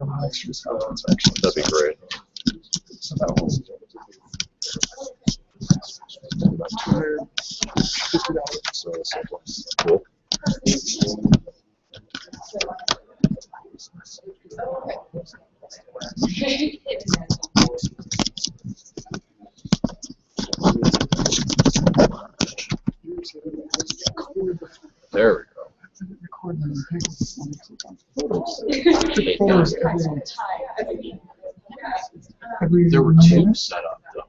Next year's conference, actually. That'd be great. So that was about $250. So cool. There we go. There were two set up though.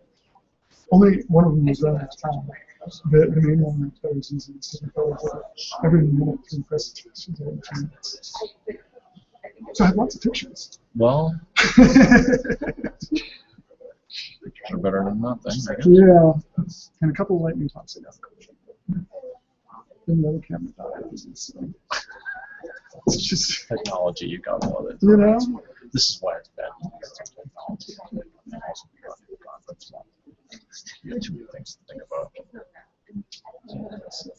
Only one of them was running out of time. The main one that was easy to take photos of every minute through presentations every 2 minutes. So I had lots of pictures. Well, pictures are better than nothing, I guess. Yeah, and a couple of lightning talks I got. Then the other camera died. So it's just Technology, you gotta love it. you know. This is why it's bad. Technology. You have too many things to think about.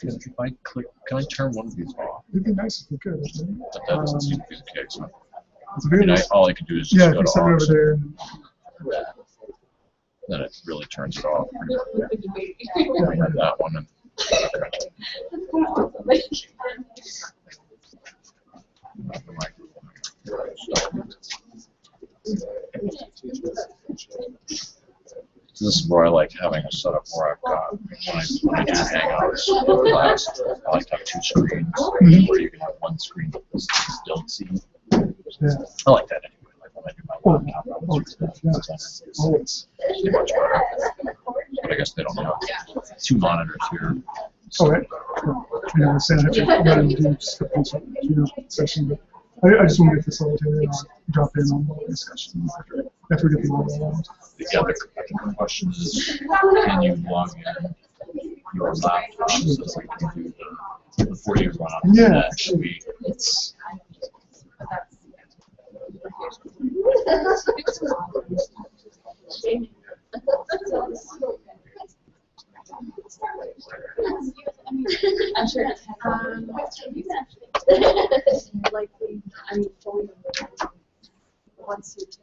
If I click, can I turn one of these off? It'd be nice if we could. But that doesn't seem to be the case. It's I mean, very nice. all I can do is just Yeah, if go you to set it over off. there. Then it really turns it off. I had that one. And, So this is where I like having a setup where I've got, when I do Hangouts in class, I like to have two screens where you can have one screen that you don't see. Yeah. I like that anyway. Like when I do my laptop, I Always. It's much better. But I guess they don't have two monitors here. Oh, right. You know, saying I have to let him do session, but I just want to be a facilitator and I'll drop in on the discussion after we get the one. The other question is, can you log in your laptop so that we can do the before you run out of Yeah, net? actually, It's I'm sure. Likely, I mean, once you take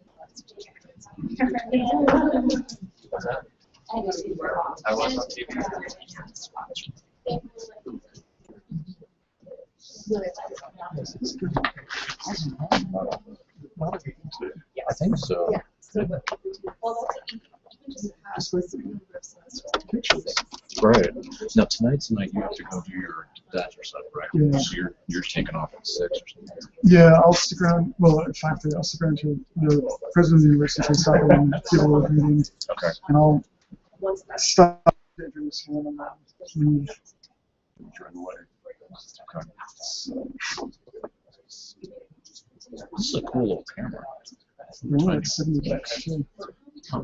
I was on TV. I think so. Just like the pictures. Right. Now tonight's the night you have to go do your disaster stuff, right? Yeah. So you're taking off at 6 or something. Yeah, I'll stick around. Well, at 5:30, I'll stick around to the president of the university can stop and give a little meeting, Okay. and I'll stop to introduce him and leave. During the way. Okay. So, This is a cool little camera. really, like $70 too. Huh.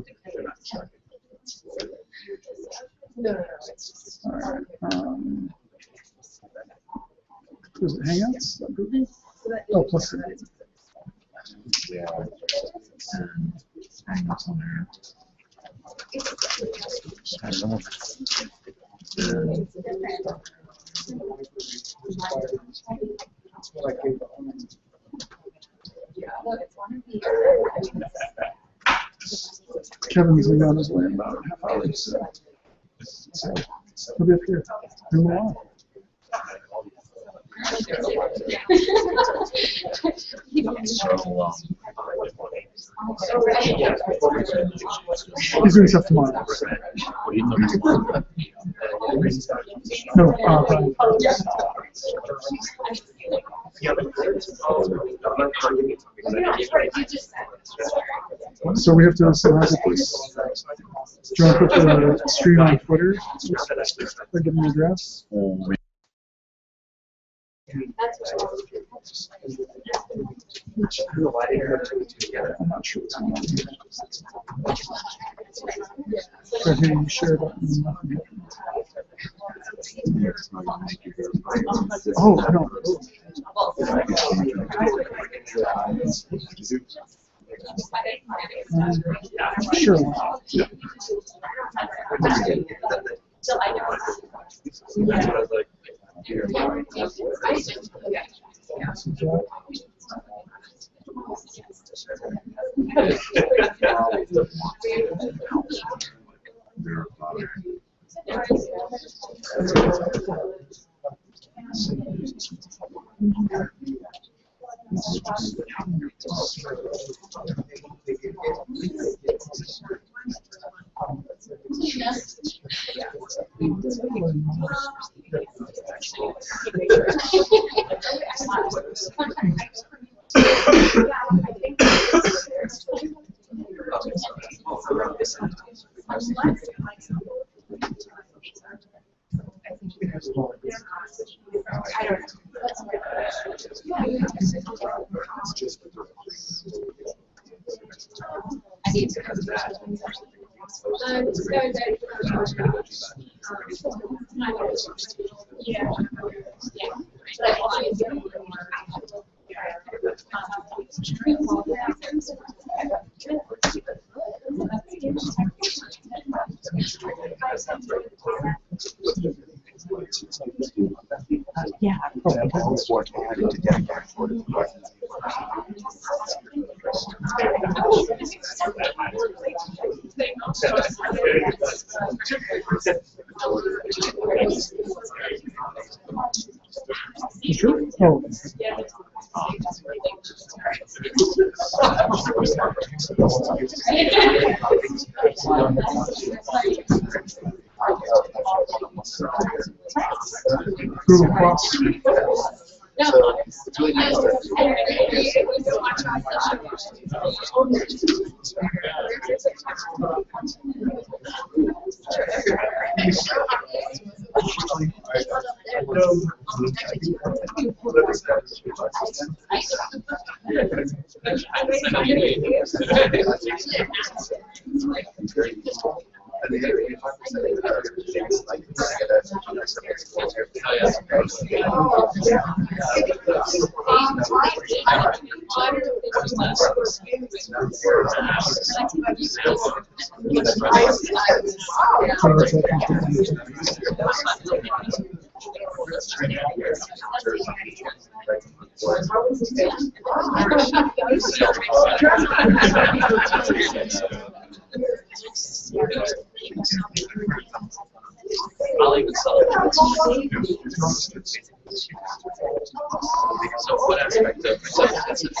No. All right. Was it Hangouts? Oh, plus the Yeah. And Hangouts on there. I don't know. Kevin's been on his way in about a half hour, so he'll be up here. Bring him along. So, He's doing stuff tomorrow. No, Brian. So we have to summarize this. Do you want to put the stream on Twitter? Or give me an address? I'm not sure what's going on here. So hitting the share button, nothing happens. Oh, I don't. Sure. Yeah. Yeah. You sure? Oh. Google Plus. I'll even sell it. So what aspect of acceptance is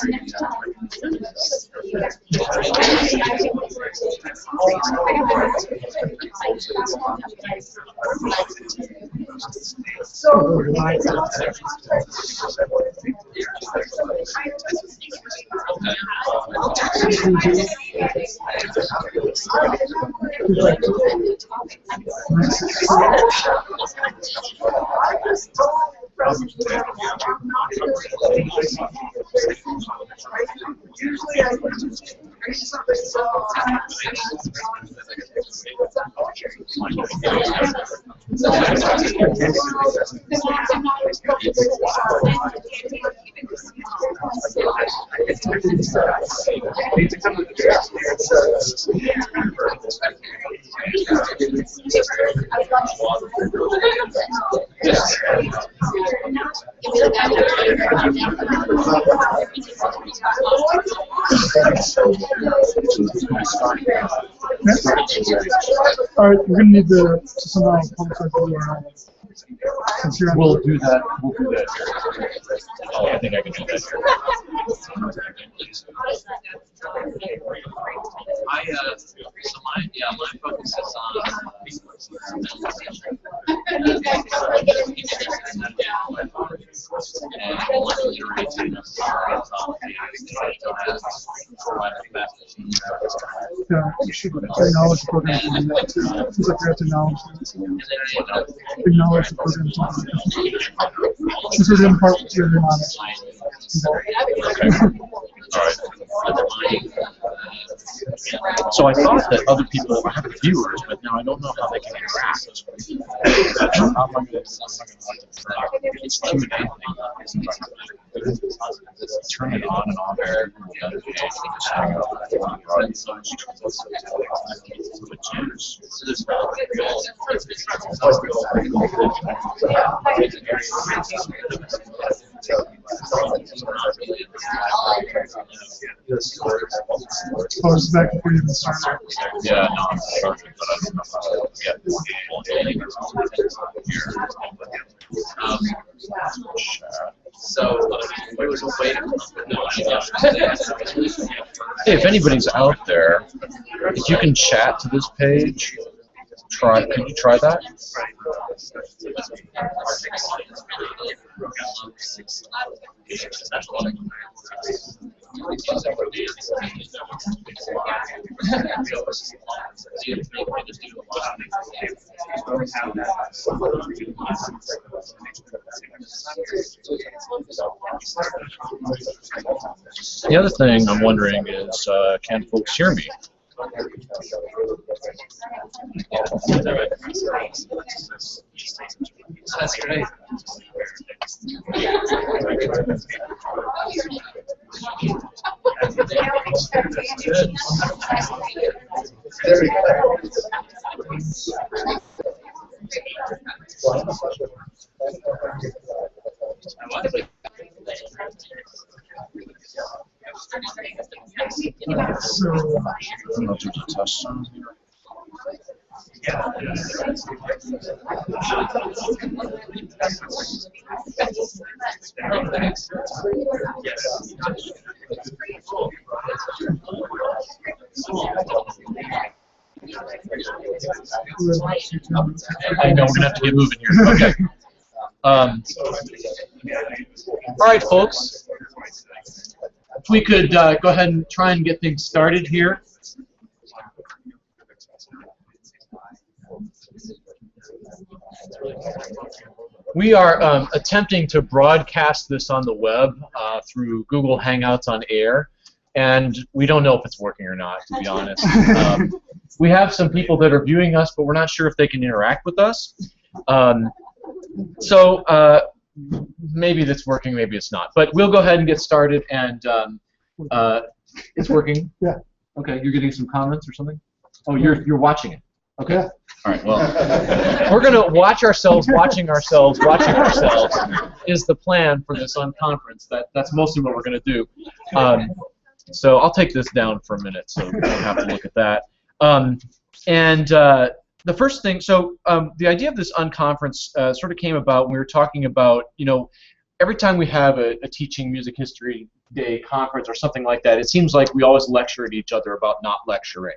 All right, we're gonna need to somehow publicize the URL. Since you're on We'll do that. We'll do that. Oh, I think I can do that. So my focus is on Yeah, you should acknowledge the program for that too. Seems like we have to acknowledge that. Acknowledge the program. Since we're doing part, you're doing on it. So I thought that other people have viewers, but now I don't know how they can interact. It's Q&A. Turn it on and off air. Oh, this is back before you even started. Yeah, no, I'm started, but I don't know how to get more people in here. Hey, if anybody's out there, if you can chat to this page, could you try that? The other thing I'm wondering is, can folks hear me? That's great. Very good. So, I'll do the test. I know we're gonna have to get moving here. Okay. All right, folks. If we could go ahead and try and get things started here. We are attempting to broadcast this on the web through Google Hangouts on Air, and we don't know if it's working or not, to be honest. We have some people that are viewing us, but we're not sure if they can interact with us. So maybe that's working, maybe it's not. But we'll go ahead and get started, and it's working. Yeah. Okay, you're getting some comments or something? Oh, you're watching it. Okay. Yeah. All right, well, we're going to watch ourselves, watching ourselves is the plan for this Unconference. That's mostly what we're going to do. So I'll take this down for a minute so we don't have to look at that. The first thing, so the idea of this Unconference sort of came about when we were talking about, every time we have a Teaching Music History Day conference or something like that, it seems like we always lecture at each other about not lecturing.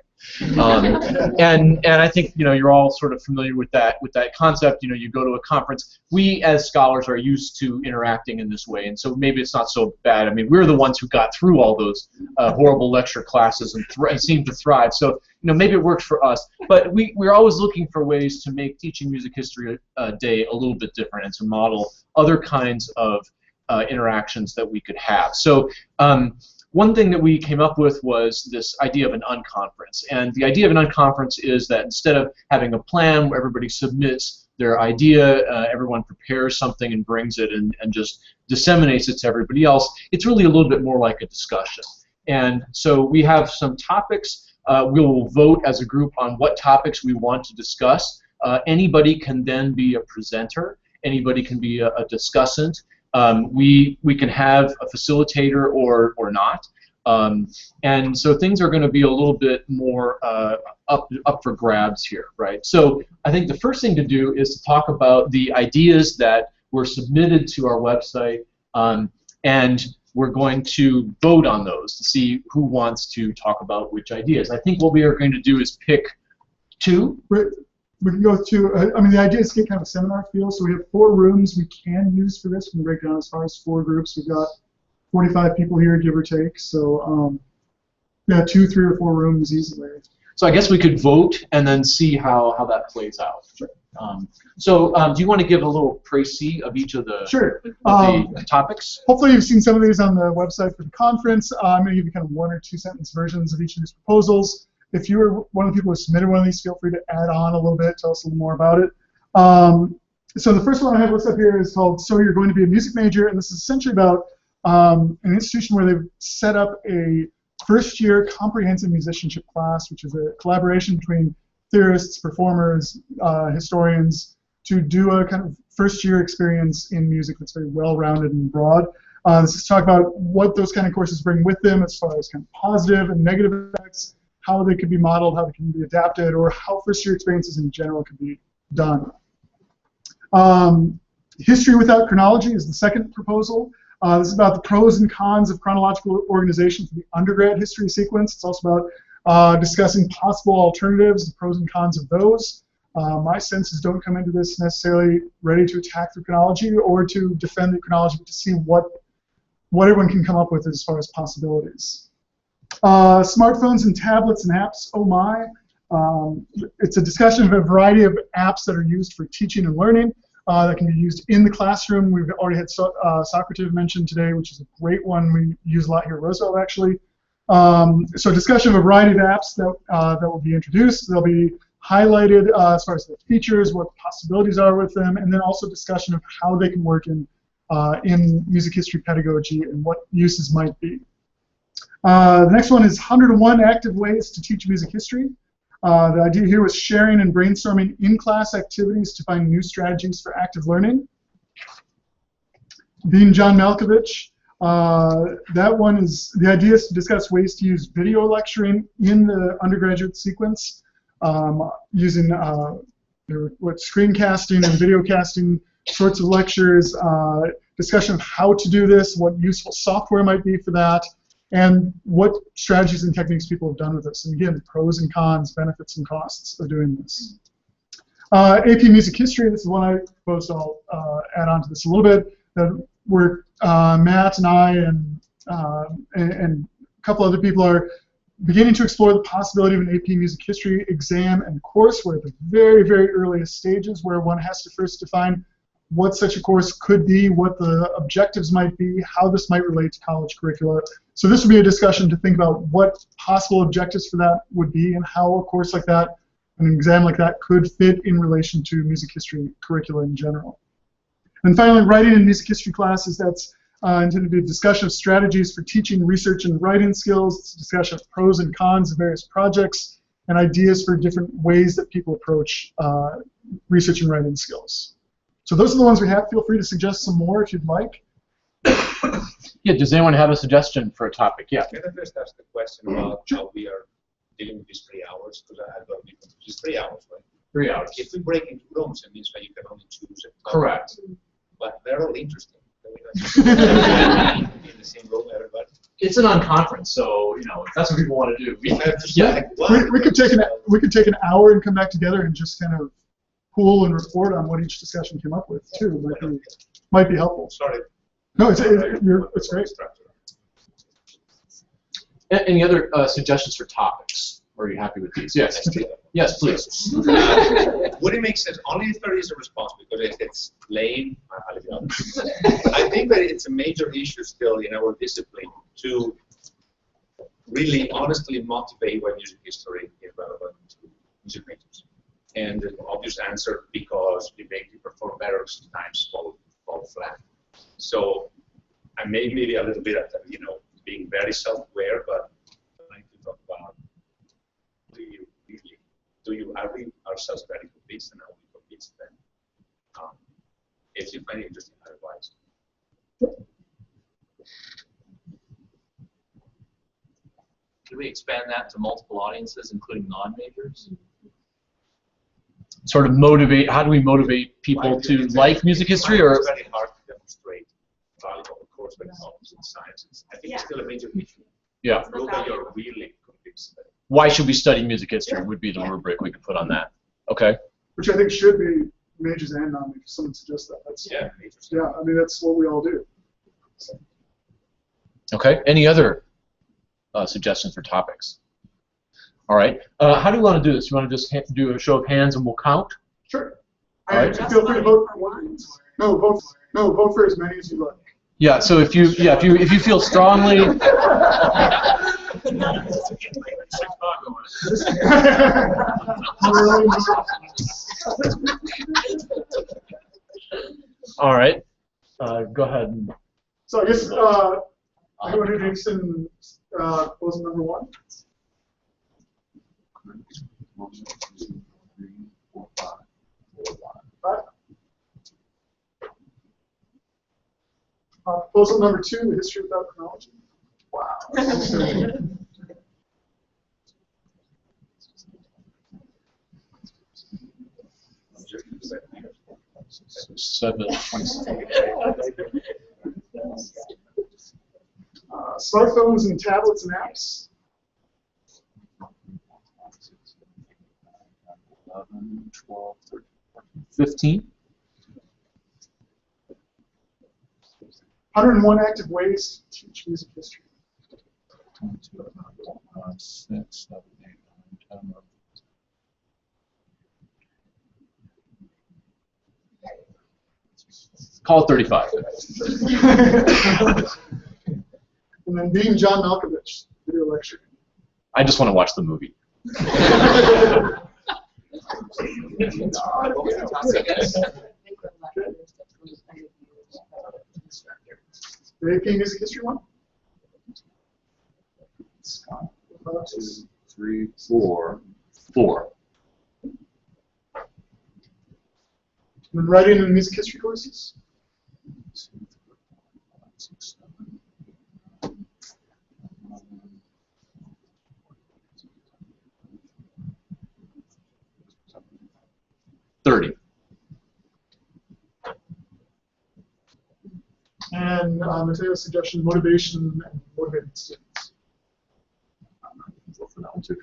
And I think you're all sort of familiar with that concept. You go to a conference. We as scholars are used to interacting in this way, and so maybe it's not so bad. I mean, we're the ones who got through all those horrible lecture classes and seemed to thrive. So maybe it works for us. But we're always looking for ways to make Teaching Music History Day a little bit different and to model other kinds of interactions that we could have. So one thing that we came up with was this idea of an unconference. And the idea of an unconference is that instead of having a plan where everybody submits their idea, everyone prepares something and brings it and just disseminates it to everybody else, it's really a little bit more like a discussion. And so we have some topics. We will vote as a group on what topics we want to discuss. Anybody can then be a presenter. Anybody can be a discussant. We can have a facilitator or not, and so things are going to be a little bit more up for grabs here, right? So I think the first thing to do is to talk about the ideas that were submitted to our website, and we're going to vote on those to see who wants to talk about which ideas. I think what we are going to do is pick two. We can go to, I mean, the idea is to get kind of a seminar feel, so we have 4 rooms we can use for this. We can break down as far as 4 groups. We've got 45 people here, give or take, so yeah, 2, 3, or 4 rooms easily. So I guess we could vote and then see how that plays out. Sure. Do you want to give a little précis of each of the, sure. The topics? Hopefully you've seen some of these on the website for the conference. I'm going to give you kind of 1 or 2 sentence versions of each of these proposals. If you were one of the people who submitted one of these, feel free to add on a little bit, tell us a little more about it. So the first one I have listed up here is called So You're Going to Be a Music Major, and this is essentially about an institution where they've set up a first-year comprehensive musicianship class, which is a collaboration between theorists, performers, historians, to do a kind of first-year experience in music that's very well-rounded and broad. This is talk about what those kind of courses bring with them as far as kind of positive and negative effects, how they could be modeled, how they can be adapted, or how first-year experiences in general could be done. History without chronology is the second proposal. This is about the pros and cons of chronological organization for the undergrad history sequence. It's also about discussing possible alternatives, the pros and cons of those. My senses don't come into this necessarily ready to attack the chronology or to defend the chronology, but to see what everyone can come up with as far as possibilities. Smartphones and tablets and apps, oh my. It's a discussion of a variety of apps that are used for teaching and learning that can be used in the classroom. We've already had Socrative mentioned today, which is a great one we use a lot here at Roosevelt, actually. So discussion of a variety of apps that will be introduced. They'll be highlighted as far as the features, what the possibilities are with them, and then also discussion of how they can work in music history pedagogy and what uses might be. The next one is 101 active ways to teach music history. The idea here was sharing and brainstorming in-class activities to find new strategies for active learning. Being John Malkovich, that one is, the idea is to discuss ways to use video lecturing in the undergraduate sequence using screencasting and video casting sorts of lectures, discussion of how to do this, what useful software might be for that, and what strategies and techniques people have done with this. And again, pros and cons, benefits and costs of doing this. AP Music History, this is one I proposed. I'll add on to this a little bit. That where Matt and I and a couple other people are beginning to explore the possibility of an AP Music History exam and course. We're at the very, very earliest stages where one has to first define what such a course could be, what the objectives might be, how this might relate to college curricula. So this would be a discussion to think about what possible objectives for that would be and how a course like that, an exam like that, could fit in relation to music history curricula in general. And finally, writing in music history classes, that's intended to be a discussion of strategies for teaching research and writing skills. It's a discussion of pros and cons of various projects and ideas for different ways that people approach research and writing skills. So those are the ones we have. Feel free to suggest some more if you'd like. Yeah, does anyone have a suggestion for a topic? Yeah. Can I first ask the question about how we are dealing with these 3 hours? Because I thought it's 3 hours, right? 3 hours. If we break into rooms, it means that you can only choose a topic. Correct. But they're all interesting. In the same room, everybody. It's an unconference, so you know if that's what people want to do. Yeah. We could take an hour and come back together and just kind of pool and report on what each discussion came up with too. Might be helpful. Sorry. No, it's great. Any other suggestions for topics? Or are you happy with these? Yes. Yes, please. Would it make sense? Only if there is a response, because if it's lame, I think that it's a major issue still in our discipline to really honestly motivate why music history is relevant to music majors. And the obvious answer, because we make you perform better, sometimes fall flat. So I may maybe a little bit of that, being very self-aware, but I'd like to talk about are we ourselves very convinced, and are we convinced then? If you find it interesting, otherwise. Do we expand that to multiple audiences, including non-majors? Sort of motivate. How do we motivate people to like music history, or? It's very hard to demonstrate value of a course when it comes in sciences. I think it's still a major issue. Yeah. Prove that you're really convinced. Why should we study music history would be the rubric we could put on that. Okay. Which I think should be majors and non-majors. Someone suggests that. Yeah, I mean, that's what we all do. Okay. Any other suggestions for topics? All right. How do you want to do this? You want to just do a show of hands and we'll count? Sure. All right. Feel free to vote for one. No, vote for as many as you like. Yeah. So if you feel strongly. All right. Go ahead. So I guess I go introduce in proposal number 1. Proposal number 2, the history without chronology. Wow. 7:27. Smartphones and tablets and apps. 11, 12, 13, 14, 15. 101 active ways to teach music history. 22, 6, 7, 8, 9, 10, 11. Call it 35. And then being John Malkovich, video lecture. I just want to watch the movie. The AP Music History one? 1, 2, 3, 4. 4. And then writing and music history courses? 2, 3, 4, 5, 6, 7, 30. And Mateo's suggestion, motivation and motivated students. Go for that one too.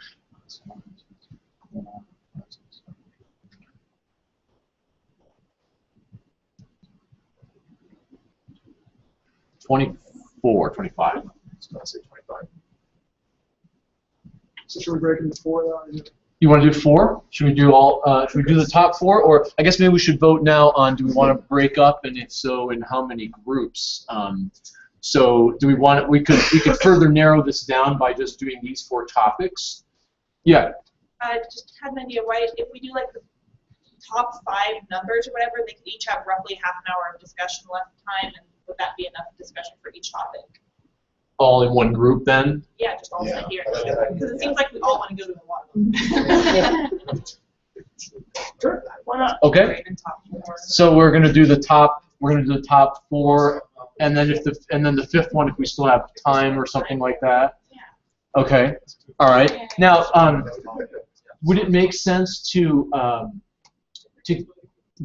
24, 25. I was going to say 25. So should we break into 4? You want to do 4? Should we do all? Should we do the top 4, or I guess maybe we should vote now on do we want to break up, and if so, in how many groups? So do we want? We could further narrow this down by just doing these 4 topics. Yeah. I just had an idea. Why, if we do like the top 5 numbers or whatever, they could each have roughly half an hour of discussion left time, and would that be enough discussion for each topic? All in one group then? Yeah, just all sit here. Because it seems like we all want to go to the one. Sure, why not? Okay. So we're going to do the top. We're going to do the top 4, and then the 5th one if we still have time or something like that. Yeah. Okay. All right. Now, would it make sense to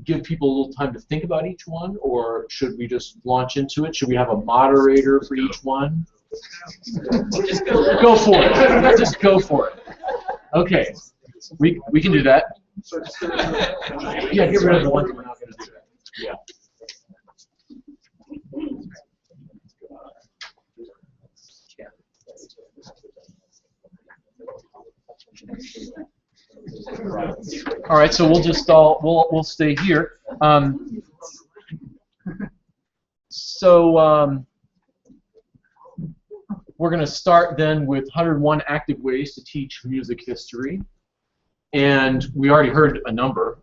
give people a little time to think about each one, or should we just launch into it? Should we have a moderator for each one? Just go. Go for it. Just go for it. Okay. We can do that. Yeah, get rid of the ones we're not going to do that. Yeah. All right, so we'll stay here. We're going to start then with 101 active ways to teach music history, and we already heard a number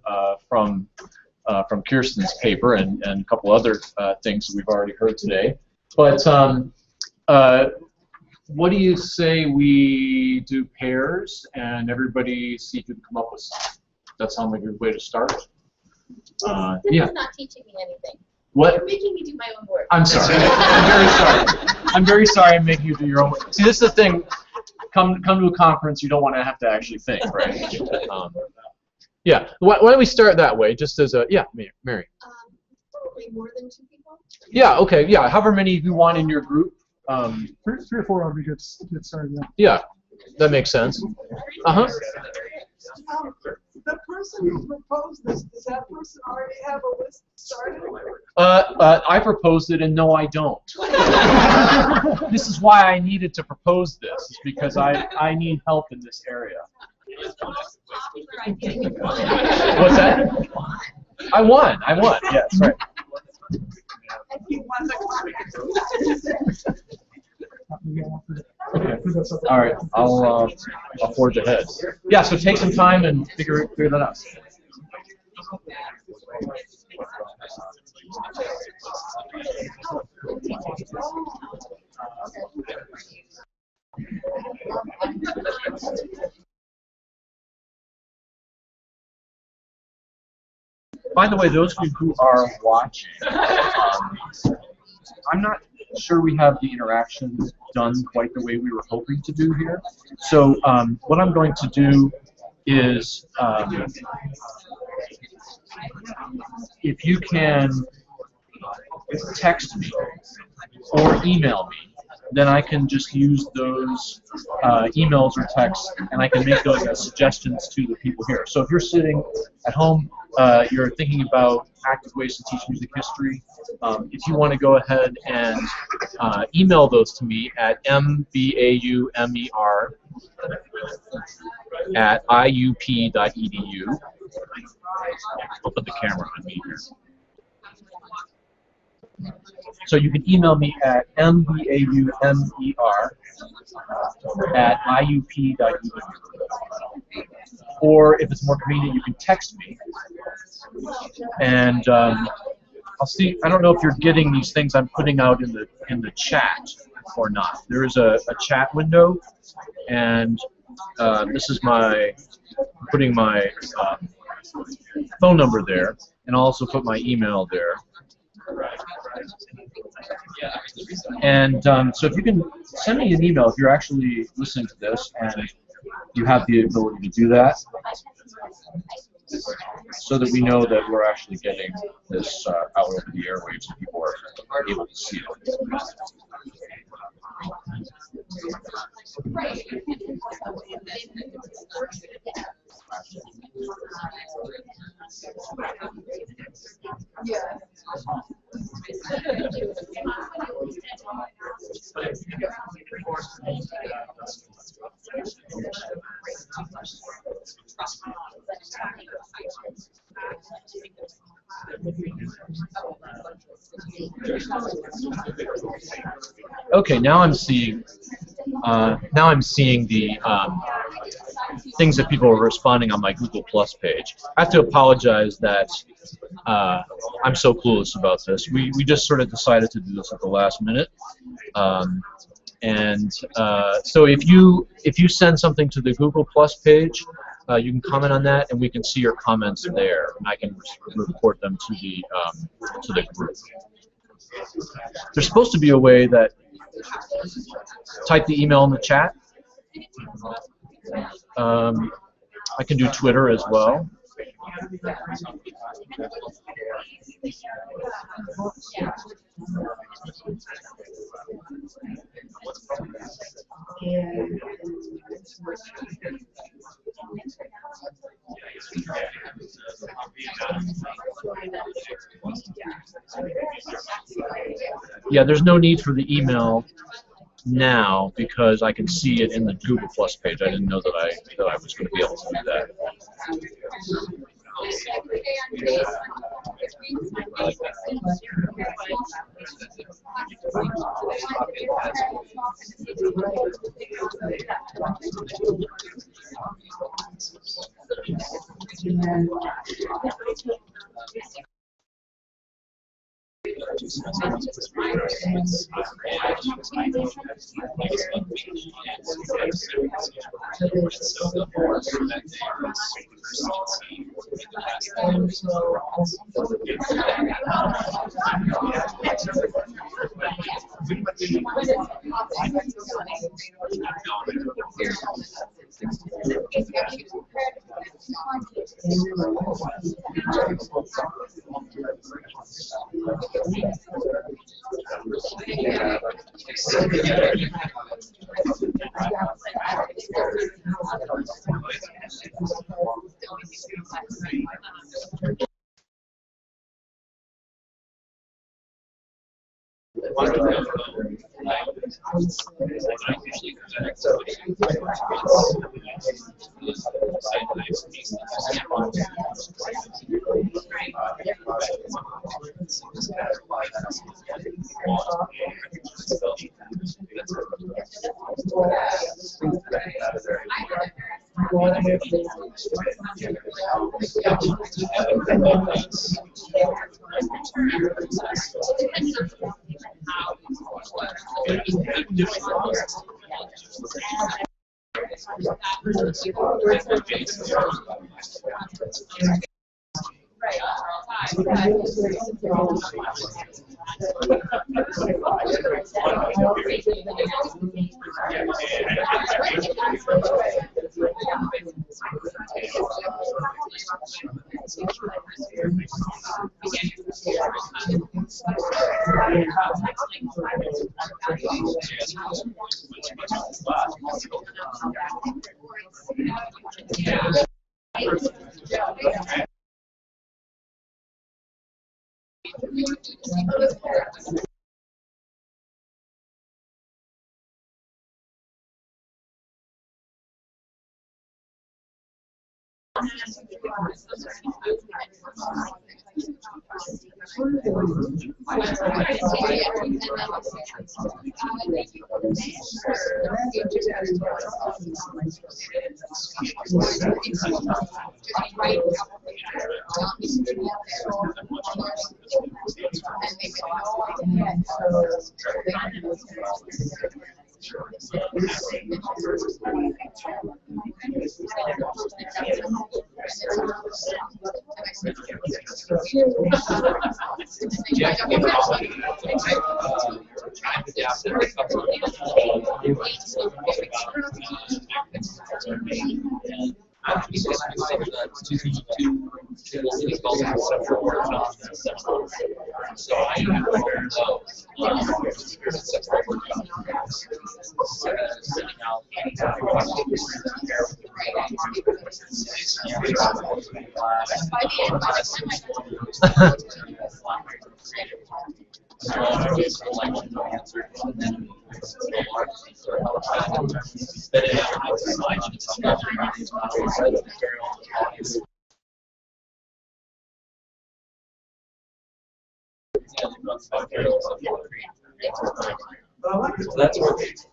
from Kirsten's paper and a couple other things that we've already heard today. But what do you say we do pairs and everybody see if you can come up with something? That sounds like a good way to start. This Yeah. is not teaching me anything. What? You're making me do my own work. I'm sorry. I'm very sorry. I'm very sorry I'm making you do your own work. See, this is the thing. Come to a conference, you don't want to have to actually think, right? Yeah. Why don't we start that way, just as a, yeah, Mary. Probably more than 2 people. Yeah, okay, yeah, however many you want in your group. 3 or 4 would be good to get started. Yeah, that makes sense. Uh-huh. The person who proposed this, does that person already have a list started? I proposed it, and no, I don't. This is why I needed to propose this, is because I need help in this area. It's the most popular idea you What's that? I won, yes, right. Okay. All right, I'll forge ahead. Yeah, so take some time and figure that out. By the way, those of you who are watching, I'm not sure we have the interaction done quite the way we were hoping to do here. So what I'm going to do is, if you can text me or email me, then I can just use those emails or texts, and I can make those as suggestions to the people here. So if you're sitting at home, you're thinking about active ways to teach music history, if you want to go ahead and email those to me at mbaumer@iup.edu. I'll put the camera on me here. So you can email me at mbaumer@iup.edu. Or if it's more convenient, you can text me. And I'll see. I don't know if you're getting these things I'm putting out in the chat or not. There is a chat window, and this is I'm putting my phone number there, and I'll also put my email there. And so if you can send me an email if you're actually listening to this and you have the ability to do that, so that we know that we're actually getting this out over the airwaves and people are able to see it. Okay, now I'm seeing the things that people are responding on my Google Plus page. I have to apologize that I'm so clueless about this. We just sort of decided to do this at the last minute, so if you send something to the Google Plus page, you can comment on that, and we can see your comments there, and I can report them to the group. There's supposed to be a way that type the email in the chat. I can do Twitter as well. Yeah, there's no need for the email now because I can see it in the Google Plus page. I didn't know that I was going to be able to do that.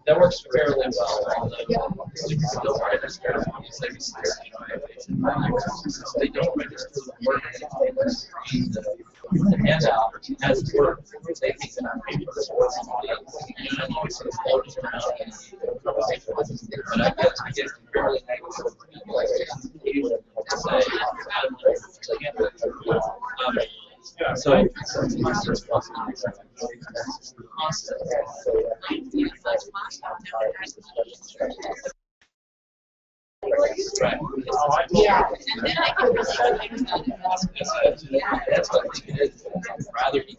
That works fairly well on the skill register. They don't register the work. The handout has work. They think that maybe this was but I guess fairly Yeah. That's what I think it is. Rather be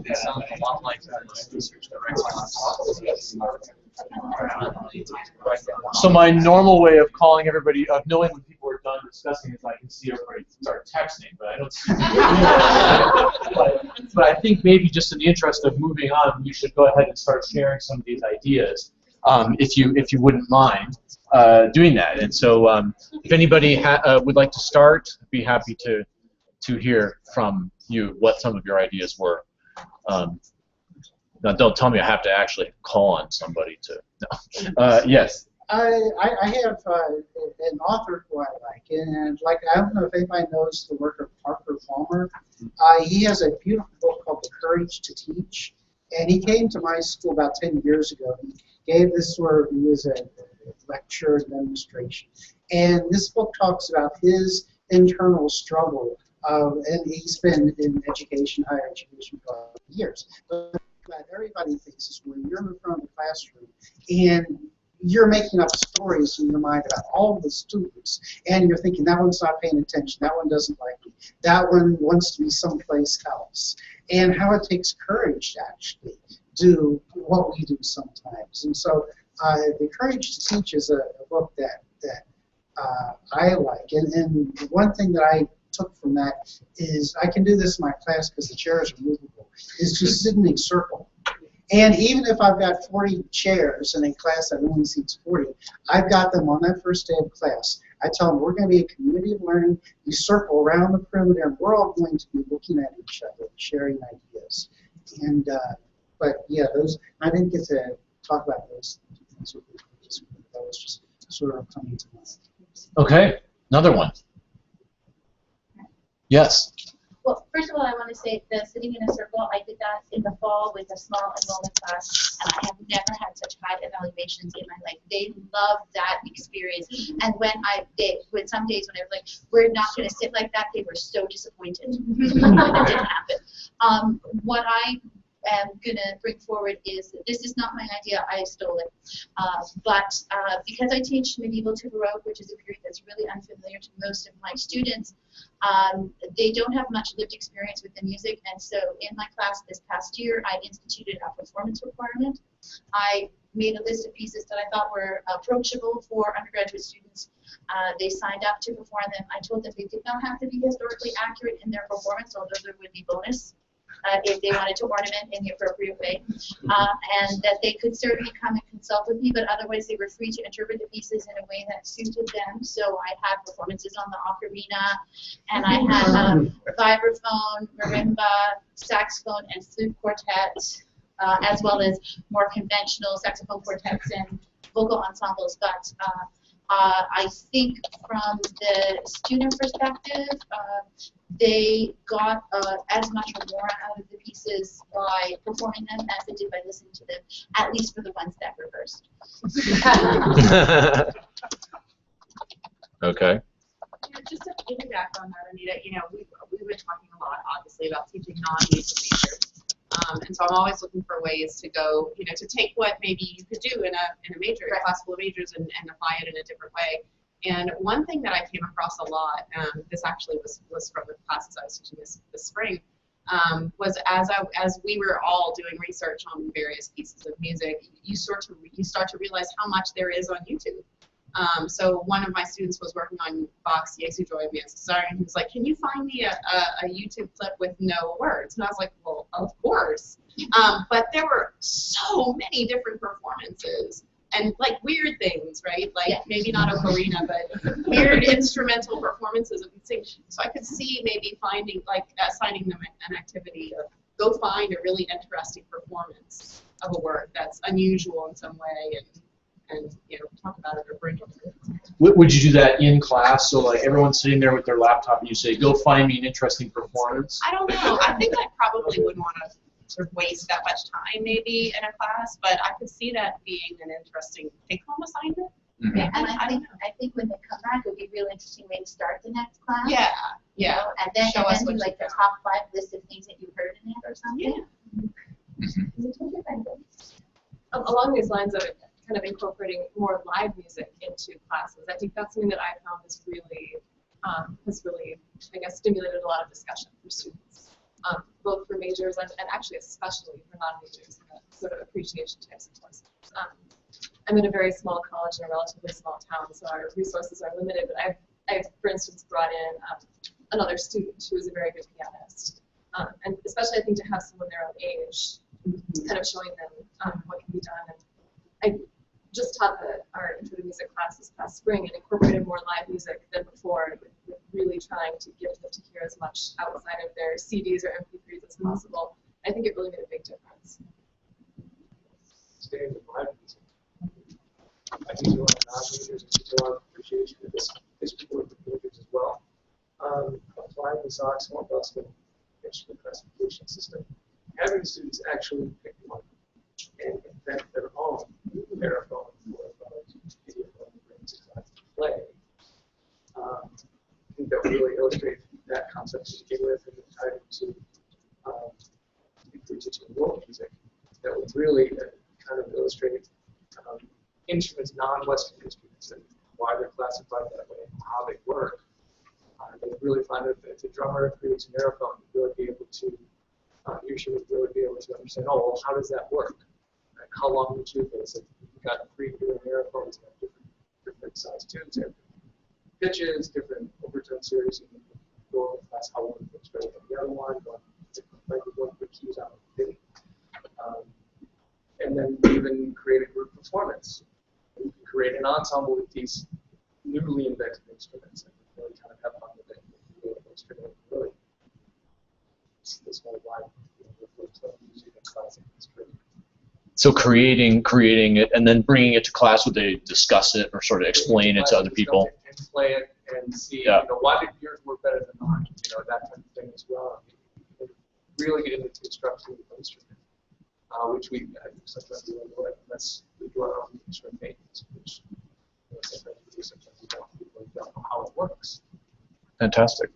they sound a lot like research So my normal way of calling everybody, of knowing when people are done discussing, is I can see everybody start texting, but I don't see. but I think maybe just in the interest of moving on, we should go ahead and start sharing some of these ideas, if you wouldn't mind doing that. And so, if anybody would like to start, I'd be happy to hear from you what some of your ideas were. Now, don't tell me I have to actually call on somebody to. No. Yes. I have an author who I like, and I don't know if anybody knows the work of Parker Palmer. He has a beautiful book called The Courage to Teach, and he came to my school about 10 years ago. He gave this it was a lecture demonstration, and this book talks about his internal struggle, and he's been in education, higher education for years. But everybody thinks is when you're in front of the classroom and you're making up stories in your mind about all the students, and you're thinking that one's not paying attention, that one doesn't like me, that one wants to be someplace else, and how it takes courage to actually do what we do sometimes. And so The Courage to Teach is a book that I like, and one thing that I took from that is I can do this in my class because the chairs are movable, is just sit in a circle. And even if I've got 40 chairs in a class that only seats 40, I've got them on that first day of class. I tell them we're going to be a community of learning. You circle around the perimeter, and we're all going to be looking at each other, sharing ideas. And but yeah, those I didn't get to talk about those things with you. That was just sort of coming to mind. Okay, another one. Yes. Well, first of all, I want to say the sitting in a circle, I did that in the fall with a small enrollment class, and I have never had such high evaluations in my life. They loved that experience. And when some days when I was like, we're not going to sit like that, they were so disappointed when it didn't happen. What I am going to bring forward is that this is not my idea, I stole it. But because I teach medieval to Baroque, which is a period that's really unfamiliar to most of my students, they don't have much lived experience with the music, and so in my class this past year, I instituted a performance requirement. I made a list of pieces that I thought were approachable for undergraduate students. They signed up to perform them. I told them they did not have to be historically accurate in their performance, although there would be bonus if they wanted to ornament in the appropriate way, and that they could certainly come and consult with me, but otherwise they were free to interpret the pieces in a way that suited them. So I had performances on the ocarina, and I had vibraphone, marimba, saxophone, and flute quartet, as well as more conventional saxophone quartets and vocal ensembles. But I think from the student perspective, they got as much or more out of the pieces by performing them as they did by listening to them, at least for the ones that rehearsed. Okay. Just to piggyback on that, Anita, we've been talking a lot, obviously, about teaching non-music majors. And so I'm always looking for ways to go, to take what maybe you could do in a major, a class full of majors, and apply it in a different way. And one thing that I came across a lot, this actually was from the classes I was teaching this spring, was as we were all doing research on various pieces of music, you start to realize how much there is on YouTube. So one of my students was working on Bach's Jesu Joy of Mansa, and he was like, "Can you find me a YouTube clip with no words?" And I was like, "Well, of course." But there were so many different performances and like weird things, right? Like maybe not ocarina, but weird instrumental performances of these things. So I could see maybe finding assigning them an activity of go find a really interesting performance of a word that's unusual in some way and talk about it or bring it. Would you do that in class? So like everyone's sitting there with their laptop and you say, go find me an interesting performance? I don't know. I think I probably wouldn't want to sort of waste that much time maybe in a class, but I could see that being an interesting take-home assignment. Mm-hmm. Yeah, and I think when they come back, it would be a real interesting way to start the next class. Yeah, yeah. And then Show us do what like the top 5 list of things that you heard in it or something. Yeah. Along these lines of kind of incorporating more live music into classes, I think that's something that I found has really, I guess, stimulated a lot of discussion for students, both for majors and actually especially for non-majors, sort of appreciation types of courses. I'm in a very small college in a relatively small town, so our resources are limited, but I've for instance, brought in another student who is a very good pianist, and especially I think to have someone their own age, kind of showing them what can be done. And I just taught our Intro to Music class this past spring and incorporated more live music than before, with really trying to get them to hear as much outside of their CDs or MP3s as possible. I think it really made a big difference. Staying with live music. I teach a lot of non-majors, I teach a lot of appreciation of this particular majors as well. Applying the saxophone busking instrument classification system, having students actually pick one and invent their own marathon or video brings to play. I think that would really illustrate that concept to begin with and then tie it to if we're teaching world music, that would really kind of illustrate instruments, non-Western instruments, and why they're classified that way and how they work. They really find that if the drummer creates a marathon, you'd really be able to, you should really be able to understand, oh, well, how does that work? Right? How long the tube is? If you've got 3 different marathons that have different size tubes, different pitches, different overtone series, and you can go over class how one looks better than the other one, like one quick cues out of the video. And then even create a group performance. You can create an ensemble with these newly invented instruments and really kind of have fun with it. Really, this whole live music and classic is pretty. So creating it and then bringing it to class, would they discuss it or sort of explain it to other people? And play it and see, Yeah. why did yours work better than mine? That kind of thing as well. And really get into instruction of the instrument, which we sometimes do unless we do our own instrument maintenance, which sometimes we do, sometimes we don't. People don't know how it works. Fantastic.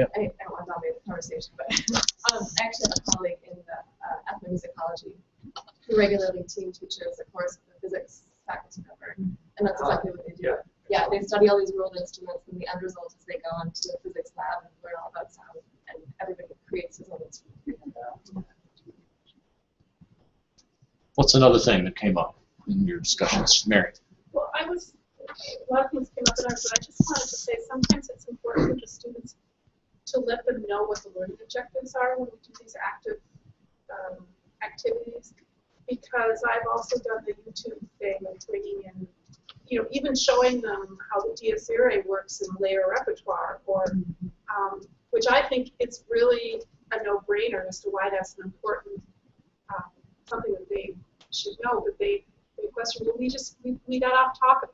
I don't want to dominate the conversation, but I actually have a colleague in the ethnomusicology who regularly teaches a course with the physics faculty member, and that's exactly what they do. Yeah, they study all these world instruments, and the end result is they go into the physics lab and learn all about sound, and everybody creates his own instrument. What's another thing that came up in your discussions, Mary? Well, a lot of things came up in ours, but I just wanted to say sometimes it's important for the students to let them know what the learning objectives are when we do these active activities, because I've also done the YouTube thing of bringing in, even showing them how the dies irae works in layer repertoire, or which I think it's really a no-brainer as to why that's an important something that they should know. But they question, well, we got off topic.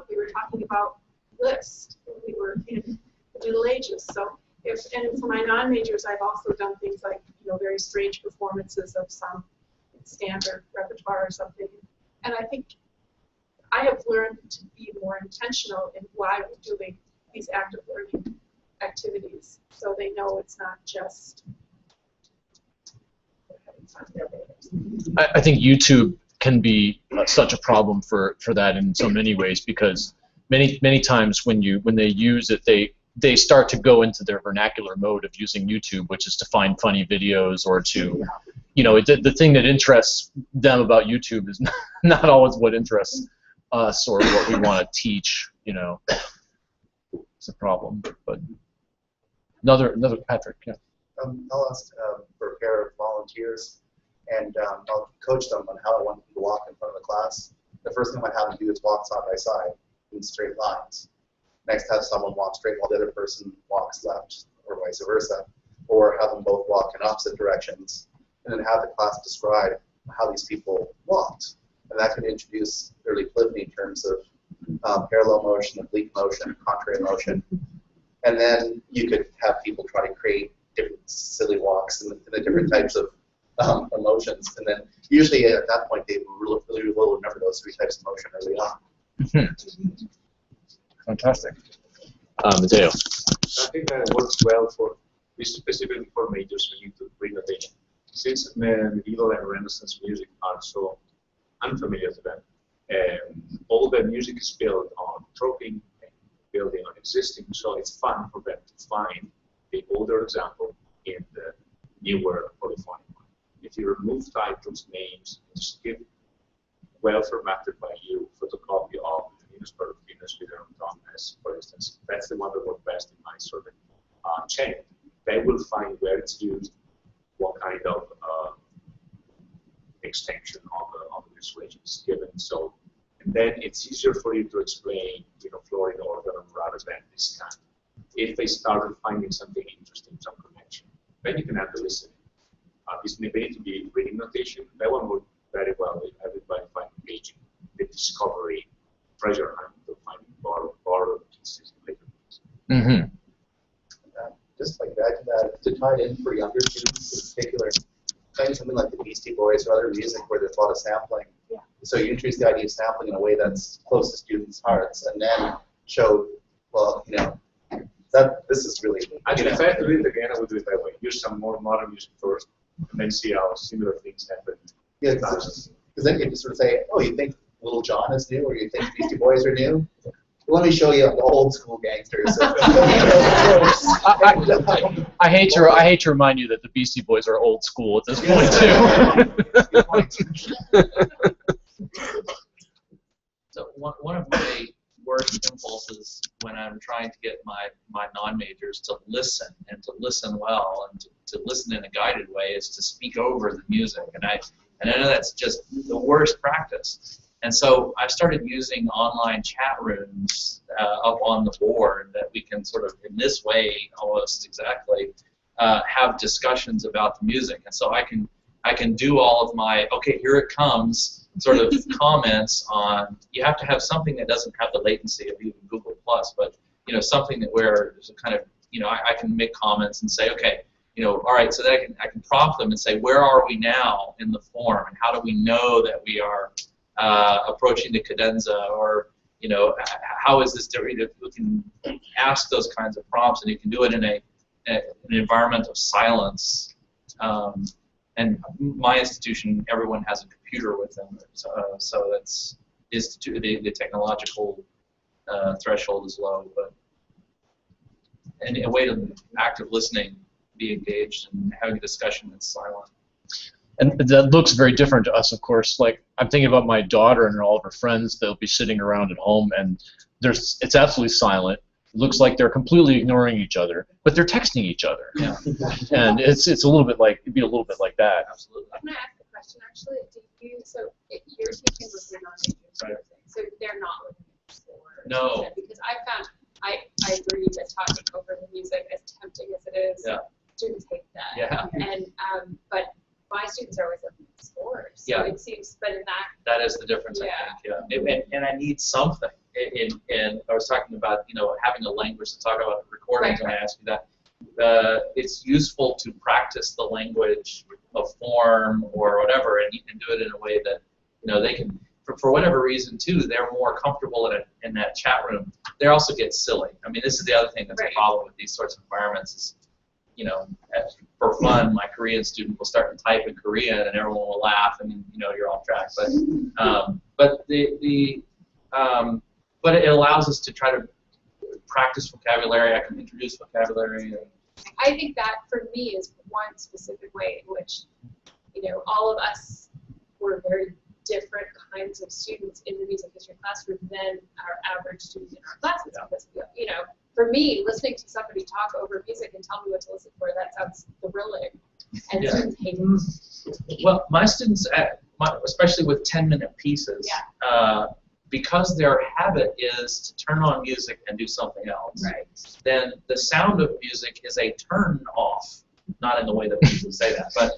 We were talking about Liszt. We were in the Middle Ages, so. And for my non-majors, I've also done things like, very strange performances of some standard repertoire or something. And I think I have learned to be more intentional in why we're doing these active learning activities, so they know it's not just having fun. I think YouTube can be such a problem for that in so many ways, because many times when they use it, they start to go into their vernacular mode of using YouTube, which is to find funny videos or to, the thing that interests them about YouTube is not always what interests us or what we want to teach. It's a problem. But another Patrick. Yeah. I'll ask for a pair of volunteers, and I'll coach them on how I want them to walk in front of the class. The first thing I have them do is walk side by side in straight lines. Next, have someone walk straight while the other person walks left, or vice versa, or have them both walk in opposite directions, and then have the class describe how these people walked. And that can introduce early polyphony in terms of parallel motion, oblique motion, contrary motion. And then you could have people try to create different silly walks and the different types of emotions. And then usually at that point, they really will remember those three types of motion early on. Fantastic. Mateo. I think that works well specifically for majors when you need to bring attention. Since medieval and Renaissance music are so unfamiliar to them, all the music is built on troping and building on existing, so it's fun for them to find the older example in the newer polyphonic one. If you remove titles, names, and just give well formatted by you photocopy of Venus per Venus with their own Thomas, for instance, that's the one that works best in my sort of chain. They will find where it's used, what kind of extension of the persuasion is given. So, and then it's easier for you to explain, Florida organ rather than this kind. If they started finding something interesting, some connection, then you can add the listening. They need to be reading notation. That one worked very well with everybody finding engaging the discovery, treasure hunt, to finding borrowed pieces later. Mm-hmm. Just like that, to tie it in for younger students in particular, playing something like the Beastie Boys or other music where there's a lot of sampling. Yeah. So you introduce the idea of sampling in a way that's close to students' hearts, and then show, well, that this is really. Actually, if I had to do it again, I would do it that way. Use some more modern music first, and then see how similar things happen. Yeah, because then you can sort of say, oh, you think Little John is new, or you think Beastie Boys are new? Let me show you the old school gangsters. I hate to remind you that the Beastie Boys are old school at this point too. So one of my worst impulses when I'm trying to get my non-majors to listen and to listen well and to listen in a guided way is to speak over the music, and I know that's just the worst practice. And so I started using online chat rooms up on the board that we can sort of, in this way, almost exactly, have discussions about the music. And so I can I can do all of my, okay, here it comes, sort of comments on, you have to have something that doesn't have the latency of even Google Plus, but, you know, something that where there's a kind of, you know, I can make comments and say, okay, you know, all right, so that I can prompt them and say, where are we now in the form, and how do we know that we are approaching the cadenza, or, you know, how is this different? You can ask those kinds of prompts, and you can do it in an environment of silence. And my institution, everyone has a computer with them, so that's the technological threshold is low, but and a way to active listening, be engaged, and having a discussion that's silent. And that looks very different to us, of course. Like, I'm thinking about my daughter and all of her friends. They'll be sitting around at home, and it's absolutely silent. It looks like they're completely ignoring each other, but they're texting each other. Yeah. And it'd be a little bit like that. Absolutely. I'm going to ask a question, actually. You're teaching with your non-majors, Right. so they're not looking at the score. No. Because I agree that talking over the music, as tempting as it is, Yeah. students hate that. Yeah. And but my students are always looking at the scores. So Yeah. it seems, but in that. That is the difference, Yeah. I think. And I need something. And I was talking about, you know, having a language to talk about recordings, Right. and I asked you that. It's useful to practice the language of form or whatever, and you can do it in a way that, you know, they can, for whatever reason, too, they're more comfortable in that chat room. They also get silly. I mean, this is the other thing that's a problem with these sorts of environments is, you know, for fun, my Korean student will start to type in Korean, and everyone will laugh, and, you know, you're off track. But it allows us to try to practice vocabulary. I can introduce vocabulary. And I think that, for me, is one specific way in which, you know, all of us were very different kinds of students in the music history classroom than our average student in our classes. Yeah. Because, you know, for me, listening to somebody talk over music and tell me what to listen for, that sounds thrilling. And Yeah. students hate it. well, my students, especially with 10-minute pieces, because their habit is to turn on music and do something else, Right. then the sound of music is a turn off. Not in the way that people say that, but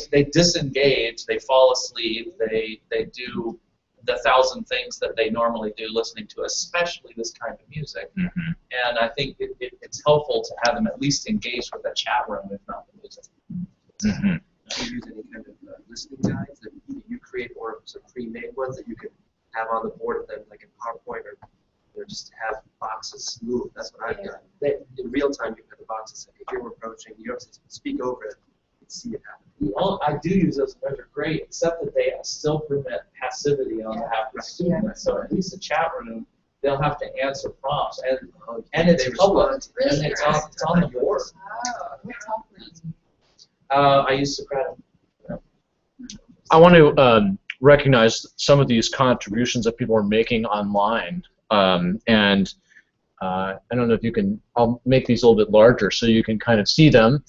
they disengage, they fall asleep, they do the 1,000 things that they normally do listening to, especially this kind of music. Mm-hmm. And I think it's helpful to have them at least engaged with the chat room, if not the music. Mm-hmm. Do you use any kind of listening guides that you create, or some pre-made ones that you could have on the board, and then like in PowerPoint, or just have boxes move? That's what I've done. In real time, you have the boxes. If you're approaching, you have to speak over it and see it happen. Well, I do use those, and they're great, except that they still permit passivity on behalf of the student. So at least the chat room, they'll have to answer prompts, and it's public, and it's on the board. I use Socratic. I want to recognize some of these contributions that people are making online. And I don't know if you can, I'll make these a little bit larger so you can kind of see them.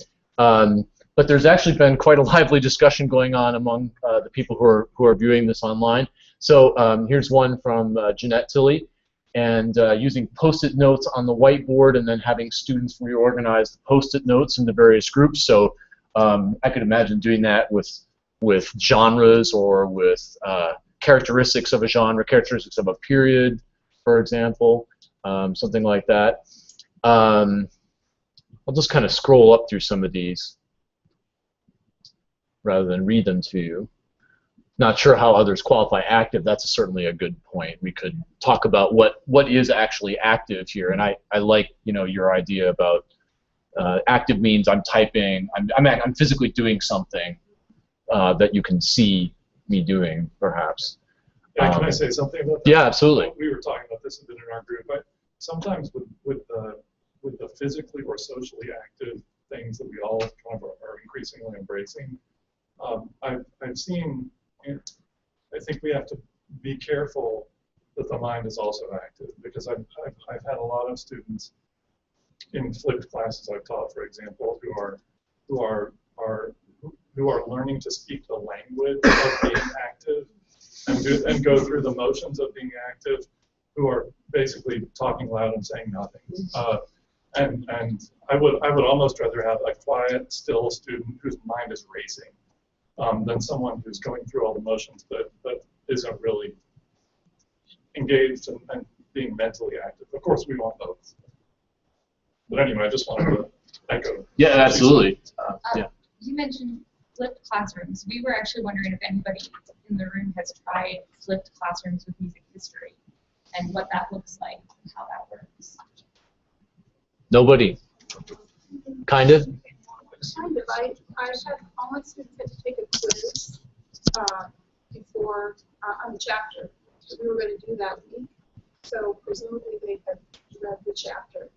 But there's actually been quite a lively discussion going on among the people who are viewing this online. So here's one from Jeanette Tilley, and using Post-it notes on the whiteboard and then having students reorganize the Post-it notes into various groups. So I could imagine doing that with genres, or with characteristics of a genre, characteristics of a period, for example, something like that. I'll just kind of scroll up through some of these rather than read them to you. Not sure how others qualify active. That's certainly a good point. We could talk about what is actually active here, and I like, you know, your idea about active means I'm typing, I'm physically doing something that you can see me doing, perhaps. Yeah, can I say something about that? Yeah, absolutely. We were talking about this a bit in our group. Sometimes with the physically or socially active things that we all kind of are increasingly embracing, I've seen, I think we have to be careful that the mind is also active, because I've had a lot of students in flipped classes I've taught, for example, who are learning to speak the language of being active and go through the motions of being active, who are basically talking loud and saying nothing. And I would almost rather have a quiet, still student whose mind is racing. than someone who's going through all the motions but isn't really engaged and being mentally active. Of course, we want both. But anyway, I just wanted to echo. Yeah, absolutely. Yeah. You mentioned flipped classrooms. We were actually wondering if anybody in the room has tried flipped classrooms with music history and what that looks like and how that works. Nobody. Kind of. Kind of. I had all my students had to take a quiz before on the chapter. So we were going to do that week. So presumably they had read the chapter.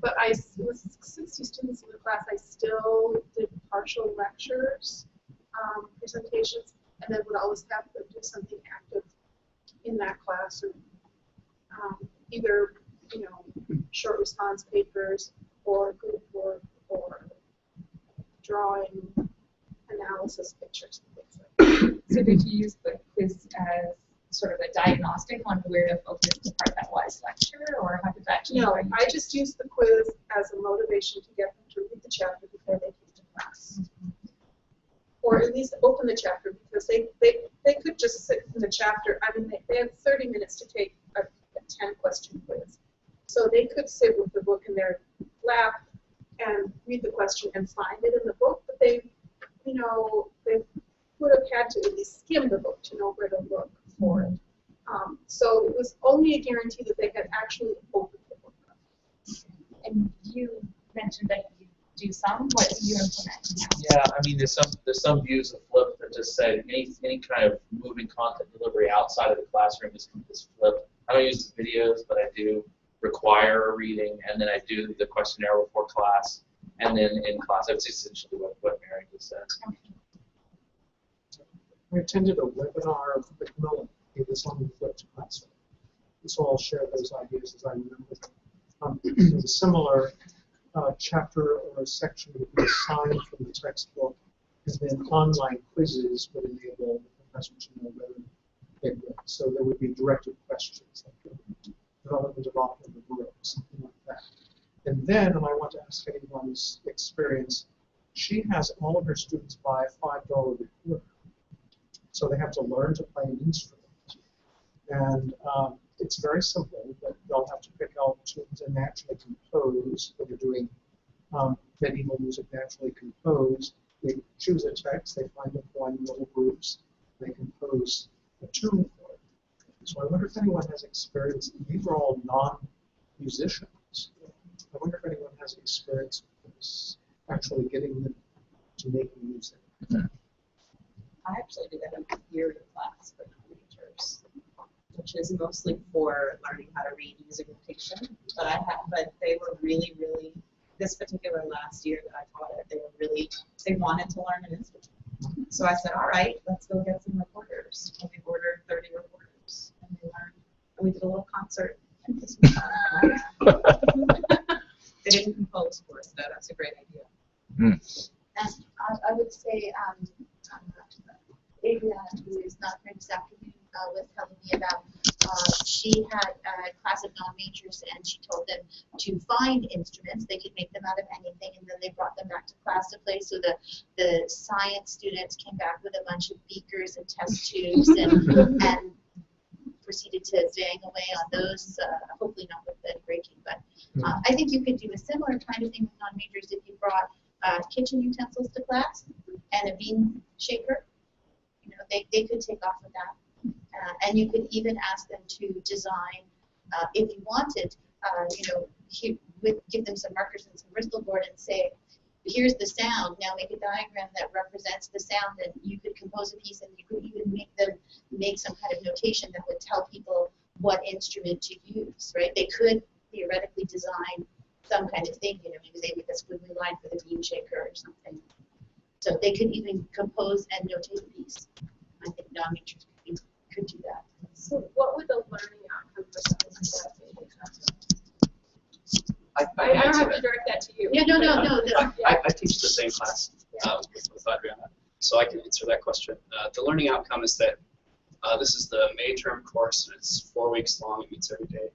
But with 60 students in the class, I still did partial lectures, presentations, and then would always have them do something active in that classroom. Either, short response papers or group work or drawing, analysis pictures, and things like that. So did you use the quiz as sort of a diagnostic on where to focus the part that was lecture, or how did that change? No, I just used the quiz as a motivation to get them to read the chapter before they came to class. Or at least open the chapter, because they could just sit in the chapter. I mean, they had 30 minutes to take a 10-question quiz. So they could sit with the book in their lap and read the question and find it in the book, but they would have had to at least skim the book to know where to look for it. So it was only a guarantee that they had actually opened the book. And you mentioned that you do some. What do you implement now? Yeah, I mean, there's some views of flip that just say any kind of moving content delivery outside of the classroom is flipped. I don't use the videos, but I do require a reading, and then I do the questionnaire before class, and then in class. That's essentially what Mary just said. I attended a webinar of Macmillan. It was on the flipped classroom. So I'll share those ideas as I remember them. A similar chapter or a section would be assigned from the textbook, and then online quizzes would enable the professor to know whether they would. So there would be directed questions, like development of author of the book, something like that. And then, and I want to ask anyone's experience, she has all of her students buy a $5 recorder. So they have to learn to play an instrument. And it's very simple, but they'll have to pick out tunes and naturally compose. When you're doing medieval music naturally composed, they choose a text, they find them in little groups, they compose a tune for it. So I wonder if anyone has experience, these are all non-musicians. I wonder if anyone has experience with this, actually getting them to make music. I actually do that in a theory class for teenagers, which is mostly for learning how to read music notation. But they were really, this particular last year that I taught it, they wanted to learn an instrument. So I said, all right, let's go get some recorders. And we ordered 30 recorders, and they learned, and we did a little concert. They didn't compose for us, though. That's a great idea. And I would say, Adriana, who is not here this afternoon, was telling me about, she had a class of non-majors, and she told them to find instruments. They could make them out of anything, and then they brought them back to class to play. So the science students came back with a bunch of beakers and test tubes and proceeded to bang away on those, hopefully not with bed breaking. But I think you could do a similar kind of thing with non-majors if you brought kitchen utensils to class and a bean shaker. They could take off with that. And you could even ask them to design, if you wanted, give them some markers and some Bristol board and say, here's the sound, now make a diagram that represents the sound, and you could compose a piece, and you could even make them make some kind of notation that would tell people what instrument to use, right? They could theoretically design some kind of thing, maybe they make a squiggly line for the bean shaker or something. So they could even compose and notate a piece. I think non-majors could do that. So what would the learning outcome for something like that be? I don't have to direct that to you. Yeah, no. I teach the same class with Adriana, so I can answer that question. The learning outcome is that this is the May term course, and it's 4 weeks long. It meets every day.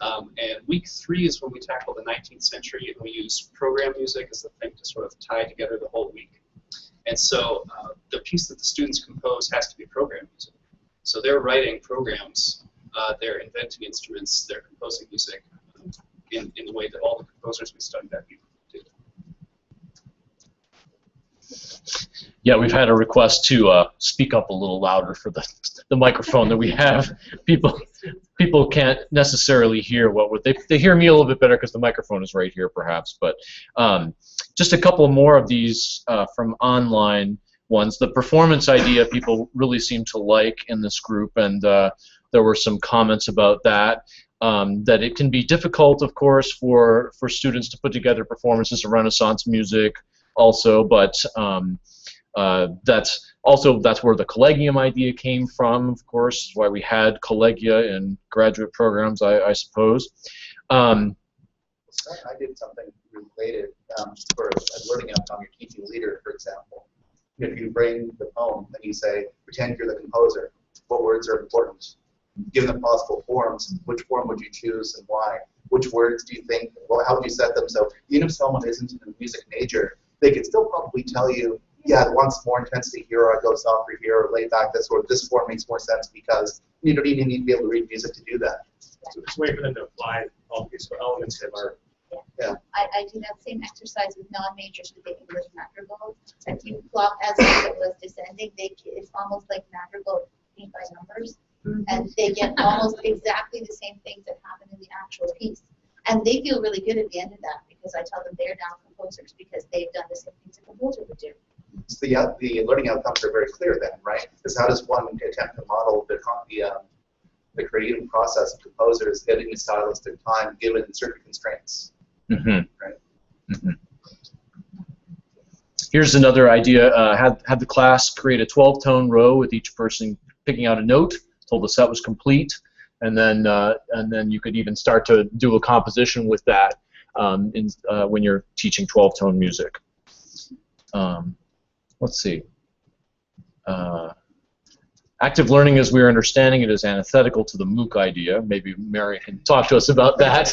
And week 3 is when we tackle the 19th century, and we use program music as the thing to sort of tie together the whole week. And so the piece that the students compose has to be program music. So they're writing programs, they're inventing instruments, they're composing music in the way that all the composers we studied that people do. Yeah, we've had a request to speak up a little louder for the microphone that we have. People can't necessarily hear they hear me a little bit better because the microphone is right here, perhaps. But just a couple more of these from online ones. The performance idea people really seem to like in this group, and there were some comments about that. That it can be difficult, of course, for students to put together performances of Renaissance music, also, but that's where the collegium idea came from, of course, why we had collegia in graduate programs, I suppose. I did something related for a learning outcome. You're teaching leader, for example. If you bring the poem and you say, pretend you're the composer, what words are important? Given the possible forms, which form would you choose and why? Which words do you think, well, how would you set them? So even if someone isn't a music major, they could still probably tell you, yeah, it wants more intensity here, or I go softer here, or lay back this, or this form makes more sense, because you don't even need to be able to read music to do that. So it's a way for them to apply all these elements of art. Yeah. I do that same exercise with non-majors with the English madrigal. If you plot as if it was descending, it's almost like madrigal paint by numbers. And they get almost exactly the same things that happen in the actual piece. And they feel really good at the end of that because I tell them they're now composers because they've done the same things a composer would do. So the learning outcomes are very clear then, right? Because how does one attempt to model the creative process of composers getting the stylistic time given certain constraints? Mm-hmm. Right. Mm-hmm. Here's another idea. Had the class create a 12-tone row with each person picking out a note till the set was complete, and then you could even start to do a composition with that when you're teaching 12-tone music. Let's see. Active learning, as we're understanding it, is antithetical to the MOOC idea. Maybe Mary can talk to us about that.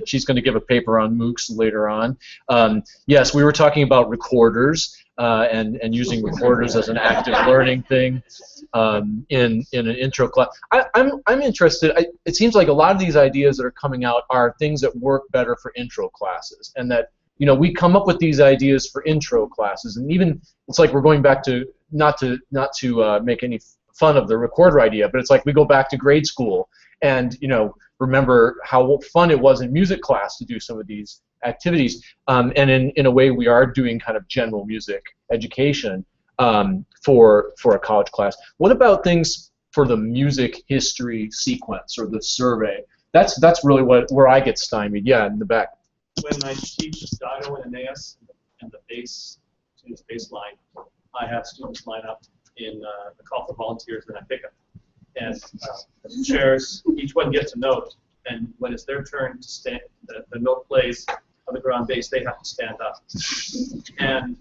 She's going to give a paper on MOOCs later on. Yes, we were talking about recorders and using recorders as an active learning thing in an intro class. I'm interested. It seems like a lot of these ideas that are coming out are things that work better for intro classes, and that we come up with these ideas for intro classes, and even it's like we're going back to not to make any fun of the recorder idea, but it's like we go back to grade school and remember how fun it was in music class to do some of these activities, and in a way we are doing kind of general music education for a college class. What about things for the music history sequence or the survey? That's really where I get stymied. Yeah, in the back. When I teach Dido and Aeneas and the bass line, I have students line up in the call for volunteers, and I pick them. And the chairs, each one gets a note, and when it's their turn to stand, the note plays on the ground bass, they have to stand up. And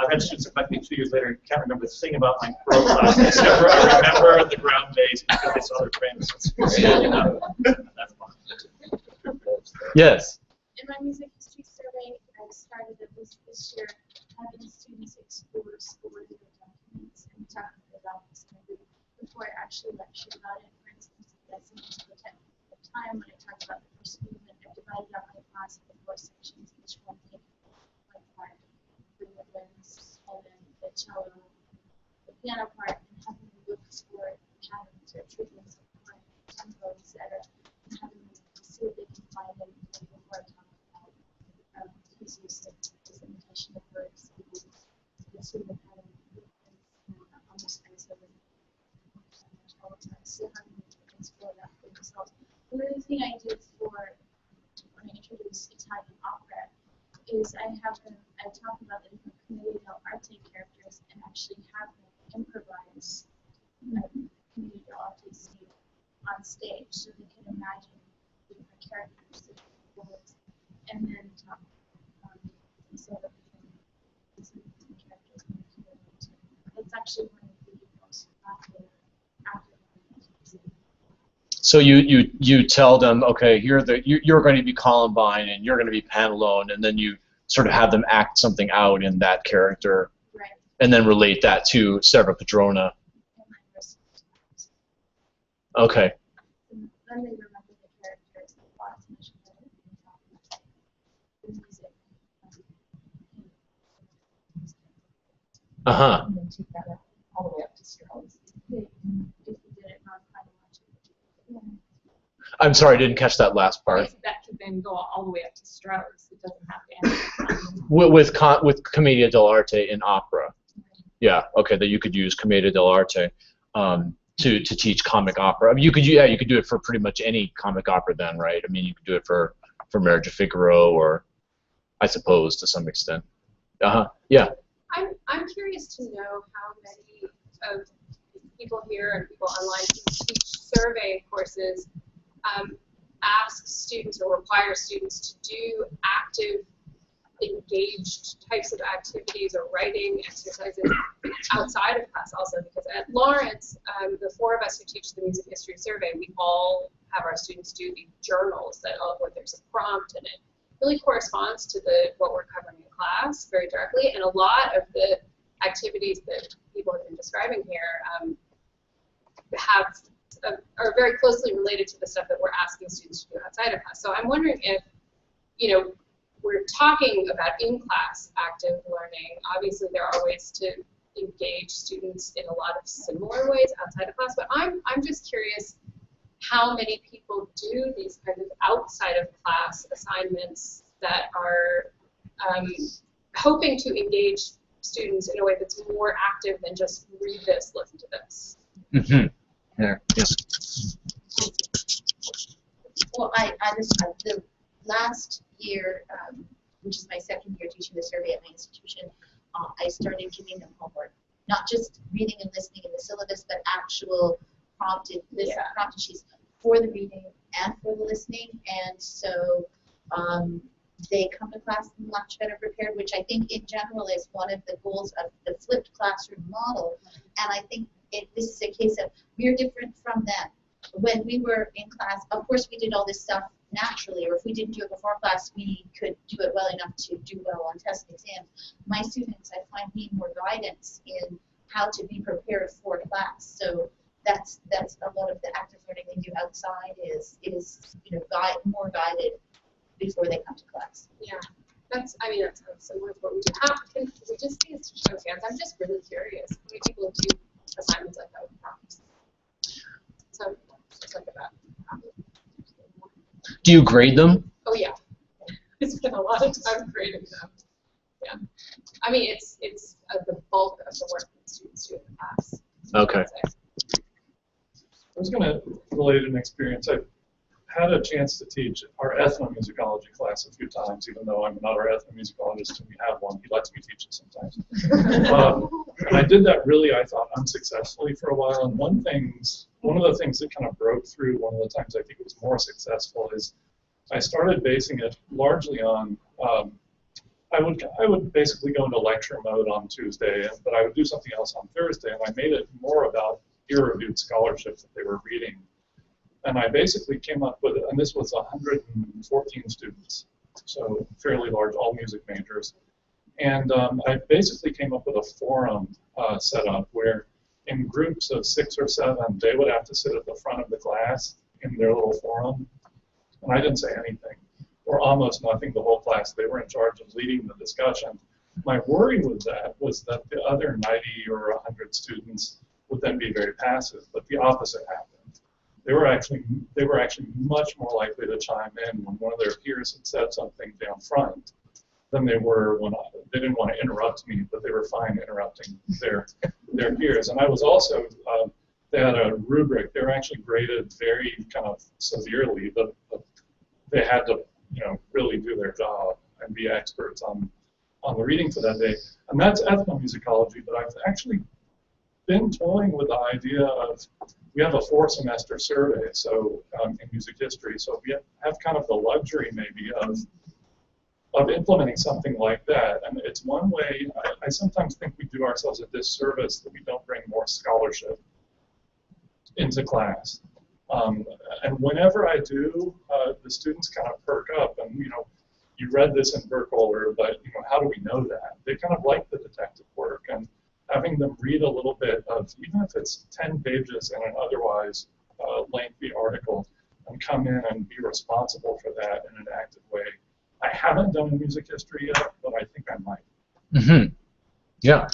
I've had students come back to me 2 years later, can't remember the thing about my pro class, except for I remember the ground bass because they saw their friends standing up. That's fun. Yes. In my music history survey, I started at least this year having students explore scholarly documents and talk about this maybe before I actually lecture about it. For instance, at the time when I talked about the first movement, I divided up my class into 4 sections, each one taking one part, the woodwinds, and then the cello, the piano part, and having them look for patterns or treatments of time, tempo, etc. And having them see if they can find them before I talk about his use of his imitation of words, sort of a pattern of almost isolated all the time. So having to explore that for themselves. Another thing I do when I introduce Italian opera is I talk about the different commedia dell'arte characters and actually have them improvise commedia dell'arte scene on stage so they can imagine different characters, different roles, and then talk so that different characters can appear. That's actually one of the most active So you tell them, okay, you're going to be Columbine and you're going to be Pantalone, and then you sort of have them act something out in that character. Right. and then relate that to Serra Padrona. Okay. Then they remember the characters, the plots, and the music. Uh-huh. And then take that up all the way up to Strauss. If we did it non-chronologically. I'm sorry, I didn't catch that last part. Right, that could then go all the way up to Strauss. It doesn't have to end. With Commedia dell'arte in opera. Yeah, okay, that you could use Commedia dell'arte to teach comic opera. I mean, you could do it for pretty much any comic opera then, right? I mean, you could do it for Marriage of Figaro, or I suppose to some extent. Yeah. I'm curious to know how many of people here and people online who teach survey courses ask students or require students to do active, engaged types of activities or writing exercises outside of class also, because at Lawrence, the four of us who teach the music history survey, we all have our students do these journals that where there's a prompt and it really corresponds to what we're covering in class very directly, and a lot of the activities that people have been describing here are very closely related to the stuff that we're asking students to do outside of class. So I'm wondering if, we're talking about in-class active learning. Obviously, there are ways to engage students in a lot of similar ways outside of class, but I'm just curious how many people do these kind of outside of class assignments that are hoping to engage students in a way that's more active than just read this, listen to this. Mm-hmm. Yes. Well, the last year, which is my second year teaching the survey at my institution, I started giving them homework, not just reading and listening in the syllabus, but actual prompted sheets for the reading and for the listening, and so they come to class much better prepared, which I think in general is one of the goals of the flipped classroom model, and I think this is a case of we're different from them. When we were in class, of course we did all this stuff naturally, or if we didn't do it before class, we could do it well enough to do well on tests and exams. My students, I find, need more guidance in how to be prepared for class. So that's a lot of the active learning they do outside is more guided before they come to class. Yeah, that sounds similar to what we do. Can we just see as to show of hands? I'm just really curious. How many people do assignments like that with prompts? So just like about. Do you grade them? Oh yeah, I spent a lot of time grading them. Yeah, I mean it's the bulk of the work that students do in the class. Okay. I was going to relate an experience. I've had a chance to teach our ethnomusicology class a few times, even though I'm not our ethnomusicologist and we have one. He lets me teach it sometimes. And I did that really, I thought, unsuccessfully for a while. And one of the things that kind of broke through, one of the times I think it was more successful, is I started basing it largely on, I would basically go into lecture mode on Tuesday, but I would do something else on Thursday, and I made it more about peer-reviewed scholarship that they were reading. And I basically came up with, and this was 114 students, so fairly large, all music majors. And I basically came up with a forum setup where in groups of 6 or 7, they would have to sit at the front of the class in their little forum. And I didn't say anything, or almost nothing the whole class. They were in charge of leading the discussion. My worry with that was that the other 90 or 100 students would then be very passive, but the opposite happened. They were actually much more likely to chime in when one of their peers had said something down front than they were when they didn't want to interrupt me, but they were fine interrupting their peers. And I was also, they had a rubric. They were actually graded very kind of severely, but they had to, really do their job and be experts on the reading for that day. And that's ethnomusicology, but I've actually been toying with the idea of, we have a 4-semester survey, so in music history, so we have kind of the luxury maybe of implementing something like that. And it's one way, I sometimes think we do ourselves a disservice that we don't bring more scholarship into class. And whenever I do, the students kind of perk up, and you read this in Burkholder, but how do we know that? They kind of like the detective work, and having them read a little bit of, even if it's 10 pages in an otherwise lengthy article, and come in and be responsible for that in an active way. I haven't done music history yet, but I think I might. Mm-hmm. Yeah.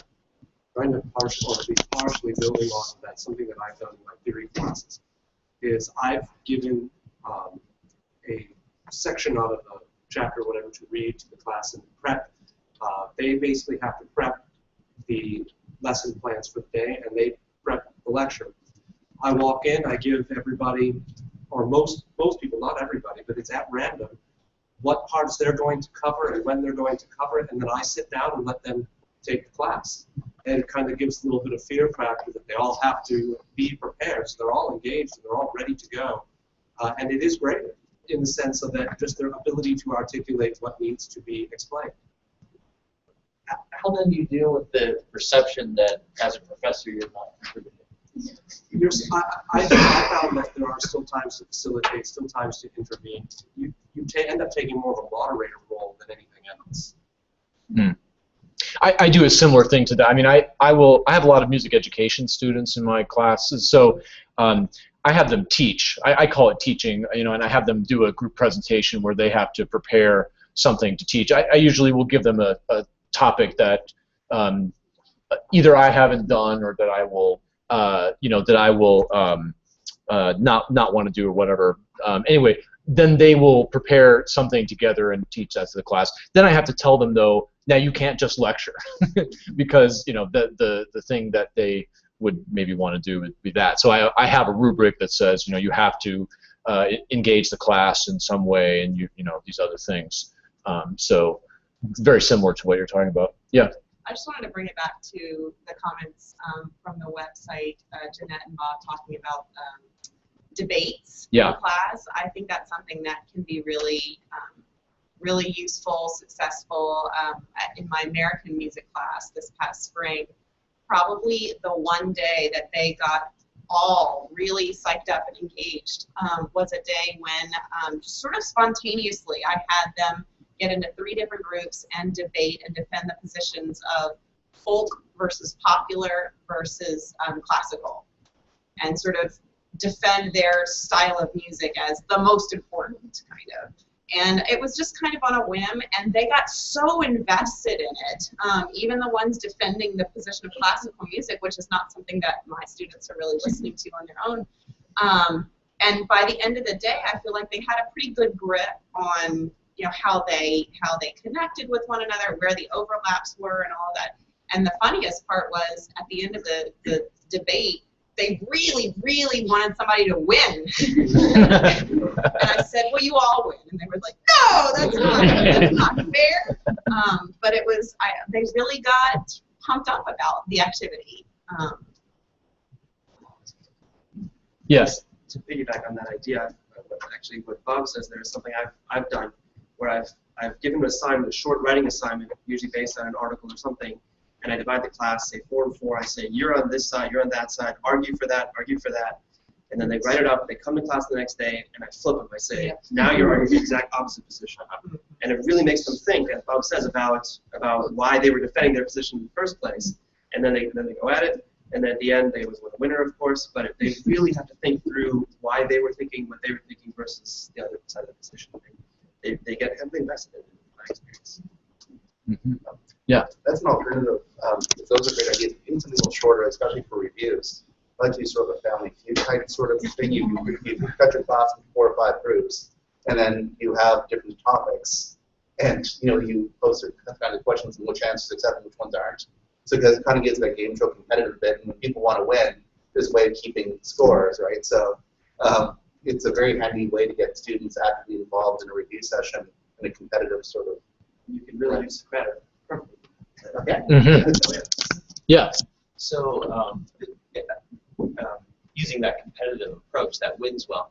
Kind of partially building on that, something that I've done in my theory classes is I've given a section out of a chapter or whatever to read to the class and prep. They basically have to prep the lesson plans for the day, and they prep the lecture. I walk in, I give everybody, or most people, not everybody, but it's at random, what parts they're going to cover and when they're going to cover it, and then I sit down and let them take the class. And it kind of gives a little bit of fear factor that they all have to be prepared, so they're all engaged and they're all ready to go. And it is great in the sense of that just their ability to articulate what needs to be explained. How then do you deal with the perception that as a professor you're not contributing? I found that there are still times to facilitate, still times to intervene. You end up taking more of a moderator role than anything else. Mm. I do a similar thing to that. I mean, I have a lot of music education students in my classes, so I have them teach. I call it teaching, and I have them do a group presentation where they have to prepare something to teach. I usually will give them a topic that either I haven't done or that I will not want to do or whatever. Anyway, then they will prepare something together and teach that to the class. Then I have to tell them, though, now you can't just lecture because the thing that they would maybe want to do would be that. So I have a rubric that says you have to engage the class in some way, and these other things. So it's very similar to what you're talking about. Yeah. I just wanted to bring it back to the comments from the website, Jeanette and Bob talking about debates in class. I think that's something that can be really, really useful, successful. In my American music class this past spring, probably the one day that they got all really psyched up and engaged was a day when just sort of spontaneously I had them get into 3 different groups and debate and defend the positions of folk versus popular versus classical, and sort of defend their style of music as the most important, kind of. And it was just kind of on a whim, and they got so invested in it, even the ones defending the position of classical music, which is not something that my students are really listening to on their own. And by the end of the day, I feel like they had a pretty good grip on how they connected with one another, where the overlaps were, and all that. And the funniest part was at the end of the debate, they really, really wanted somebody to win. And I said, well, you all win. And they were like, no, that's not fair. But it was, they really got pumped up about the activity. Yes. To piggyback on that idea, actually what Bob says there is something I've done, where I've given an assignment, a short writing assignment, usually based on an article or something, and I divide the class, say 4 and 4. I say, you're on this side, you're on that side, argue for that, and then they write it up, they come to class the next day, and I flip them. I say, now you're arguing the exact opposite position. And it really makes them think, as Bob says, about why they were defending their position in the first place. And then they go at it, and then at the end, they was a winner, of course, but they really have to think through why they were thinking what they were thinking versus the other side of the position. They get heavily invested in it, in my experience. Mm-hmm. Yeah. That's an alternative. Those are great ideas. You need something a little shorter, especially for reviews. I like to do sort of a family feud type sort of thing. You cut your class into 4 or 5 groups, and then you have different topics, and you pose certain kind of questions and which answers accept and which ones aren't. So it kind of gives that game show competitive bit, and when people want to win, there's a way of keeping scores, right? So it's a very handy way to get students actively involved in a review session in a competitive sort of. You can really use credit. Okay. Mm-hmm. Yeah. So using that competitive approach, that wins well.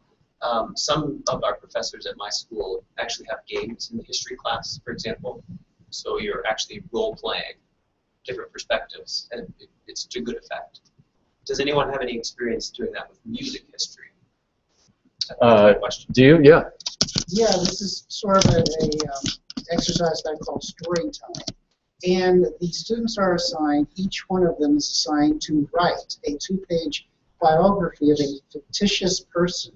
Some of our professors at my school actually have games in the history class, for example. So you're actually role-playing different perspectives, and it's to good effect. Does anyone have any experience doing that with music history? That's my question. Do you? Yeah. Yeah, this is sort of a exercise that I call story time. And the students are assigned, each one of them is assigned to write a 2-page biography of a fictitious person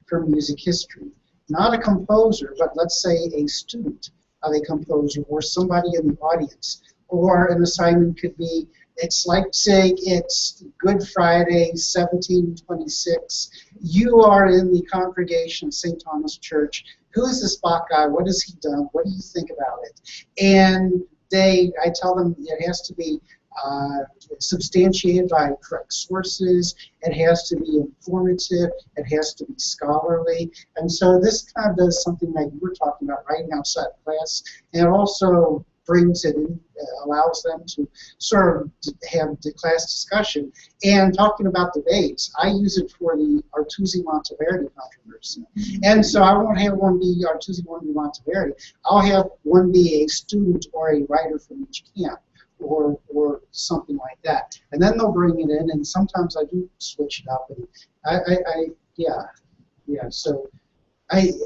from music history. Not a composer, but let's say a student of a composer or somebody in the audience. Or an assignment could be, it's like saying it's Good Friday, 1726. You are in the congregation of St. Thomas Church. Who is this Bach guy? What has he done? What do you think about it? And I tell them it has to be substantiated by correct sources. It has to be informative. It has to be scholarly. And so this kind of does something like you were talking about, writing outside class, and it also brings it in, allows them to sort of have the class discussion. And talking about debates, I use it for the Artusi-Monteverdi controversy. And so I won't have one be Artusi, one be Monteverdi. I'll have one be a student or a writer from each camp, or something like that. And then they'll bring it in, and sometimes I do switch it up. And yeah. So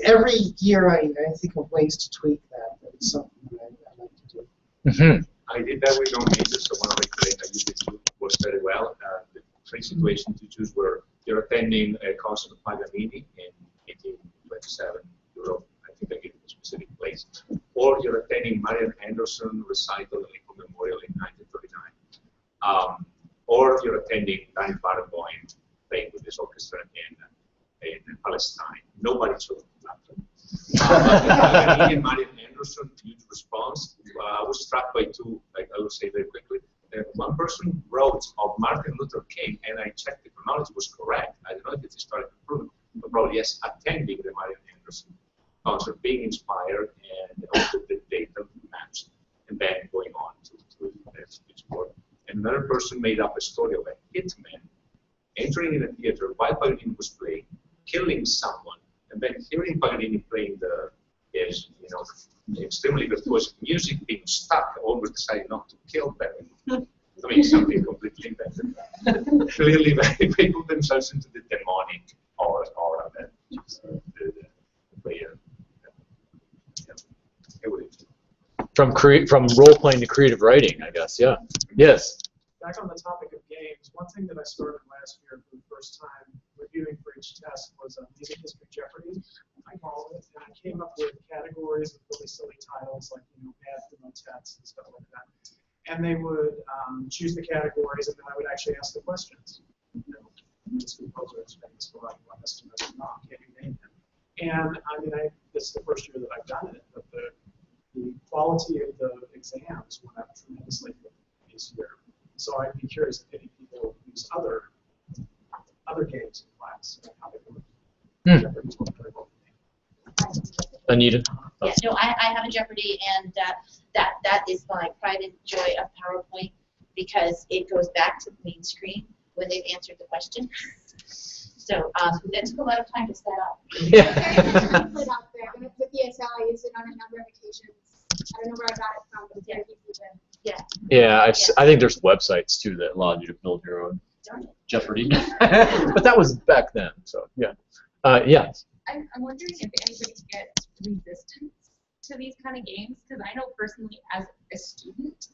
every year I think of ways to tweak that. It's something that I like to do. Mm-hmm. I did that with no majors, so one of the colleagues I used it to works very well. The three situations to choose were you're attending a concert of Paganini in 1827 Europe, I think I gave a specific place, or you're attending Marian Anderson recital at Lincoln Memorial in 1939, or you're attending Danny Barenboim playing with this orchestra in Palestine. Nobody saw that. And Marian Anderson, huge response. I was struck by two, like I will say very quickly. One person wrote of Martin Luther King, and I checked the chronology was correct. I don't know if it's historically proven, but probably yes, attending the Marian Anderson concert, being inspired, and also the data matched, and then going on to their speech board. And another person made up a story of a hitman entering in a theater while Paganini was playing, killing someone, and then hearing Paganini playing the extremely virtuous music, being stuck, always deciding not to kill them. I mean, something completely invented. Clearly, they put themselves into the demonic aura that the player. From role playing to creative writing, I guess. Yeah. Yes. Back on the topic of games, one thing that I started last year for the first time reviewing for each test was a music history Jeopardy, I called it, and I came up with categories with really silly titles like bad motets and stuff like that. And they would choose the categories, and then I would actually ask the questions. This composer is famous for writing one estimate or not, can you name him? And I mean, this is the first year that I've done it, but the quality of the exams went up tremendously this year. So I'd be curious if any people use other games in class and how they work. Jeopardy's worked very well for me. Anita? Yeah, no, I have a Jeopardy, and that is my pride and joy of PowerPoint, because it goes back to the main screen when they've answered the question. So that took a lot of time to set up. There's a template out there. I'm going to put ESL. I used it on a number of occasions. I don't know where I got it from, but it's very easy to. Yeah, I think there's websites too that allow you to build your own Jeopardy. But that was back then, so yeah. Yeah. I'm wondering if anybody gets resistance to these kind of games, because I know personally as a student,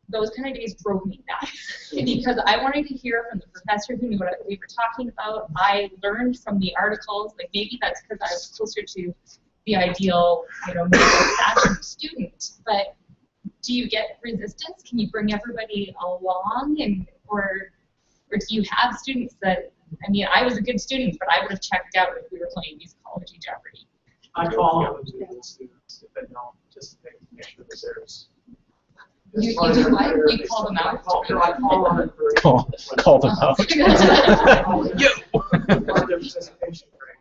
those kind of days drove me nuts because I wanted to hear from the professor who knew what we were talking about. I learned from the articles, like maybe that's because I was closer to the ideal, fashion student, but do you get resistance? Can you bring everybody along, or do you have students that, I mean, I was a good student, but I would have checked out if we were playing musicology Jeopardy. I call on the students if they don't participate to make sure that there's. You do what? You call them out? I call on them for call them out. Yo! Their participation rate.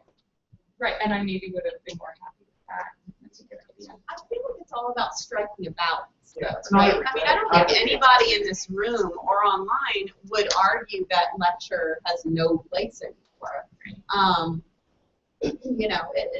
Right, and I maybe would have been more happy with that. That's a good idea. I feel like it's all about striking a balance. Yeah, right? I mean, I don't think anybody in this room or online would argue that lecture has no place anymore.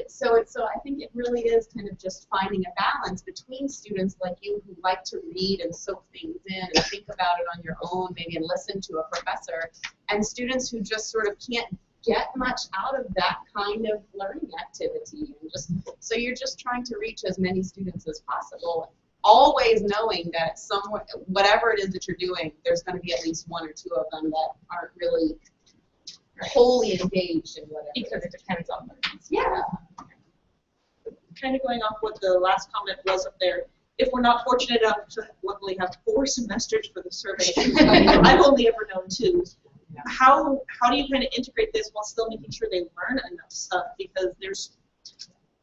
So I think it really is kind of just finding a balance between students like you who like to read and soak things in and think about it on your own, maybe, and listen to a professor, and students who just sort of can't get much out of that kind of learning activity. And so you're just trying to reach as many students as possible. always knowing that somewhere, whatever it is that you're doing, there's going to be at least one or two of them that aren't really wholly engaged in whatever. Because it depends on them. Yeah. Kind of going off what the last comment was up there, if we're not fortunate enough to luckily have 4 semesters for the survey, I've only ever known 2. How do you kind of integrate this while still making sure they learn enough stuff? Because there's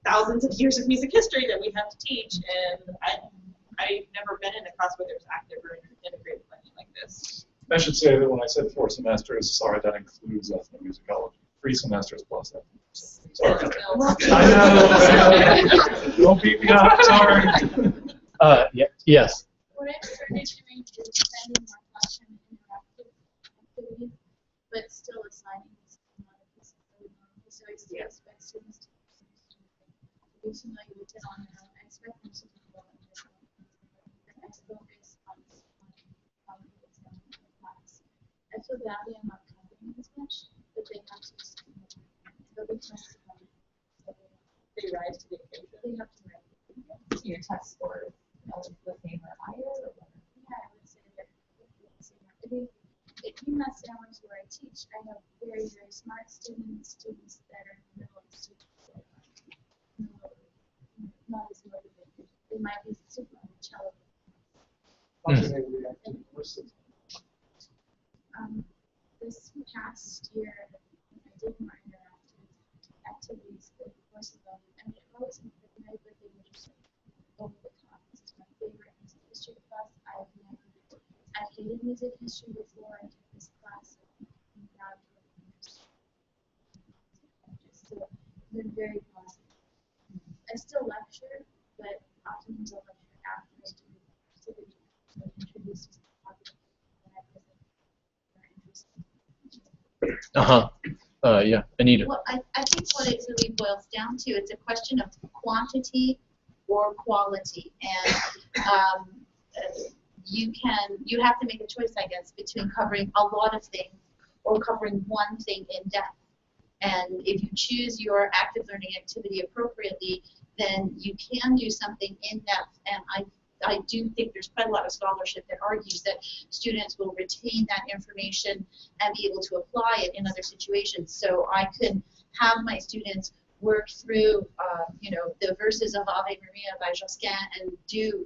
thousands of years of music history that we have to teach, and I've never been in a class where there's active or integrated learning like this. I should say that when I said 4 semesters, sorry, that includes ethnomusicology. 3 semesters plus that. Sorry. I know. Don't beat me up. Sorry. Yes. What I've started doing is spending more time in interactive activities, but still assigning a lot of pieces really normally. So I still expect students to be familiar with it on their own. I expect them to do well in their own. And I focus on how it's done in the class. I feel badly I'm not copying as much, but they have to they rise to the occasion. They have to write. So your test scores the same or higher? Or yeah, I would say that if you mess down to where I teach, I have very, very smart students, students that are in the middle, and students that are not as motivated. They might be super on the cello. This past year, I did more interactive activities with course of them. I mean, it wasn't very good, they were just over the top. This is my favorite music history class. I hated music history before I took this class. And now I'm doing it. So it's been very positive. I still lecture, but oftentimes I'll lecture after I do the activity. So I introduce to the topic when I present their interest. Yeah, Anita. Well, I think what it really boils down to, it's a question of quantity or quality, and you have to make a choice, I guess, between covering a lot of things or covering one thing in depth. And if you choose your active learning activity appropriately, then you can do something in depth. And I do think there's quite a lot of scholarship that argues that students will retain that information and be able to apply it in other situations. So I can have my students work through, the verses of Ave Maria by Josquin and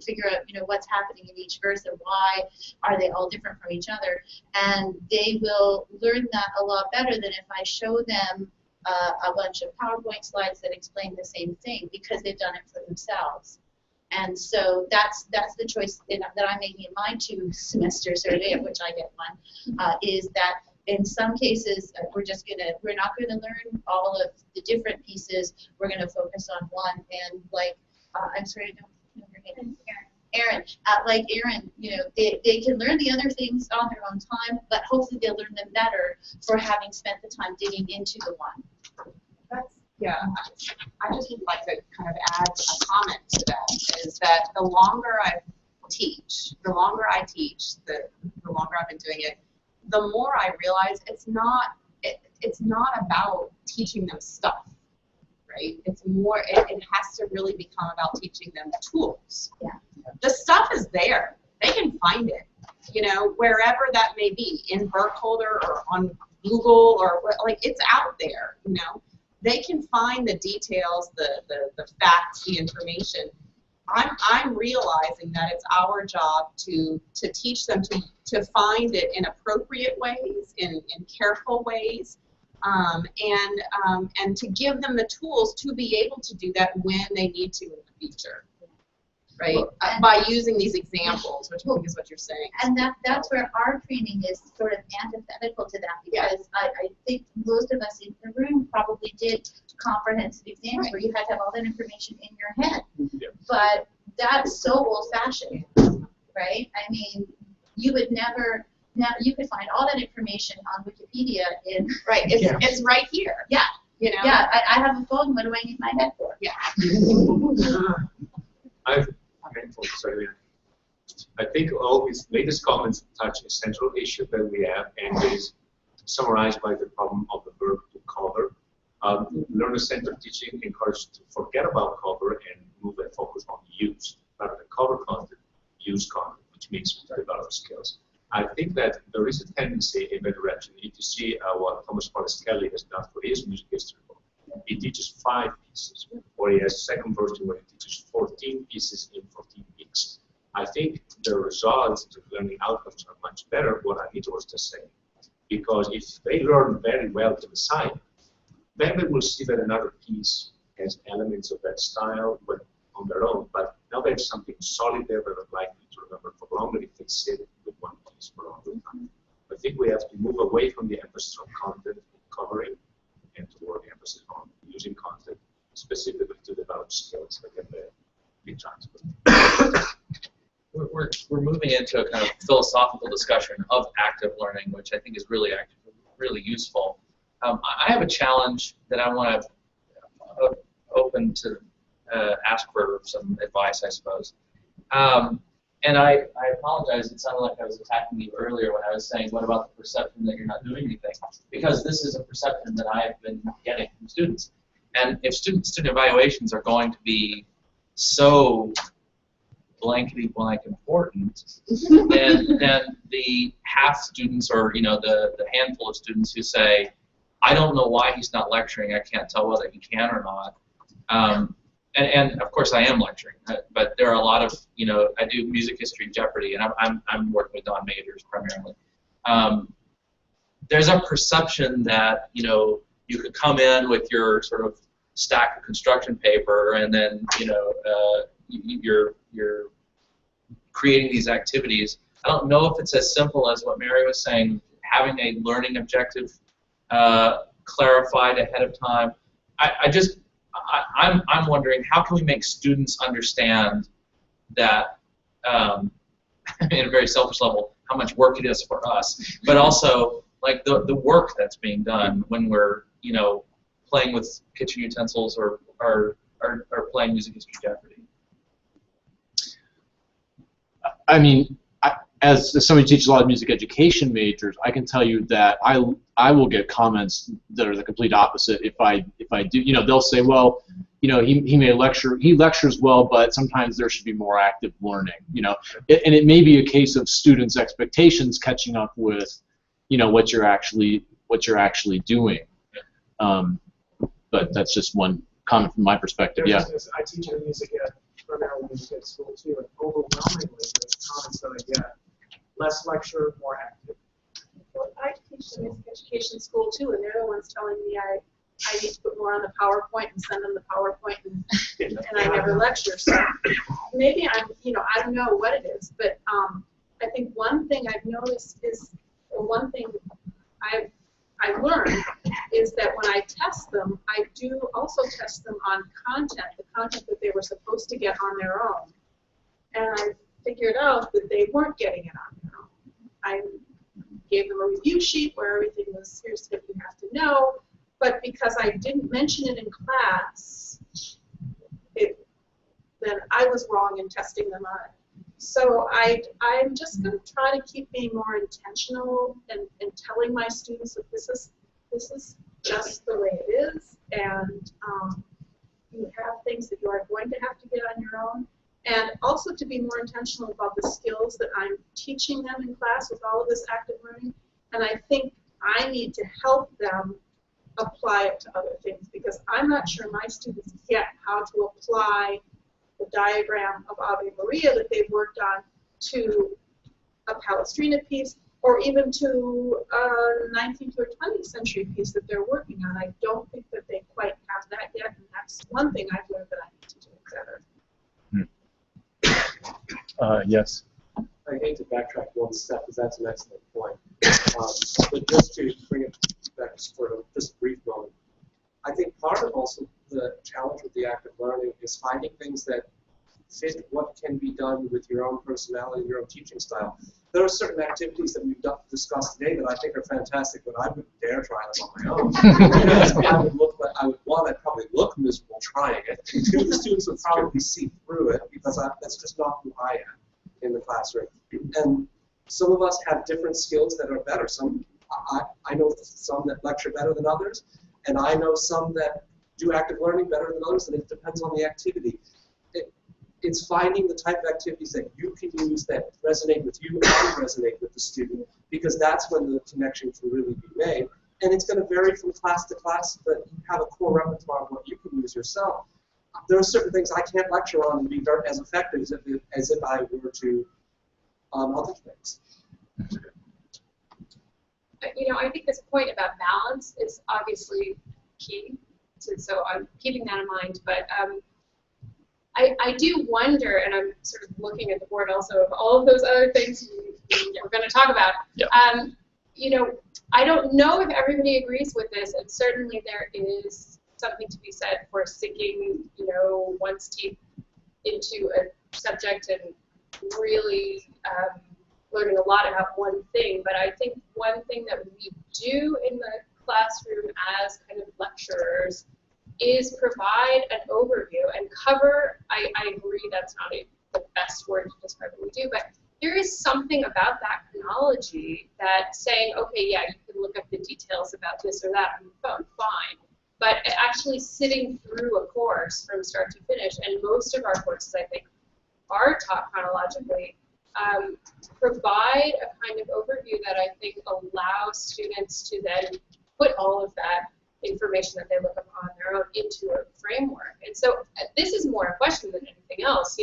figure out, what's happening in each verse and why are they all different from each other. And they will learn that a lot better than if I show them a bunch of PowerPoint slides that explain the same thing because they've done it for themselves. And so that's the choice that I'm making in my 2-semester survey, of which I get one, is that in some cases we're not gonna learn all of the different pieces. We're gonna focus on one. And like I'm sorry, I don't know your name. Erin, like Erin, they can learn the other things on their own time, but hopefully they'll learn them better for having spent the time digging into the one. Yeah, I just would like to kind of add a comment to that, is that the longer I teach, the longer I've been doing it, the more I realize it's not about teaching them stuff, right? It's more, it has to really become about teaching them tools. Yeah. The stuff is there. They can find it, wherever that may be, in Burkholder or on Google or it's out there, They can find the details, the facts, the information. I'm realizing that it's our job to teach them to find it in appropriate ways, in careful ways, and to give them the tools to be able to do that when they need to in the future. Right, by using these examples, which I think is what you're saying. And that's where our training is sort of antithetical to that, because I think most of us in the room probably did comprehensive exams where you had to have all that information in your head. But that's so old-fashioned, right? I mean, you would never. Now you could find all that information on Wikipedia in. Right, it's right here. Yeah. Yeah, I have a phone. What do I need my head for? Yeah. I think all these latest comments touch a central issue that we have, and it is summarized by the problem of the verb to cover. Learner-centered teaching encourages to forget about cover and move and focus on use rather than uncover content, use content, which means develop skills. I think that there is a tendency in that direction. If you see what Thomas Forrest Kelly has done for his music history book, he teaches 5 pieces, or he has a second version where he teaches 14 pieces in 14 weeks. I think the results, the learning outcomes are much better, what Anita was just saying. Because if they learn very well to the side, then they will see that another piece has elements of that style but on their own. But now there's something solid there that are likely to remember for longer if they sit with one piece for a longer time. I think we have to move away from the emphasis on content covering and toward the emphasis on using content specifically to develop skills that can be transferred. We're moving into a kind of philosophical discussion of active learning, which I think is really useful. I have a challenge that I want to open to ask for some advice, I suppose. And I apologize, it sounded like I was attacking you earlier when I was saying, what about the perception that you're not doing anything? Because this is a perception that I have been getting from students. And if student evaluations are going to be so blankety-blank important, then the half students, or the handful of students who say, I don't know why he's not lecturing, I can't tell whether he can or not. And of course I am lecturing, but there are a lot of, I do music history Jeopardy, and I'm working with non-majors primarily. There's a perception that, you could come in with your sort of stack of construction paper, and then, you're creating these activities. I don't know if it's as simple as what Mary was saying, having a learning objective clarified ahead of time. I'm wondering, how can we make students understand that, in a very selfish level, how much work it is for us, but also like the work that's being done when we're playing with kitchen utensils or playing music history Jeopardy. I mean, as somebody who teaches a lot of music education majors, I can tell you that I will get comments that are the complete opposite. If I do, they'll say, well, he may lecture, he lectures well, but sometimes there should be more active learning. And it may be a case of students' expectations catching up with, what you're actually doing. But that's just one comment from my perspective. Yeah. I teach in music at primarily music at school too, and overwhelmingly the comments that I get: less lecture, more active. Well, I teach in music education school too, and they're the ones telling me I need to put more on the PowerPoint and send them the PowerPoint, and I never lecture. So maybe I don't know what it is, but I think one thing I've noticed is, or one thing I've learned is that when I test them, I do also test them on content, the content that they were supposed to get on their own. And I figured out that they weren't getting it on their own. I gave them a review sheet where everything was, here's what you have to know, but because I didn't mention it in class, then I was wrong in testing them on it. So I'm just going to try to keep being more intentional and telling my students that this is just the way it is, and you have things that you are going to have to get on your own, and also to be more intentional about the skills that I'm teaching them in class with all of this active learning. And I think I need to help them apply it to other things, because I'm not sure my students get how to apply the diagram of Ave Maria that they've worked on to a Palestrina piece, or even to a 19th or 20th century piece that they're working on. I don't think that they quite have that yet, and that's one thing I've learned that I need to do better. Yes. I hate to backtrack one step, because that's an excellent point. But just to bring it back for just a brief moment, I think part of also the challenge with the active learning is finding things that fit what can be done with your own personality, your own teaching style. There are certain activities that we've discussed today that I think are fantastic, but I wouldn't dare try them on my own. Because I'd probably look miserable trying it. Two, the students would probably see through it, because that's just not who I am in the classroom. And some of us have different skills that are better. I know some that lecture better than others, and I know some that do active learning better than others, and it depends on the activity. it's finding the type of activities that you can use that resonate with you and resonate with the student, because that's when the connection can really be made. And it's going to vary from class to class, but you have a core repertoire of what you can use yourself. There are certain things I can't lecture on and be very, as effective as if I were to other things. I think this point about balance is obviously key. So I'm keeping that in mind. But I do wonder, and I'm sort of looking at the board also, of all of those other things we're going to talk about. Yep. I don't know if everybody agrees with this, and certainly there is something to be said for sinking, one's teeth into a subject and really learning a lot about one thing. But I think one thing that we do in the classroom as kind of lecturers is provide an overview and cover. I agree that's not the best word to describe what we do, but there is something about that chronology that saying, okay, yeah, you can look up the details about this or that on the phone, fine. But actually sitting through a course from start to finish, and most of our courses, I think, are taught chronologically, provide a kind of overview that I think allows students to then put all of that information that they look up on their own into a framework. And so this is more a question than anything else.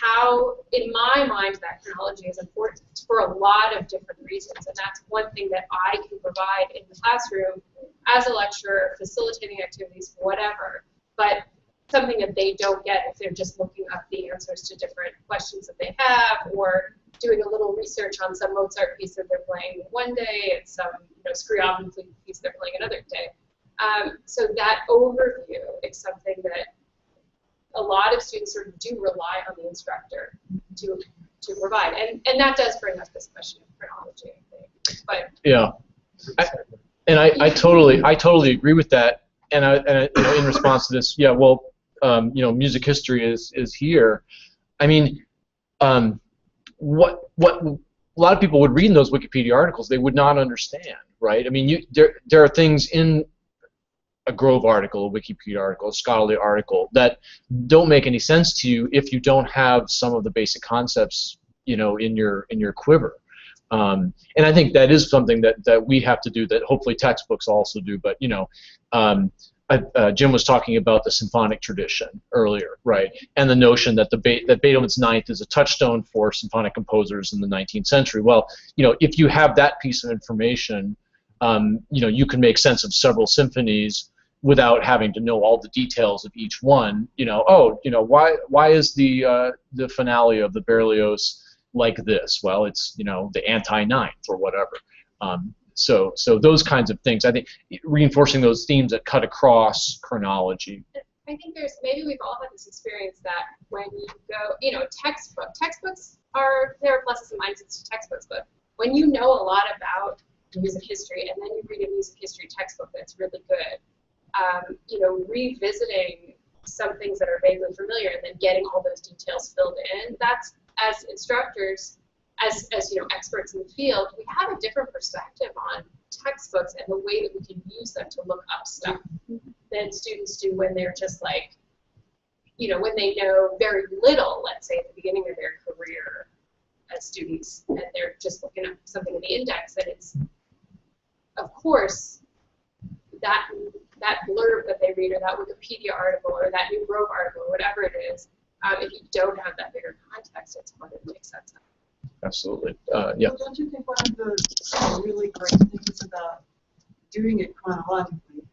How, in my mind, that chronology is important for a lot of different reasons, and that's one thing that I can provide in the classroom as a lecturer, facilitating activities, whatever, but something that they don't get if they're just looking up the answers to different questions that they have, or doing a little research on some Mozart piece that they're playing one day and some Scriabin piece they're playing another day. So that overview is something that a lot of students sort of do rely on the instructor to provide, and that does bring up this question of chronology, I think. But yeah, I totally agree with that. And in response to this, yeah, well, music history is here. I mean, what a lot of people would read in those Wikipedia articles, they would not understand, right? I mean, there are things in a Grove article, a Wikipedia article, a scholarly article that don't make any sense to you if you don't have some of the basic concepts, in your quiver. And I think that is something that we have to do, that hopefully textbooks also do. But Jim was talking about the symphonic tradition earlier, right? And the notion that that Beethoven's Ninth is a touchstone for symphonic composers in the 19th century. Well, if you have that piece of information, you can make sense of several symphonies without having to know all the details of each one. Why is the finale of the Berlioz like this? Well, it's the anti-ninth or whatever. So those kinds of things, I think, reinforcing those themes that cut across chronology. I think maybe we've all had this experience that when you go, textbooks there are pluses and minuses to textbooks, but when you know a lot about music history and then you read a music history textbook that's really good, revisiting some things that are vaguely familiar and then getting all those details filled in, that's, as instructors, as experts in the field, we have a different perspective on textbooks and the way that we can use them to look up stuff than students do when they're just like, when they know very little, let's say at the beginning of their career as students, and they're just looking up something in the index, and it's, of course, that blurb that they read, or that Wikipedia article, or that New Grove article, or whatever it is, if you don't have that bigger context, it's hard to make sense of. Absolutely. Yeah. Well, don't you think one of the really great things about doing it chronologically,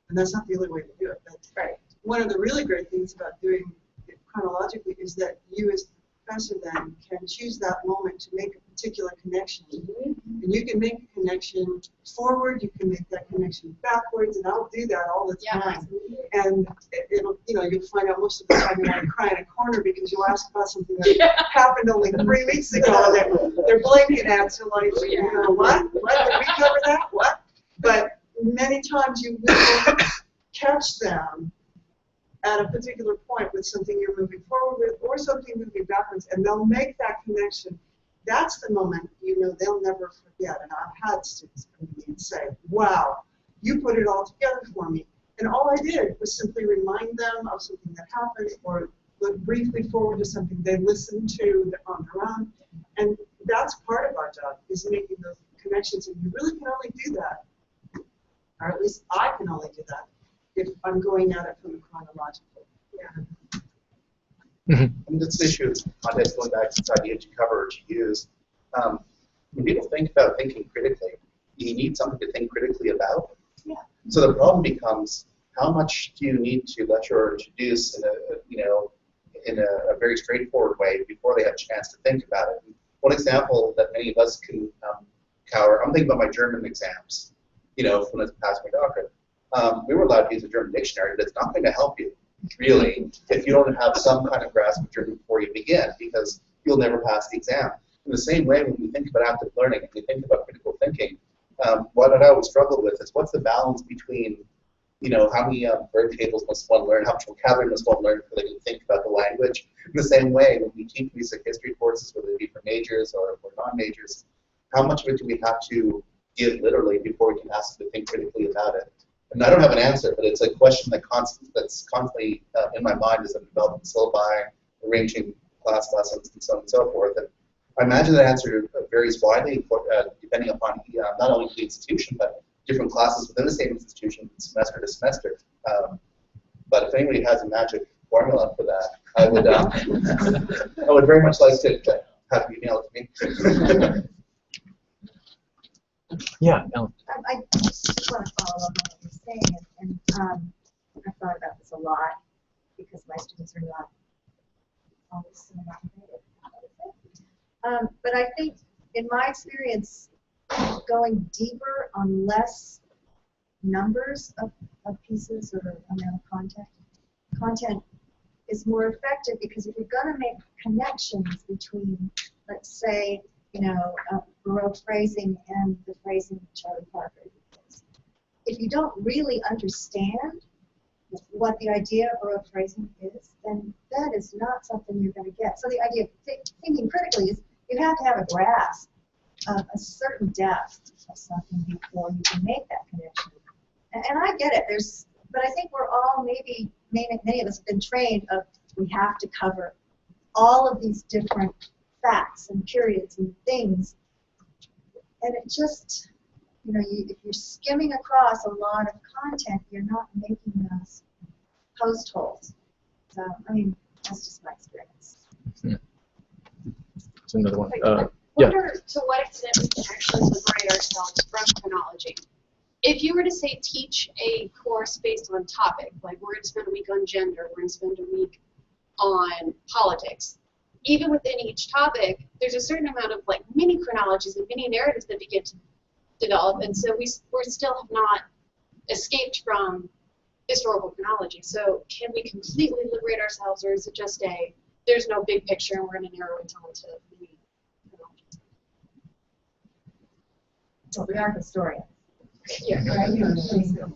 and that's not the only way to do it, but right. One of the really great things about doing it chronologically is that you as the professor then can choose that moment to make a particular connection. And you can make a connection forward, you can make that connection backwards, and I'll do that all the time. Yeah. And it'll, you'll find out most of the time you want to cry in a corner because you'll ask about something that happened only 3 weeks ago, and they're blinking at you like, what? What? Did we cover that? What? But many times you will catch them at a particular point with something you're moving forward with or something moving backwards, and they'll make that connection. That's the moment they'll never forget. And I've had students come to me and say, wow, you put it all together for me. And all I did was simply remind them of something that happened or look briefly forward to something they listen to on their own. And that's part of our job, is making those connections. And you really can only do that, or at least I can only do that, if I'm going at it from a chronological. Yeah. And this issue of context, going back to this idea to cover or to use, when people think about thinking critically, you need something to think critically about. Yeah. So the problem becomes, how much do you need to lecture or introduce in a very straightforward way before they have a chance to think about it? One example that many of us can cover, I'm thinking about my German exams, when I passed my doctorate. We were allowed to use a German dictionary, but it's not going to help you, really, if you don't have some kind of grasp of German before you begin, because you'll never pass the exam. In the same way, when we think about active learning, and we think about critical thinking, what I always struggle with is what's the balance between, how many verb tables must one learn, how much vocabulary must one learn before they can think about the language. In the same way, when we teach music history courses, whether it be for majors or non-majors, how much of it do we have to give literally before we can ask them to think critically about it? And I don't have an answer, but it's a question that's constantly in my mind as I'm developing syllabi, arranging class lessons, and so on and so forth. And I imagine the answer varies widely depending upon not only the institution, but different classes within the same institution, semester to semester. But if anybody has a magic formula for that, I would I would very much like to have you email it to me. Yeah, Ellen. I just want to follow up on what you're saying, and I've thought about this a lot because my students are not always so motivated. But I think, in my experience, going deeper on less numbers of pieces or amount of content is more effective, because if you're going to make connections between, let's say, Baroque phrasing and the phrasing of Charlie Parker, if you don't really understand what the idea of Baroque phrasing is, then that is not something you're going to get. So the idea of thinking critically is you have to have a grasp of a certain depth of something before you can make that connection. And I get it. But I think we're all many of us have been trained of we have to cover all of these different facts and periods and things, and it just, if you're skimming across a lot of content, you're not making those post holes. So, that's just my experience. That's another one. I Yeah. wonder to what extent we can actually liberate ourselves from chronology. If you were to say teach a course based on topic, like we're going to spend a week on gender, we're going to spend a week on politics, even within each topic, there's a certain amount of mini chronologies and mini narratives that begin to develop, and so we still have not escaped from historical chronology. So can we completely liberate ourselves, or is it just there's no big picture and we're going to narrow it down to mini chronologies? Well, we are historians. Yeah. Right?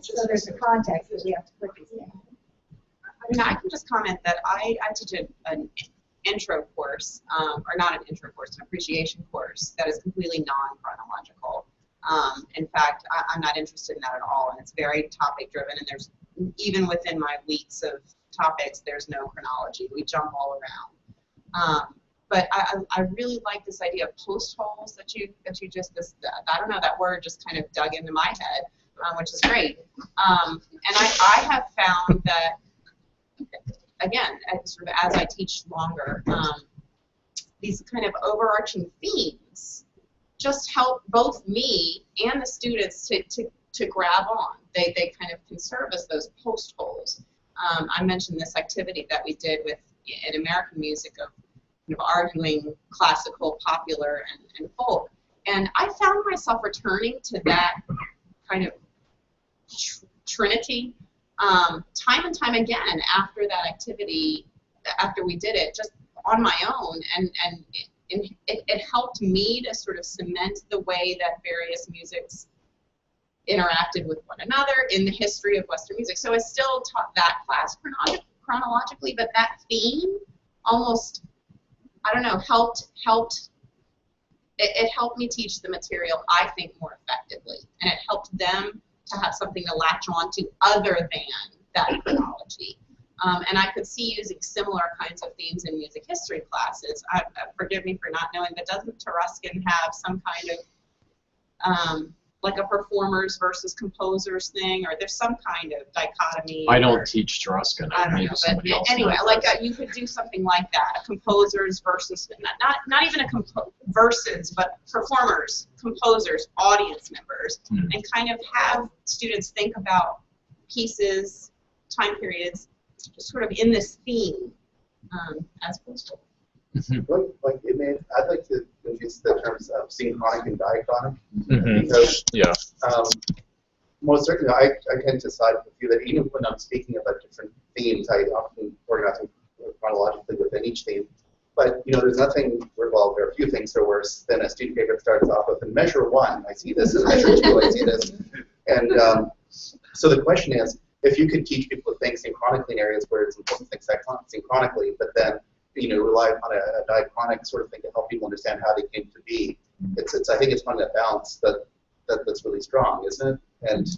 So there's a context that we have to put these in. I can just comment that I teach an intro course, or not an intro course, an appreciation course that is completely non-chronological. In fact, I'm not interested in that at all, and it's very topic-driven, and there's, even within my weeks of topics, there's no chronology. We jump all around. But I really like this idea of post holes that you just, I don't know, that word just kind of dug into my head, which is great. And I have found that, again, as I teach longer, these kind of overarching themes just help both me and the students to grab on. They kind of can serve as those post holes. I mentioned this activity that we did in American music of arguing classical, popular, and folk. And I found myself returning to that kind of trinity time and time again after that activity, after we did it, just on my own. And it helped me to sort of cement the way that various musics interacted with one another in the history of Western music. So I still taught that class chronologically, but that theme almost, I don't know, helped. It helped me teach the material, I think, more effectively, and it helped them to have something to latch on to other than that chronology. And I could see using similar kinds of themes in music history classes. Forgive me for not knowing, but doesn't Taruskin have some kind of like a performers versus composers thing, or there's some kind of dichotomy? I don't teach Taruskin. I don't know, but anyway, like you could do something like that: a composers versus not even a versus, but performers, composers, audience members, and kind of have students think about pieces, time periods, just sort of in this theme as opposed to. Like I'd like to use the terms of synchronic and diachronic, because most certainly I tend to side with you that even when I'm speaking about different themes, I often organize them chronologically within each theme. But there's nothing, well, there are a few things that are worse than a student paper that starts off with, in measure 1, I see this, and measure 2, I see this. And so the question is, if you could teach people to think synchronically in areas where it's important to think synchronically, but then rely upon a diachronic sort of thing to help people understand how they came to be. I think it's finding that balance that's really strong, isn't it? And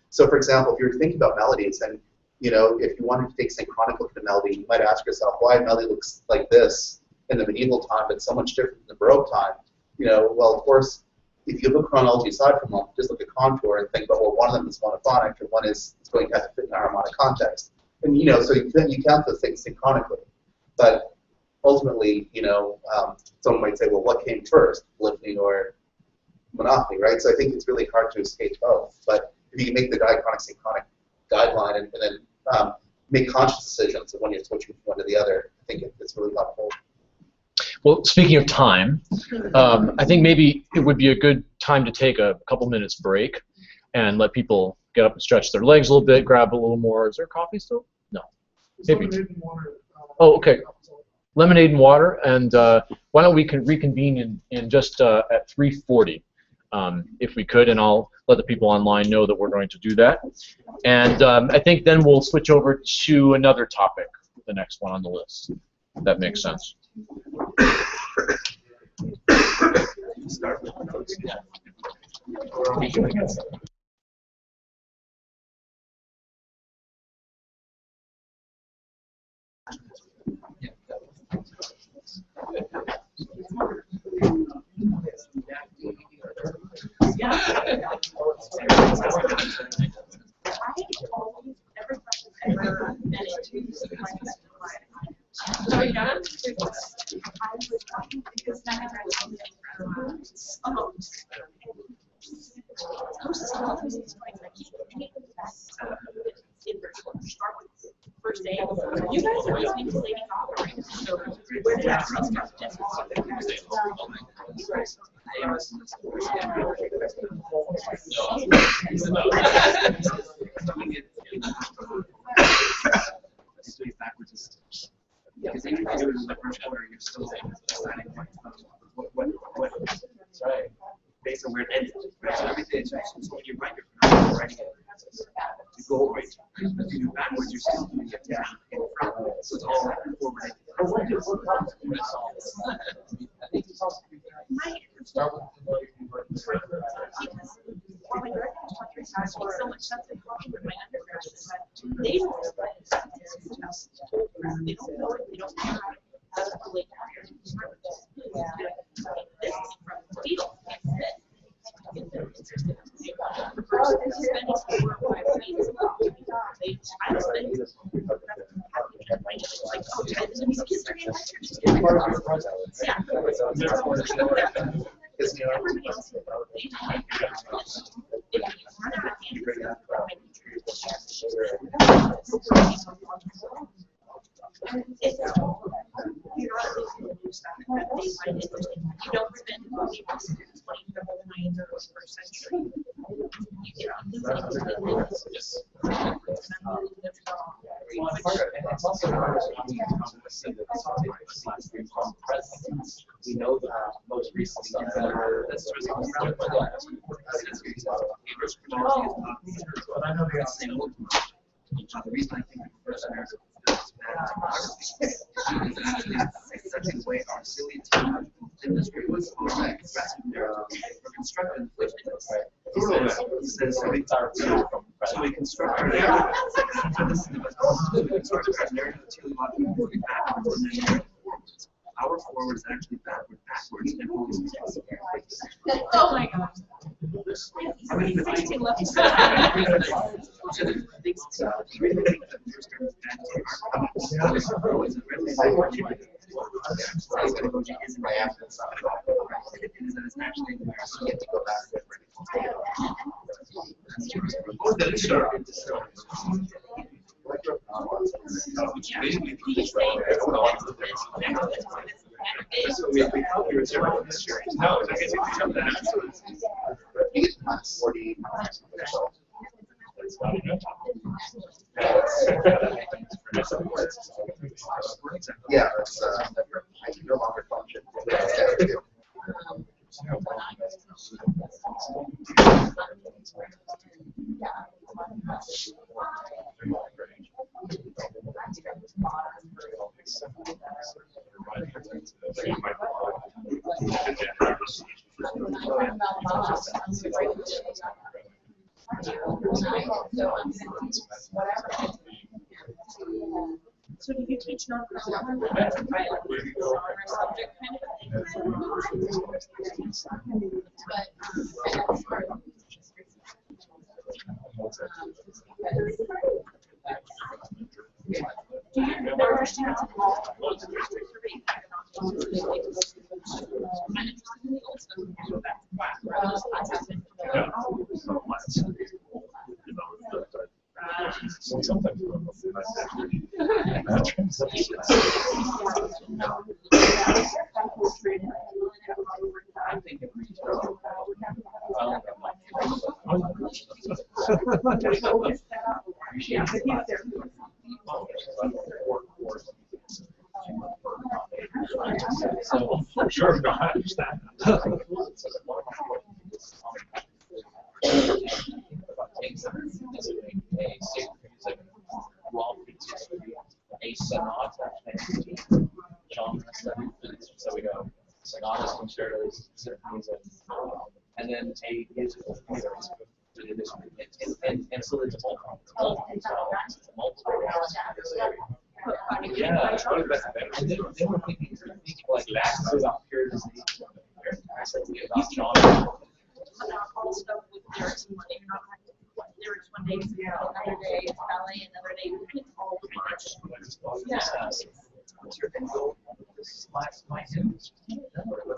so, for example, if you're thinking about melodies, and if you wanted to take synchronic look at a melody, you might ask yourself why a melody looks like this in the medieval time, but so much different in the Baroque time. Well, of course, if you look chronology aside from them, just look at contour and think about, well, one of them is monophonic and one is going to have to fit in a harmonic context. And so you count those things synchronically, but ultimately, someone might say, well, what came first, polyphony or monotony, right? So I think it's really hard to escape both. But if you can make the diachronic synchronic guideline and then make conscious decisions of when you're switching from one to the other, I think it's really helpful. Well, speaking of time, I think maybe it would be a good time to take a couple minutes break and let people get up and stretch their legs a little bit, grab a little more. Is there coffee still? No. Maybe. Oh, okay. Lemonade and water, and why don't we reconvene in just at 3:40, if we could, and I'll let the people online know that we're going to do that. And I think then we'll switch over to another topic, the next one on the list. If that makes sense. First day. You guys are listening to Lady Gaga, right? So where did that come from? Because even if you do it in the first quarter, you're still deciding what right, based on where it ended. Right? So everything, so when you write your writing it, you go right. If you do backwards, you're still doing it down in front. So it's all forward. So much sense in talking with my undergraduates, but they don't know it, they don't know how to relate to this is from the field. The person is spending 4 or 5 weeks. I was spending like, oh, time is music history and lectures. Yeah. Everybody else you don't spend 20 the whole 21st century. You get on these we know that most recently the reason I think the first American is such a way our salient industry was constructed. It says So we construct our narrative. So this is the best part. So we construct our narrative until we want to move backwards, and then our forward is actually backwards, and always Oh my God. I mean, the 16 left. Yeah, it's, I can no longer function. So do you teach non-curricular or subject kind of do you know students involved? Sure, I understand. A sonata genre study. So we go sonatas, concertos, symphonies, and then a musical theater. And so there's multiple. Yeah, and then we're thinking like that about periodization. About genre. All stuff with lyrics and money. You're not like lyrics one day, another day it's ballet, another day it's all much. Yeah.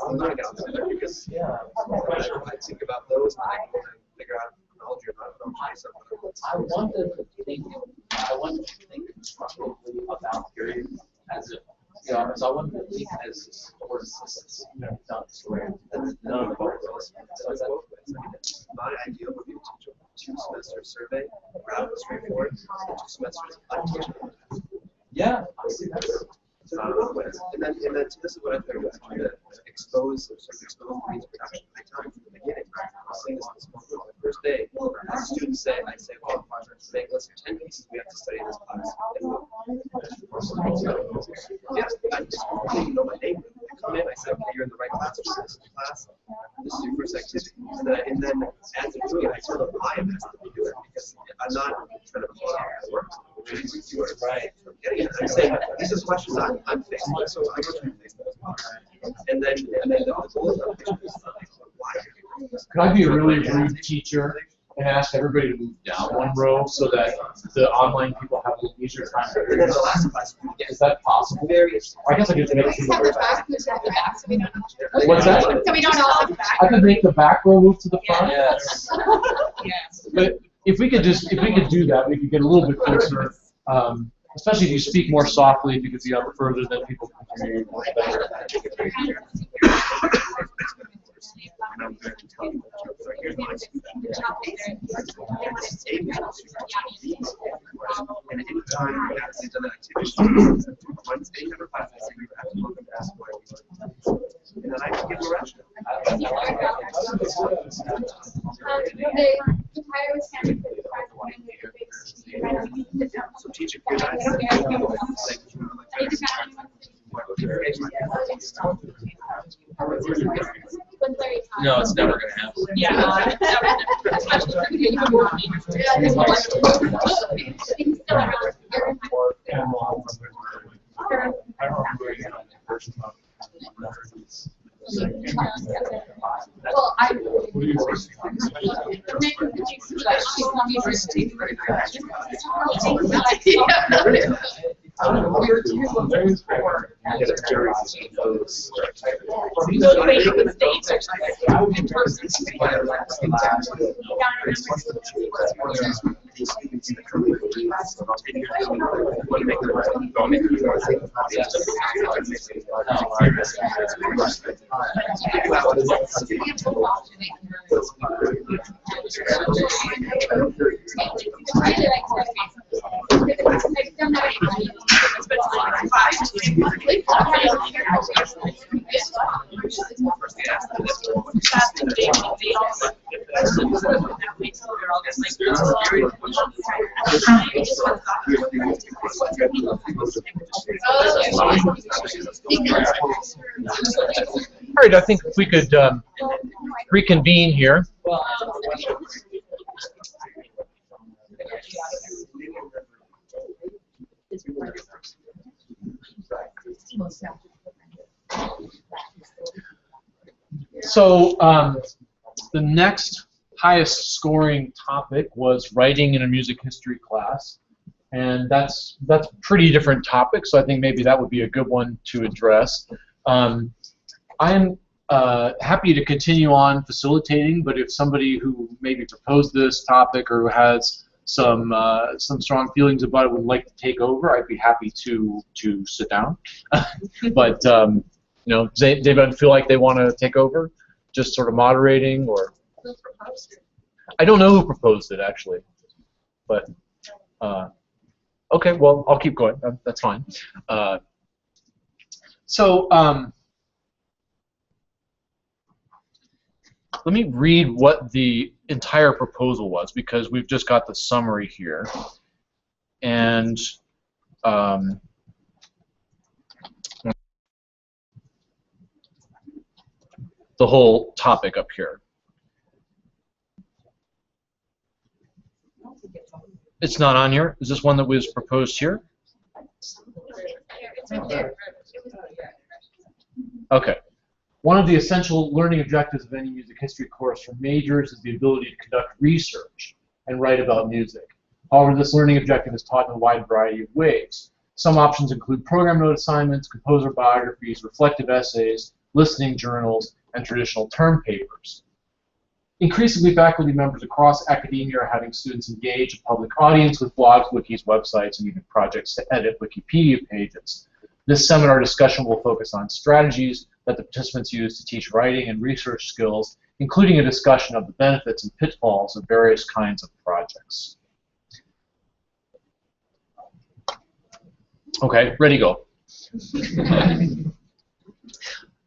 I'm not gonna because I think about those and I figure out chronology about it. I want them to think constructively about periods as if, you know, so I want them to think as support assistance, not square. None of those. My idea would be to teach a 2-semester survey, rather straightforward, 2 semesters unteachable. Yeah, I see that. And then this is what I think is trying to expose the means of production high time from the beginning. I was saying this in small group. The first day, as students say, I say, well, make less than 10 pieces, we have to study this class. Yes, I'm just you know my name. I come in, I say, okay, you're in the right class, this is the class, this is your first activity. And then as they're doing it, I tell them I am asked to do it because I'm not trying to follow my work. Right. I'm saying these are questions I'm faced with, so I'm going to face them as well. And then the goal is why? Could I be a really rude teacher and ask everybody to move down one row so that the online people have a easier time? Is that possible? I guess I could make it. What's that? So we don't all have the back. I could make the back row move to the front. Yes. Yes. But if we could do that, we could get a little bit closer. Especially if you speak more softly, if you could be up further, then people can hear you much better. And I'm going to tell you, here's my and anytime we have to do that activity, once they have a class, I say, you have to look and ask why we and then I can give you a rationale. So teach it good No, it's never going to happen. Yeah. Well, I. All right, I think if we could reconvene here. So the next highest scoring topic was writing in a music history class, and that's a pretty different topic, so I think maybe that would be a good one to address. I'm happy to continue on facilitating, but if somebody who maybe proposed this topic or who has some strong feelings about it would like to take over, I'd be happy to sit down. But you know, does anybody feel like they want to take over, just sort of moderating, or? Who proposed it? I don't know who proposed it actually, but okay, well I'll keep going. That's fine. So let me read what the entire proposal was, because we've just got the summary here, and the whole topic up here. It's not on here? Is this one that was proposed here? Okay. One of the essential learning objectives of any music history course for majors is the ability to conduct research and write about music. However, this learning objective is taught in a wide variety of ways. Some options include program note assignments, composer biographies, reflective essays, listening journals, and traditional term papers. Increasingly, faculty members across academia are having students engage a public audience with blogs, wikis, websites, and even projects to edit Wikipedia pages. This seminar discussion will focus on strategies that the participants use to teach writing and research skills, including a discussion of the benefits and pitfalls of various kinds of projects. Okay, ready, go.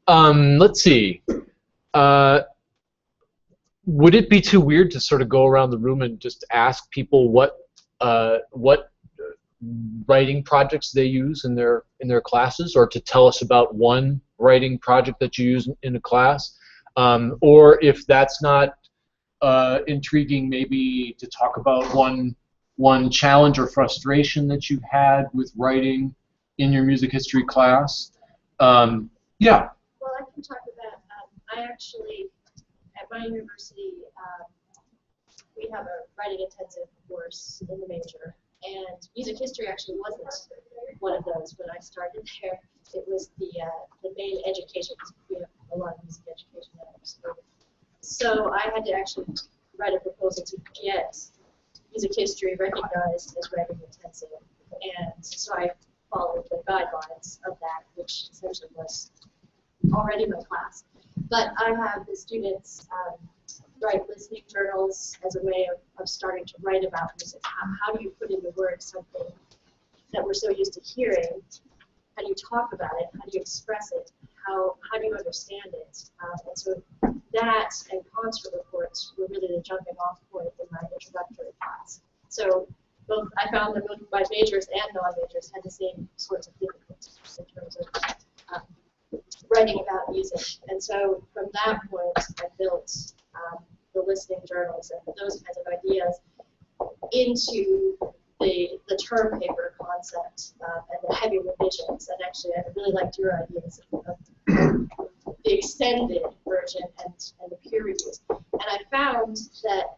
Let's see. Would it be too weird to sort of go around the room and just ask people what writing projects they use in their classes, or to tell us about one writing project that you use in a class? Or if that's not intriguing, maybe to talk about one challenge or frustration that you've had with writing in your music history class. Yeah. Well, I can talk about, I actually, at my university, we have a writing intensive course in the major, and music history actually wasn't one of those when I started there. It was the main education, because we have a lot of music education at our school. So I had to actually write a proposal to get music history recognized as writing intensive, and so I followed the guidelines of that, which essentially was already my class. But I have the students write listening journals as a way of starting to write about music. How do you put into words something that we're so used to hearing? How do you talk about it? How do you express it? How do you understand it? And so that and concert reports were really the jumping off point in my introductory class. So I found that both my majors and non-majors had the same sorts of difficulties in terms of writing about music And so from that point, I built the listening journals and those kinds of ideas into the term paper concept and the heavy revisions. And actually, I really liked your ideas of the extended version and the peer reviews. And I found that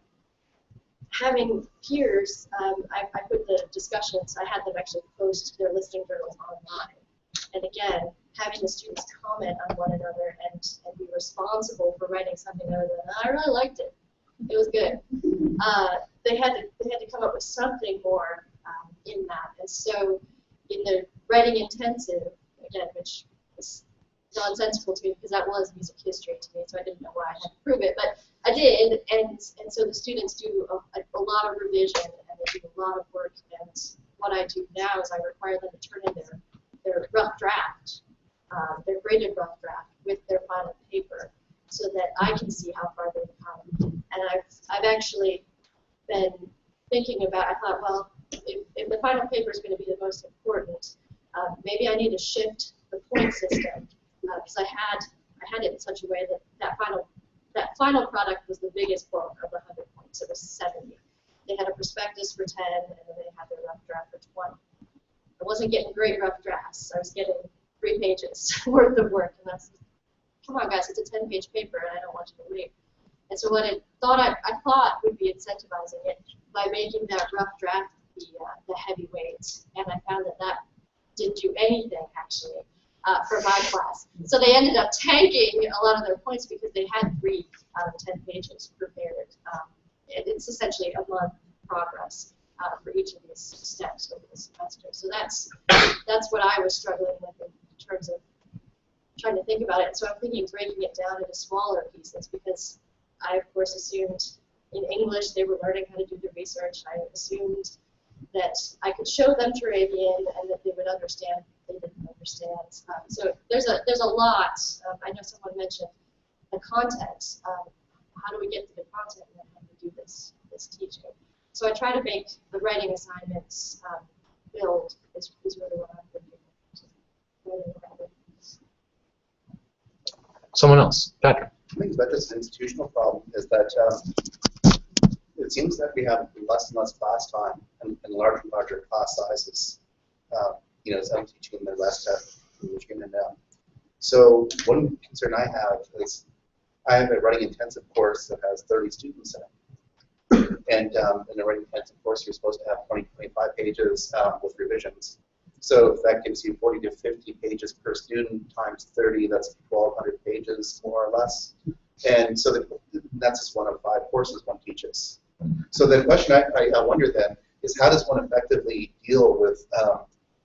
having peers, I put the discussions, I had them actually post their listening journals online. And again, having the students comment on one another and be responsible for writing something other than, I really liked it. It was good. They had to come up with something more in that. And so in the writing intensive, again, which is nonsensical to me because that was music history to me, so I didn't know why I had to prove it, but I did, and so the students do a lot of revision and they do a lot of work, and what I do now is I require them to turn in their rough draft, their graded rough draft with their final paper, so that I can see how far they've come. And I've actually been thinking about, I thought, well, if the final paper is going to be the most important, maybe I need to shift the point system, because I had it in such a way that that final product was the biggest bulk of the 100 points. It was 70. They had a prospectus for 10, and then they had their rough draft for 20. I wasn't getting great rough drafts. I was getting 3 pages worth of work, and that's, come on guys, it's a 10-page paper, and I don't want you to read. And so what I thought would be incentivizing it by making that rough draft the heavyweight, and I found that didn't do anything actually for my class. So they ended up tanking a lot of their points because they had 3 out of 10 pages prepared. It's essentially a month progress for each of these steps over the semester. So that's what I was struggling with in terms of trying to think about it. So I'm thinking breaking it down into smaller pieces, because I of course assumed in English they were learning how to do the research. I assumed that I could show them Turabian and that they would understand. They didn't understand. So there's a lot. I know someone mentioned the content. How do we get to the content, and then how do we do this teaching? So I try to make the writing assignments build is really what I'm thinking. Someone else, Patrick. I think that this institutional problem is that it seems that we have less and less class time and larger and larger class sizes. As I'm teaching in the West at Michigan, and so one concern I have is I have a writing intensive course that has 30 students in it, and in a writing intensive course you're supposed to have 20-25 pages with revisions. So if that gives you 40 to 50 pages per student times 30, that's 1,200 pages more or less. And so that's just one of 5 courses one teaches. So the question I wonder then is, how does one effectively deal with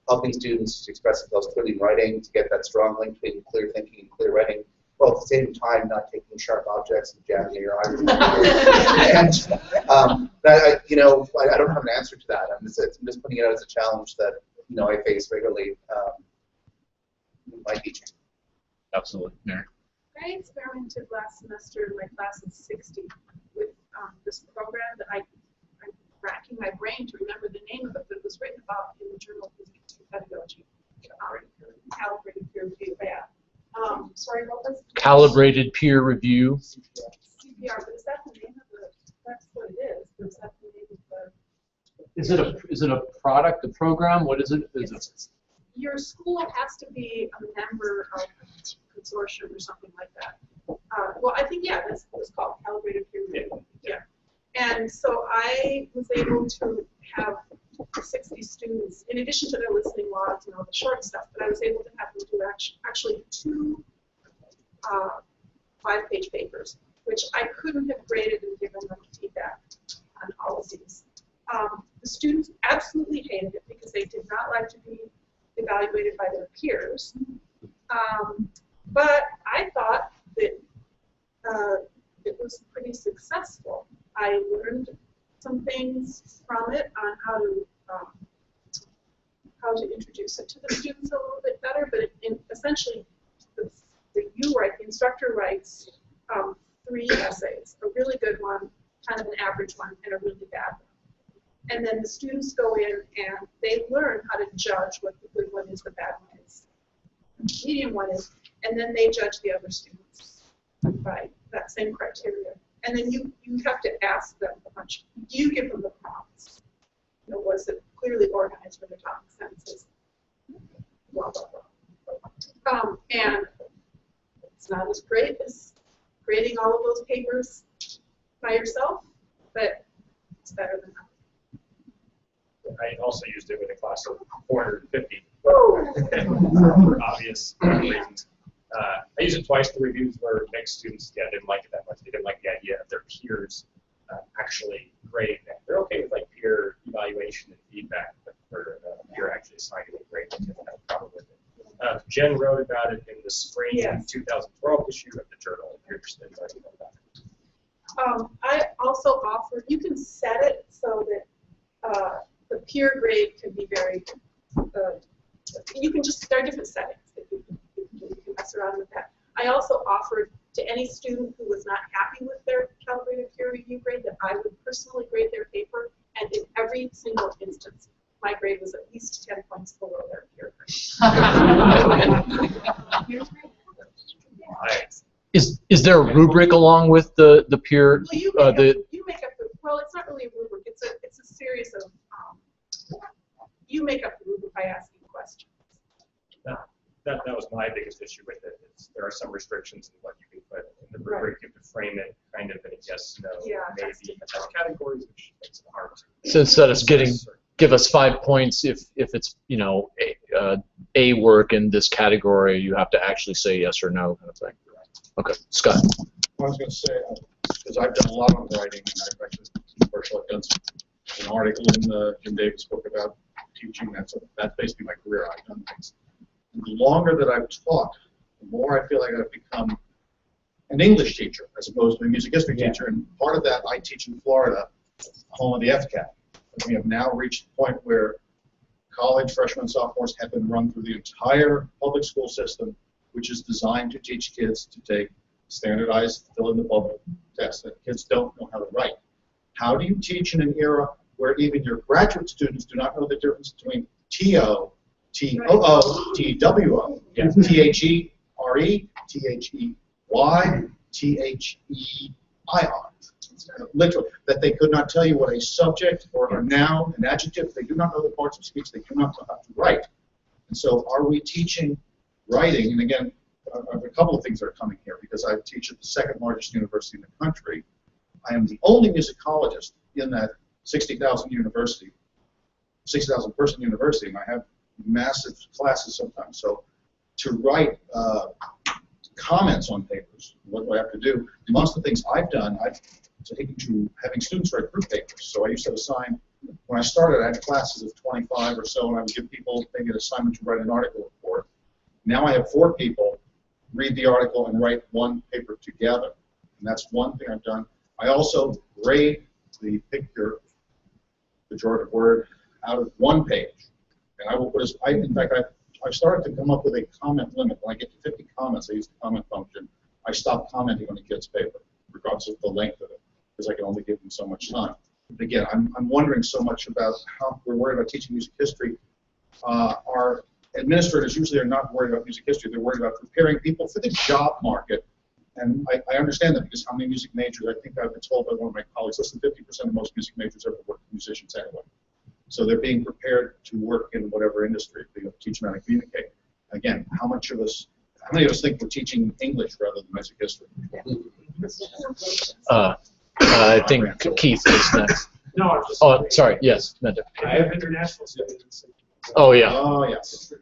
helping students to express themselves clearly in writing, to get that strong link between clear thinking and clear writing, while at the same time not taking sharp objects and jamming in your eye? And I don't have an answer to that. I'm just putting it out as a challenge that I face regularly in my teaching. Absolutely, Mary. I experimented last semester in my class of 60 with this program that I'm racking my brain to remember the name of it, but it was written about in the Journal of Music and Pedagogy. Calibrated peer review. Yeah. Sorry, what was it? Calibrated peer review. CPR, but is that the name of the? That's what it is. But is that the name of the? Is it a product, a program? What is it? Your school has to be a member of a consortium or something like that. Well, I think, yeah, that's what it's called, calibrated peer review. Yeah. And so I was able to have 60 students, in addition to their listening logs and all the short stuff, but I was able to have them do actually 2 5-page papers, which I couldn't have graded and given them feedback on all of these. The students absolutely hated it because they did not like to be evaluated by their peers. But I thought that it was pretty successful. I learned some things from it on how to introduce it to the students a little bit better, but essentially the instructor writes 3 essays, a really good one, kind of an average one, and a really bad one. And then the students go in and they learn how to judge what the good one is, the bad one is, the medium one is, and then they judge the other students. by that same criteria. And then you have to ask them a bunch. You give them the prompts. You know, was it clearly organized for the talking sentences? Blah, blah, blah. And it's not as great as creating all of those papers by yourself, but it's better than nothing. I also used it with a class of 450 for obvious reasons. I used it twice. The reviews were mixed. Students didn't like it that much. They didn't like the idea of their peers actually grading them. They're okay with like peer evaluation and feedback, but for peer actually assigning a grade, they didn't have a problem with it. Jen wrote about it in the spring 2012 issue of the journal. If you're interested in learning about it. I also offer, you can set it so that the peer grade can be very, you can just, there are different settings that you can mess around with that. I also offered to any student who was not happy with their calibrated peer review grade that I would personally grade their paper, and in every single instance, my grade was at least 10 points below their peer grade. Is there a rubric along with the peer? Well, you make up the, well, it's not really a rubric. It's a series of you make up the rubric by asking questions. That was my biggest issue with it. There are some restrictions in what you can put in the rubric. You have to frame it kind of in a yes, no, maybe categories, which makes it hard to. So instead of give us 5 points if it's a work in this category, you have to actually say yes or no kind of thing. Okay, Scott. I was going to say, because I've done a lot of writing, and I've actually I've done an article in Jim Davis' book about teaching. That's basically my career. I've done things. The longer that I've taught, the more I feel like I've become an English teacher as opposed to a music history teacher. And part of that, I teach in Florida, home of the FCAT. We have now reached the point where college freshmen and sophomores have been run through the entire public school system, which is designed to teach kids to take standardized fill-in-the-bubble tests that kids don't know how to write. How do you teach in an era where even your graduate students do not know the difference between T-O, T-O-O, T-W-O, T-H-E-R-E, T-H-E-Y, T-H-E-I-R? Literally, that they could not tell you what a subject or a noun, an adjective, they do not know the parts of speech, they do not know how to write. And so are we teaching writing? And again, a couple of things are coming here because I teach at the second largest university in the country. I am the only musicologist in that 60,000 person university, and I have massive classes sometimes. So to write comments on papers, what do I have to do? Most of the things I've done, I've taken to having students write proof papers. So I used to assign, when I started, I had classes of 25 or so, and I would give people maybe an assignment to write an article report. Now I have 4 people read the article and write one paper together. And that's one thing I've done. I also grade the picture, pejorative word, out of 1 page. And I will put in fact, I've started to come up with a comment limit. When I get to 50 comments, I use the comment function. I stop commenting on a kid's paper, regardless of the length of it, because I can only give them so much time. But again, I'm wondering so much about how we're worried about teaching music history. Our administrators usually are not worried about music history. They're worried about preparing people for the job market. And I understand that because how many music majors, I think I've been told by one of my colleagues, less than 50% of most music majors ever work with musicians anyway. So they're being prepared to work in whatever industry, they teach them how to communicate. Again, how many of us think we're teaching English rather than music history? I think Keith is next. No, I was just oh, sorry, yes, Mender. I have international students. Oh, yeah. Oh, yes.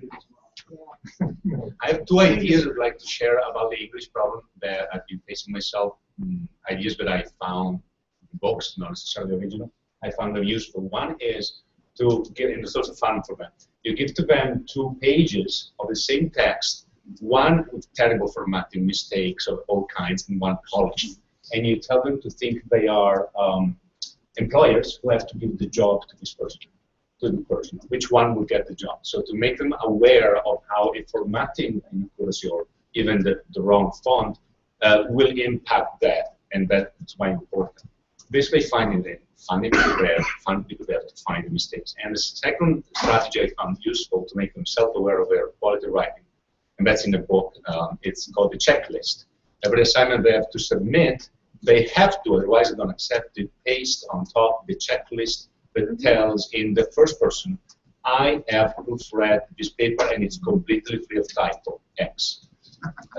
I have 2 ideas I'd like to share about the English problem that I've been facing myself. Ideas that I found in books, not necessarily original. I found them useful. One is to get in the sort of fun for them. You give to them 2 pages of the same text, one with terrible formatting mistakes of all kinds and one polished. And you tell them to think they are employers who have to give the job to this person. Which one will get the job. So to make them aware of how a formatting inaccuracy or even the wrong font will impact that, and that's why important. Basically finding them, finding people there to find the mistakes. And the second strategy I found useful to make them self-aware of their quality writing, and that's in the book, it's called the checklist. Every assignment they have to submit, they have to, otherwise they don't accept it, paste on top the checklist that tells in the first person, I have proofread this paper and it's completely free of typo, X.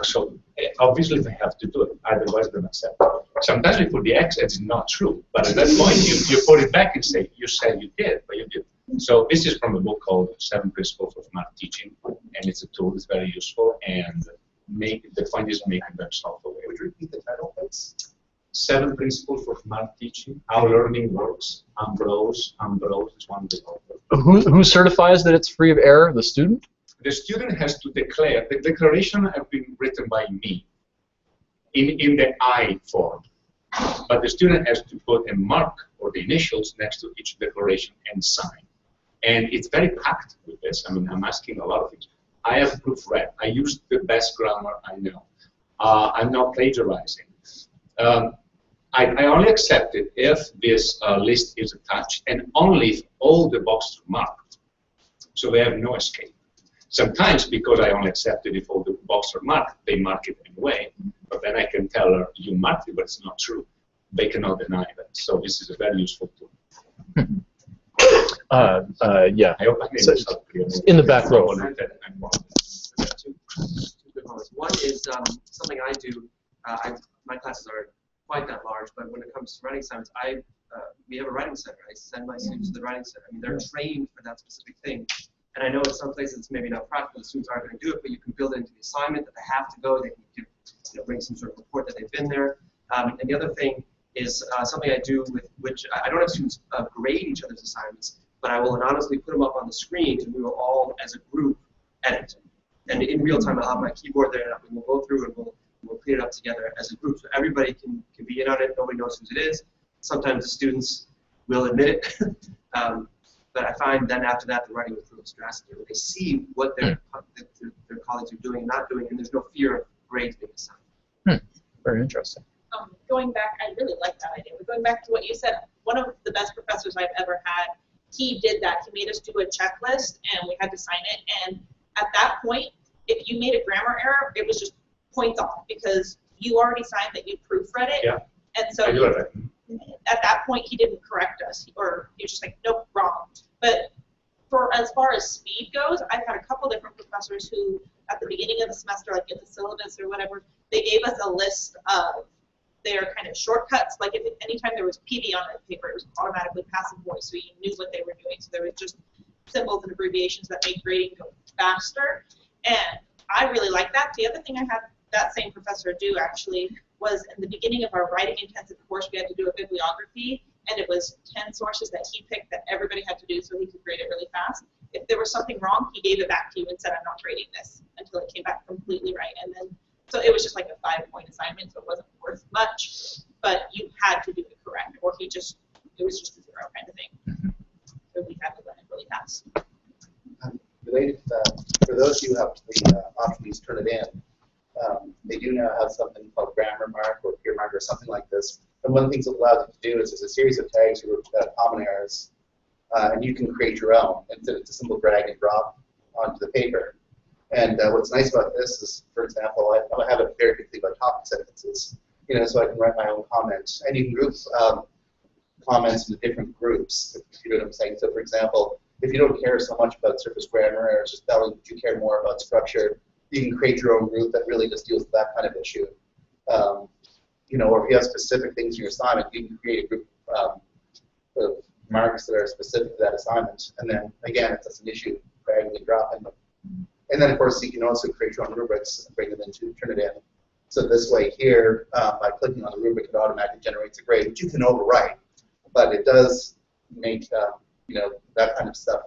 So obviously they have to do it, otherwise they don't accept it. Sometimes we put the X and it's not true, but at that point you put it back and say, you said you did, but you didn't. So this is from a book called 7 Principles of Smart Teaching, and it's a tool that's very useful, and the point is making them self-aware. Would you repeat the title, please? 7 Principles for Smart Teaching, How Learning Works. Ambrose is one of the authors. Who certifies that it's free of error? The student? The student has to declare. The declaration has been written by me in the I form. But the student has to put a mark or the initials next to each declaration and sign. And it's very packed with this. I mean, I'm asking a lot of things. I have proofread. I use the best grammar I know. I'm not plagiarizing. I only accept it if this list is attached and only if all the boxes are marked. So they have no escape. Sometimes, because I only accept it if all the boxes are marked, they mark it anyway. But then I can tell her, you marked it, but it's not true. They cannot deny that. So this is a very useful tool. Yeah. I hope I made myself clear. In the back row. Two good moments. One is something I do. My classes are quite that large, but when it comes to writing assignments, we have a writing center. I send my students to the writing center. I mean, they're trained for that specific thing. And I know in some places it's maybe not practical, the students aren't going to do it, but you can build it into the assignment that they have to go. They can bring some sort of report that they've been there. And the other thing is something I do with which I don't have students grade each other's assignments, but I will anonymously put them up on the screen and we will all, as a group, edit. And in real time, I'll have my keyboard there and we'll go through and we'll clean it up together as a group. So everybody can be in on it, nobody knows whose it is. Sometimes the students will admit it. But I find then after that, the writing improves drastically. They see what their colleagues are doing and not doing, and there's no fear of grades being assigned. Very interesting. Going back, I really like that idea. But going back to what you said, one of the best professors I've ever had, he did that. He made us do a checklist, and we had to sign it. And at that point, if you made a grammar error, it was just points off because you already signed that you proofread it. Yeah. And so I do it. at that point, he didn't correct us, or he was just like, nope, wrong. But for as far as speed goes, I've had a couple different professors who, at the beginning of the semester, like in the syllabus or whatever, they gave us a list of their kind of shortcuts. Like if anytime there was PD on a paper, it was automatically passive voice, so you knew what they were doing. So there was just symbols and abbreviations that made grading go faster. And I really like that. The other thing I had that same professor do actually was in the beginning of our writing intensive course, we had to do a bibliography, and it was 10 sources that he picked that everybody had to do so he could grade it really fast. If there was something wrong, he gave it back to you and said, I'm not grading this until it came back completely right. And then, so it was just like a 5-point assignment, so it wasn't worth much, but you had to do it correct, or it was just a 0 kind of thing. So we had to learn it really fast. Related to that, for those of you who have the option to turn it in, they do now have something called grammar mark or peer mark or something like this. And one of the things it allows you to do is there's a series of tags that are common errors, and you can create your own. It's a simple drag and drop onto the paper. And what's nice about this is, for example, I have it very quickly about topic sentences, so I can write my own comments. And you can group comments into different groups, if you know what I'm saying. So, for example, if you don't care so much about surface grammar or just spelling, but you care more about structure, you can create your own group that really just deals with that kind of issue. Or if you have specific things in your assignment, you can create a group of marks that are specific to that assignment. And then, again, if that's an issue, drag and drop in them. And then, of course, you can also create your own rubrics and bring them into, turn it in. So this way here, by clicking on the rubric, it automatically generates a grade, which you can overwrite. But it does make, that kind of stuff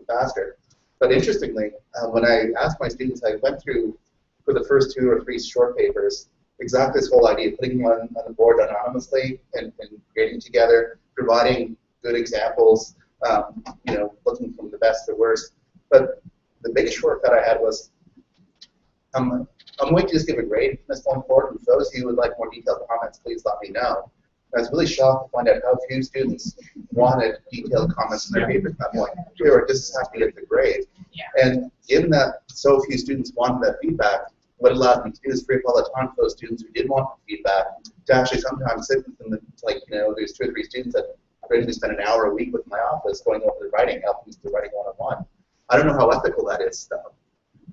faster. But interestingly, when I asked my students, I went through, for the first 2 or 3 short papers, exactly this whole idea of putting one on the board anonymously and grading together, providing good examples, looking from the best to worst. But the biggest shortcut I had was, I'm going to just give a grade from this point forward. And for those of you who would like more detailed comments, please let me know. I was really shocked to find out how few students wanted detailed comments in their papers at that point. They were just happy to get the grade. And given that so few students wanted that feedback, what it allowed me to do is free up all the time for those students who did want feedback to actually sometimes sit with them, like, you know, there's 2 or 3 students that regularly spend an hour a week with my office going over the writing, helping me with the writing one-on-one. I don't know how ethical that is, though.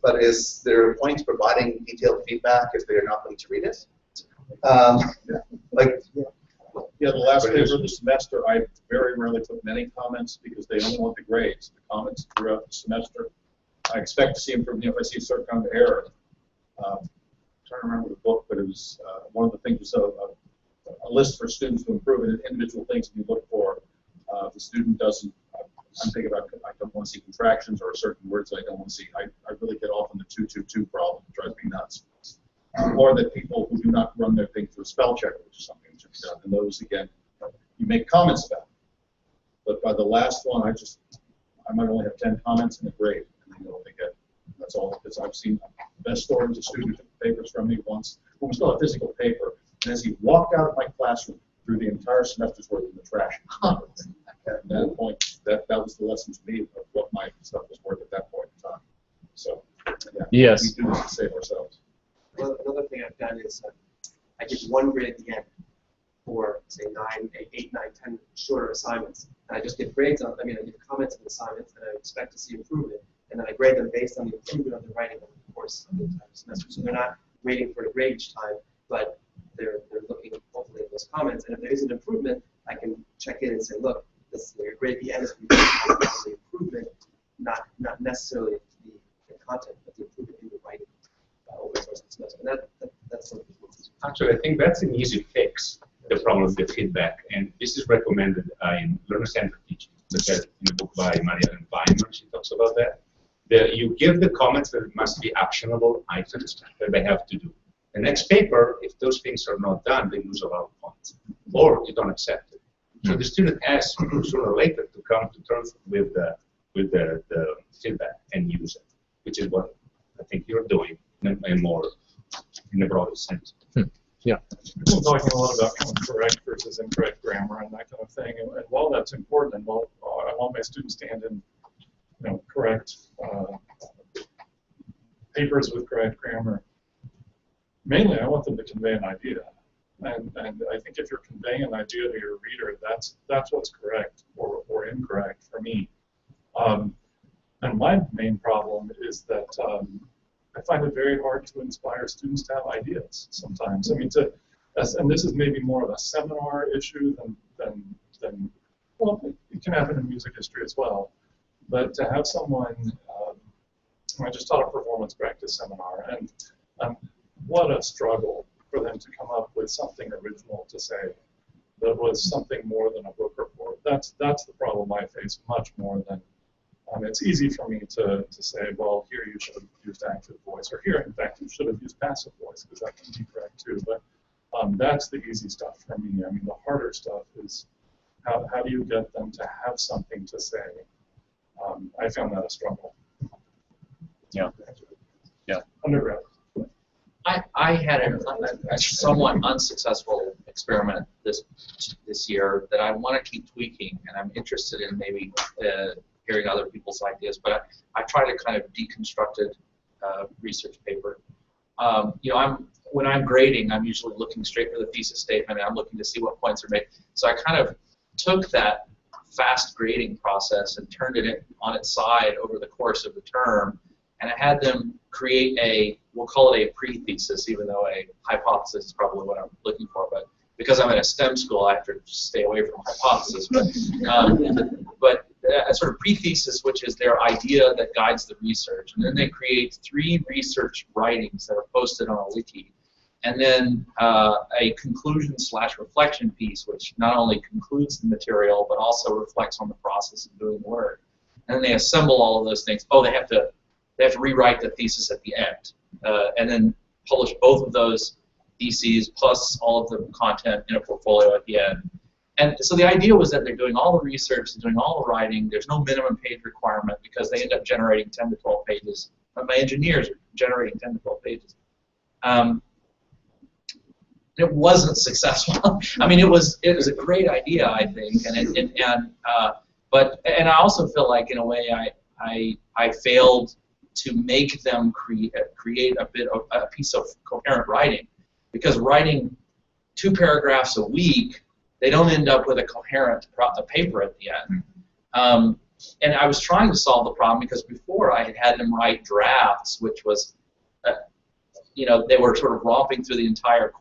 But is there a point to providing detailed feedback if they're not willing to read it? Yeah, the last paper of the semester, I very rarely took many comments because they only want the grades. The comments throughout the semester, I expect to see improvement if I see a certain kind of error. I'm trying to remember the book, but it was one of the things was a list for students to improve and individual things you look for. If the student doesn't, I'm thinking about, I don't want to see contractions or certain words I don't want to see. I really get off on the 222 problem. It drives me nuts. Or that people who do not run their thing through a spell checker, which is something that should be done. And those, again, you make comments about. But by the last one, I might only have 10 comments in a grade, and they know what they get. That's all, because I've seen the best stories. A student took papers from me once, who was still a physical paper, and as he walked out of my classroom, threw the entire semester's worth in the trash. At that point, that was the lesson to me of what my stuff was worth at that point in time. So, yeah, yes, we do this to save ourselves. Another thing I've done is I give 1 grade at the end for, say, 8, 9, 10 shorter assignments. And I just give grades on, I give comments on the assignments, and I expect to see improvement. And then I grade them based on the improvement of the writing over the course of the entire semester. So they're not waiting for a grade each time, but they're looking hopefully at those comments. And if there is an improvement, I can check in and say, look, your grade at the end is the improvement, not necessarily the content, but the improvement in the writing over the course of the semester. And that's something. Actually, I think that's an easy fix, the problem of the feedback. And this is recommended in learner-centered teaching. Look at in a book by Maria Weinman, she talks about that. You give the comments that must be actionable items that they have to do. The next paper, if those things are not done, they lose a lot of points. Or you don't accept it. So the student has sooner or later to come to terms with the feedback and use it, which is what I think you're doing in more in a broader sense. Yeah. We're talking a lot about kind of correct versus incorrect grammar and that kind of thing. And while that's important, and while I want my students to hand in, correct papers with correct grammar, mainly I want them to convey an idea. And I think if you're conveying an idea to your reader, that's what's correct or incorrect for me. And my main problem is that I find it very hard to inspire students to have ideas sometimes. And this is maybe more of a seminar issue than well, it can happen in music history as well. But to have someone, I just taught a performance practice seminar, and what a struggle for them to come up with something original to say that was something more than a book report. That's the problem I face much more than. It's easy for me to say, well, here you should have used active voice, or here, in fact, you should have used passive voice, because that can be correct too. But that's the easy stuff for me. The harder stuff is how do you get them to have something to say? I found that a struggle. Yeah. Yeah. Undergrad. I had a somewhat unsuccessful experiment this year that I want to keep tweaking, and I'm interested in maybe hearing other people's ideas. But I try to kind of deconstructed research paper. When I'm grading, I'm usually looking straight for the thesis statement, and I'm looking to see what points are made. So I kind of took that fast grading process and turned it on its side over the course of the term, and I had them create we'll call it a pre-thesis, even though a hypothesis is probably what I'm looking for, but because I'm in a STEM school, I have to stay away from hypothesis. But a sort of pre-thesis, which is their idea that guides the research, and then they create 3 research writings that are posted on a wiki, and then a conclusion/reflection piece, which not only concludes the material, but also reflects on the process of doing the work. And then they assemble all of those things. Oh, they have to rewrite the thesis at the end, and then publish both of those theses plus all of the content in a portfolio at the end. And so the idea was that they're doing all the research, they're doing all the writing, there's no minimum page requirement because they end up generating 10 to 12 pages. But my engineers are generating 10 to 12 pages. It wasn't successful. It was a great idea, I think, but I also feel like in a way I failed to make them create a piece of coherent writing, because writing 2 paragraphs a week, they don't end up with a coherent paper at the end. And I was trying to solve the problem because before I had them write drafts, which was, they were sort of romping through the entire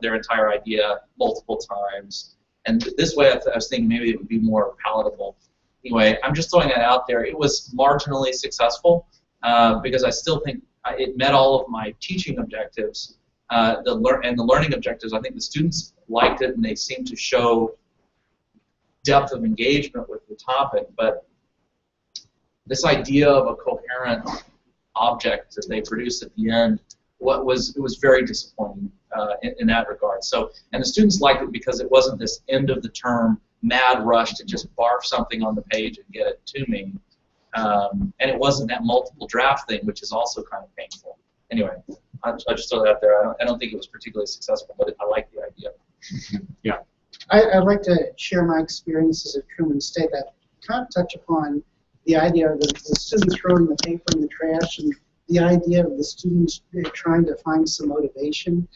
their entire idea multiple times. And this way, I was thinking maybe it would be more palatable. Anyway, I'm just throwing that out there. It was marginally successful because I still think it met all of my teaching objectives, the learning objectives. I think the students liked it and they seemed to show depth of engagement with the topic. But this idea of a coherent object that they produced at the end, it was very disappointing in that regard. So, and the students liked it because it wasn't this end of the term mad rush to just barf something on the page and get it to me, and it wasn't that multiple draft thing, which is also kind of painful. Anyway, I just throw that out there. I don't think it was particularly successful, but I like the idea. Yeah. I'd like to share my experiences at Truman State that kind of touch upon the idea of the students throwing the paper in the trash and the idea of the students trying to find some motivation.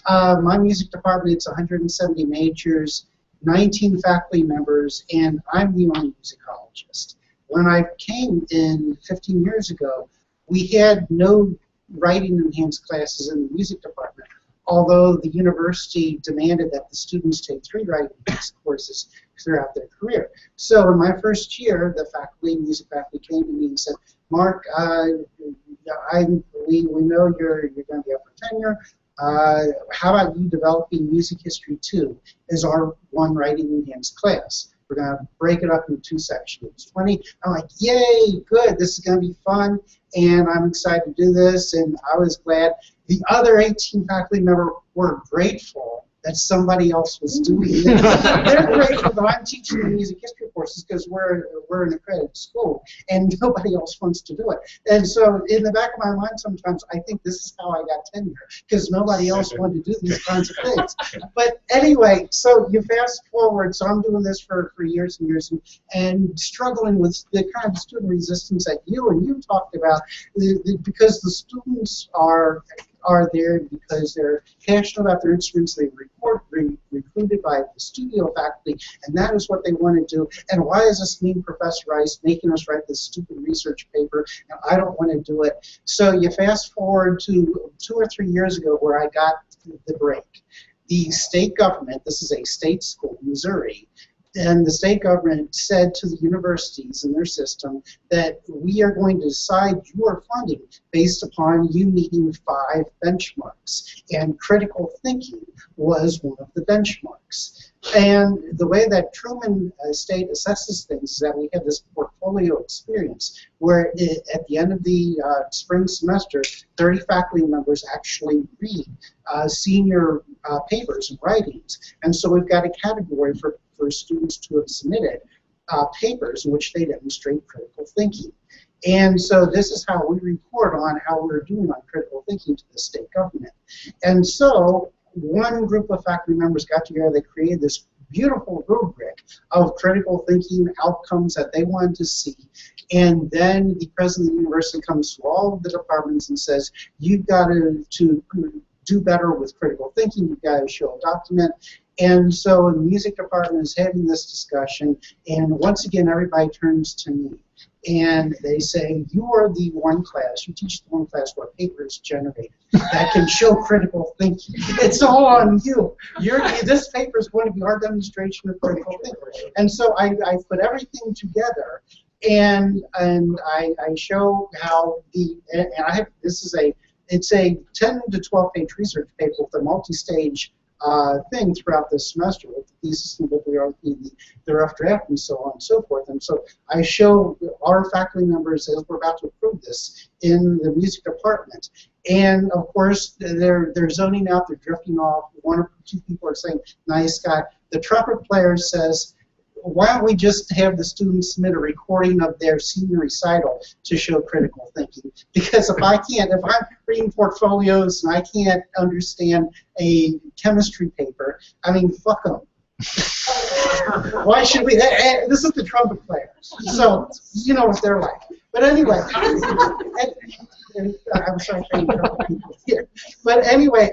My music department, it's 170 majors, 19 faculty members, and I'm the only musicologist. When I came in 15 years ago, we had no writing enhanced classes in the music department, although the university demanded that the students take 3 writing enhanced courses throughout their career. So in my first year, the music faculty came to me and said, Mark, we know you're going to be up for tenure. How about you developing Music History 2 as our one writing enhanced class? We're going to break it up into 2 sections. 20. I'm like, yay, good. This is going to be fun, and I'm excited to do this, and I was glad. The other 18 faculty members were grateful that somebody else was doing this. They're grateful that I'm teaching the music history courses because we're an accredited school and nobody else wants to do it. And so in the back of my mind sometimes I think this is how I got tenure, because nobody else wanted to do these kinds of things. But anyway, so you fast forward, so I'm doing this for years and years and struggling with the kind of student resistance that you talked about, because the students are there because they're passionate about their instruments. They recruited by the studio faculty, and that is what they want to do. And why is this mean Professor Rice making us write this stupid research paper? And I don't want to do it. So you fast forward to 2 or 3 years ago where I got the break. The state government, this is a state school, Missouri, and the state government said to the universities in their system that we are going to decide your funding based upon you meeting 5 benchmarks. And critical thinking was one of the benchmarks. And the way that Truman State assesses things is that we have this portfolio experience where at the end of the spring semester, 30 faculty members actually read senior papers and writings. And so we've got a category for students to have submitted papers in which they demonstrate critical thinking. And so this is how we report on how we're doing on critical thinking to the state government. And so one group of faculty members got together, they created this beautiful rubric of critical thinking outcomes that they wanted to see. And then the president of the university comes to all of the departments and says, you've got to do better with critical thinking, you've got to show a document. And so the music department is having this discussion, and once again everybody turns to me. And they say, you are the one class, you teach the one class where paper is generated that can show critical thinking. It's all on you. This paper is going to be our demonstration of critical thinking. And so I put everything together, and I show how it's a 10 to 12 page research paper with a multi-stage thing throughout this semester with the thesis and bibliography, the rough draft, and so on and so forth. And so I show our faculty members as we're about to approve this in the music department. And of course, they're zoning out, they're drifting off. 1 or 2 people are saying, nice guy. The trumpet player says, why don't we just have the students submit a recording of their senior recital to show critical thinking? Because if I'm reading portfolios and I can't understand a chemistry paper, I mean, fuck them. Why should we? This is the trumpet player, so you know what they're like. But anyway, and I'm sorry for interrupting people here. But anyway,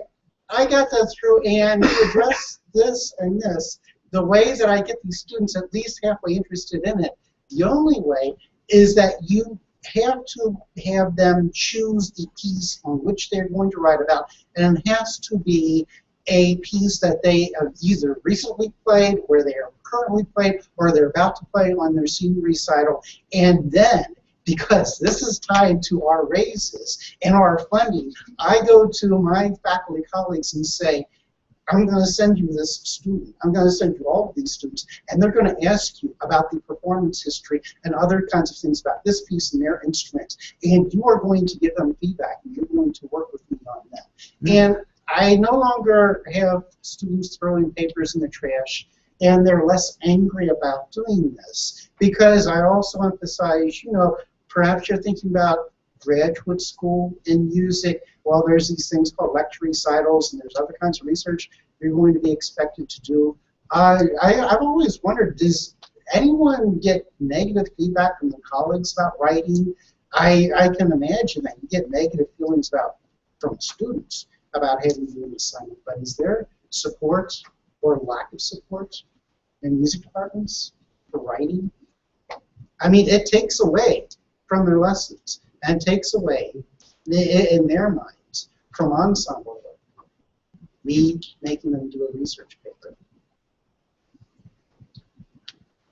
I got that through, and to address this and this, the way that I get these students at least halfway interested in it, the only way is that you have to have them choose the piece on which they're going to write about, and it has to be a piece that they have either recently played, or they are currently played, or they're about to play on their senior recital. And then, because this is tied to our raises and our funding, I go to my faculty colleagues and say, I'm going to send you this student. I'm going to send you all of these students, and they're going to ask you about the performance history and other kinds of things about this piece and their instruments. And you are going to give them feedback, and you're going to work with me on that. And I no longer have students throwing papers in the trash, and they're less angry about doing this, because I also emphasize, you know, perhaps you're thinking about graduate school in music. Well, there's these things called lecture recitals, and there's other kinds of research you're going to be expected to do. I've always wondered, does anyone get negative feedback from their colleagues about writing? I can imagine that you get negative feelings from students about having to do an assignment, but is there support or lack of support in music departments for writing? I mean, it takes away from their lessons and takes away, in their minds, from ensemble work. Me making them do a research paper.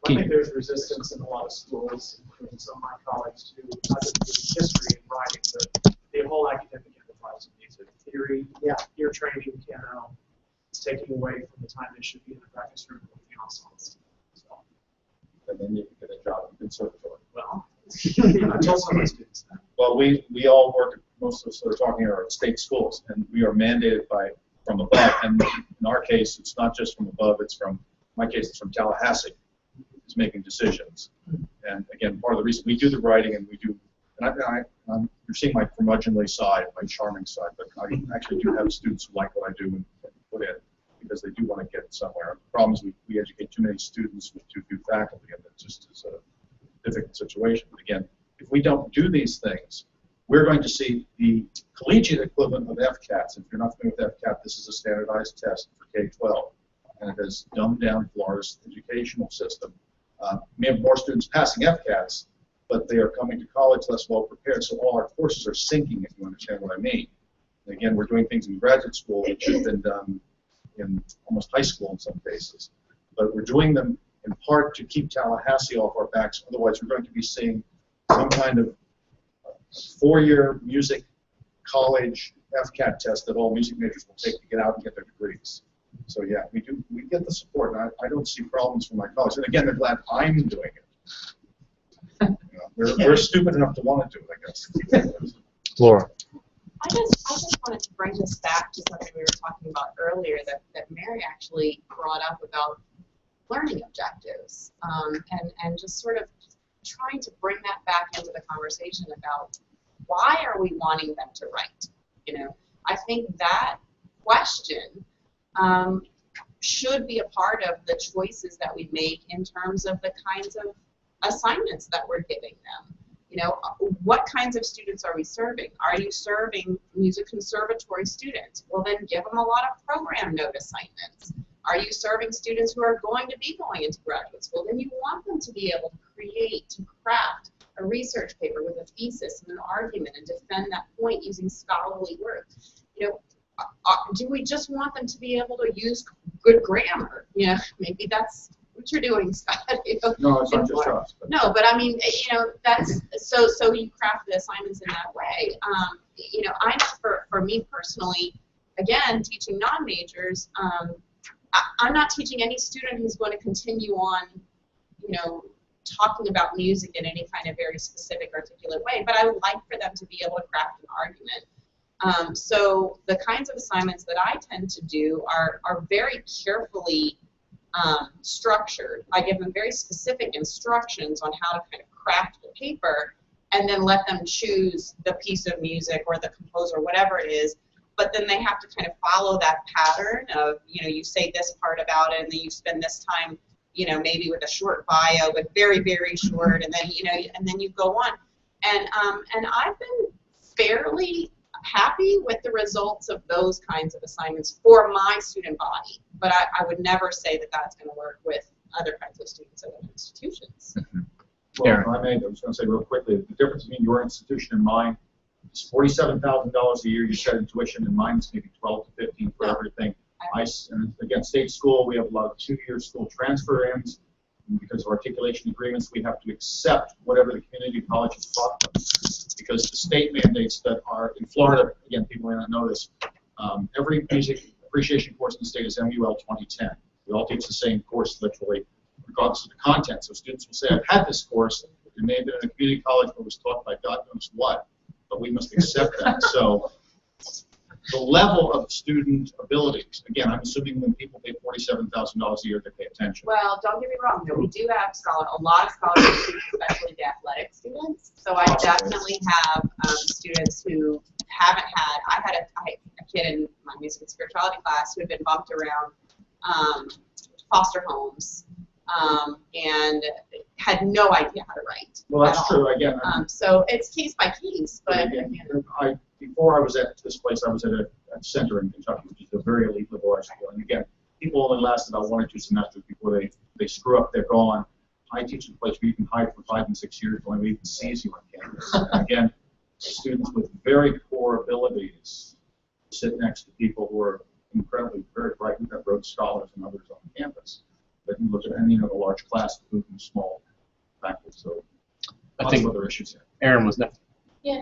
I think there's resistance in a lot of schools, including some of my colleagues, to history and writing, the whole academic enterprise of music theory. Yeah. Ear training, piano. It's taking away from the time they should be in the practice room with the ensembles. So. And then you can get a job in conservatory. Well, I told some of my students that. Well, we all work, most of us that are talking here are at state schools, and we are mandated from above. And in our case, it's not just from above, it's from, in my case, it's from Tallahassee, is making decisions. And again, part of the reason we do the writing, and we do, and you're seeing my curmudgeonly side, my charming side, but I actually do have students who like what I do and put in, because they do want to get somewhere. The problem is we educate too many students with too few faculty, and it just is a difficult situation. But again, if we don't do these things, we're going to see the collegiate equivalent of FCATs. If you're not familiar with FCAT, this is a standardized test for K-12, and it has dumbed down Florida's educational system. We have more students passing FCATs, but they are coming to college less well prepared, so all our courses are sinking, if you understand what I mean. And again, we're doing things in graduate school which have been done in almost high school in some cases, but we're doing them in part to keep Tallahassee off our backs. Otherwise, we're going to be seeing some kind of four-year music college FCAT test that all music majors will take to get out and get their degrees. So yeah, we get the support, and I don't see problems from my colleagues. And again, they're glad I'm doing it. You know, we're stupid enough to want to do it, I guess. Laura. I just wanted to bring this back to something we were talking about earlier that Mary actually brought up about learning objectives, and just sort of trying to bring that back into the conversation about why are we wanting them to write? You know, I think that question should be a part of the choices that we make in terms of the kinds of assignments that we're giving them. You know, what kinds of students are we serving? Are you serving music conservatory students? Well, then give them a lot of program note assignments. Are you serving students who are going to be going into graduate school? Then you want them to be able to create, to craft a research paper with a thesis and an argument and defend that point using scholarly work. You know, do we just want them to be able to use good grammar? You know, maybe that's what you're doing, Scott. You know? No, it's not just us. No, but I mean, you know, that's so you craft the assignments in that way. You know, I know for me personally, again, teaching non-majors, I'm not teaching any student who's going to continue on, you know, talking about music in any kind of very specific, articulate way, but I would like for them to be able to craft an argument. So the kinds of assignments that I tend to do are very carefully structured. I give them very specific instructions on how to kind of craft the paper, and then let them choose the piece of music or the composer, whatever it is. But then they have to kind of follow that pattern of, you know, you say this part about it, and then you spend this time, you know, maybe with a short bio, but very, very short, and then, you know, and then you go on. And I've been fairly happy with the results of those kinds of assignments for my student body. But I would never say that that's going to work with other kinds of students at other institutions. Well, if I may, I was going to say real quickly, the difference between your institution and mine is $47,000 a year you set in tuition, and mine's maybe 12 to 15 for everything. And again, state school, we have a lot of 2-year school transfer-ins. Because of articulation agreements, we have to accept whatever the community colleges taught them. Because the state mandates that are in Florida, again, people may not know this, every music appreciation course in the state is MUL 2010. We all teach the same course literally, regardless of the content. So students will say, I've had this course, it may have been in a community college, but was taught by God knows what, but we must accept that. So the level of student abilities, again, I'm assuming when people pay $47,000 a year, they pay attention. Well, don't get me wrong, we do have a lot of scholarship students, especially the athletic students. So I definitely have students who haven't had, I had a kid in my music and spirituality class who had been bumped around foster homes and had no idea how to write. Well, that's true, again. So it's case by case, but before I was at this place, I was at a center in Kentucky, which is a very elite liberal arts school. And again, people only last about 1 or 2 semesters before they screw up, they're gone. I teach in a place where you can hide for 5 and 6 years before anyone even sees you on campus. And again, students with very poor abilities sit next to people who are incredibly, very bright. We've got Rhodes Scholars and others on campus. But you look at any of a large class, including small faculty. So I think other issues here. Aaron was next. Yeah,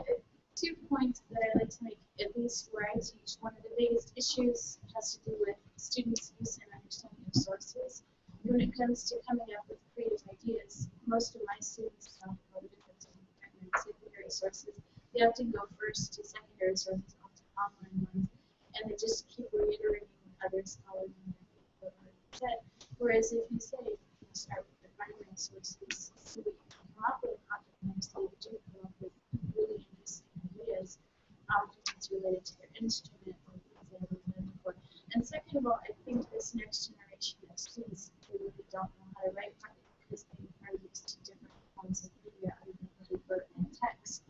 2 points that I like to make, at least where I teach. One of the biggest issues has to do with students' use and understanding of sources. When it comes to coming up with creative ideas, most of my students don't know the difference between secondary sources. They have to go first to secondary sources, onto online ones, and they just keep reiterating other scholars and what already said. Whereas if you say, you start with the primary sources, so that you can come up with a content, so you do come up with really interesting ideas, it's related to their instrument or things they haven't done before. And second of all, I think this next generation of students really don't know how to write partly because they are used to different forms of media other than paper and text.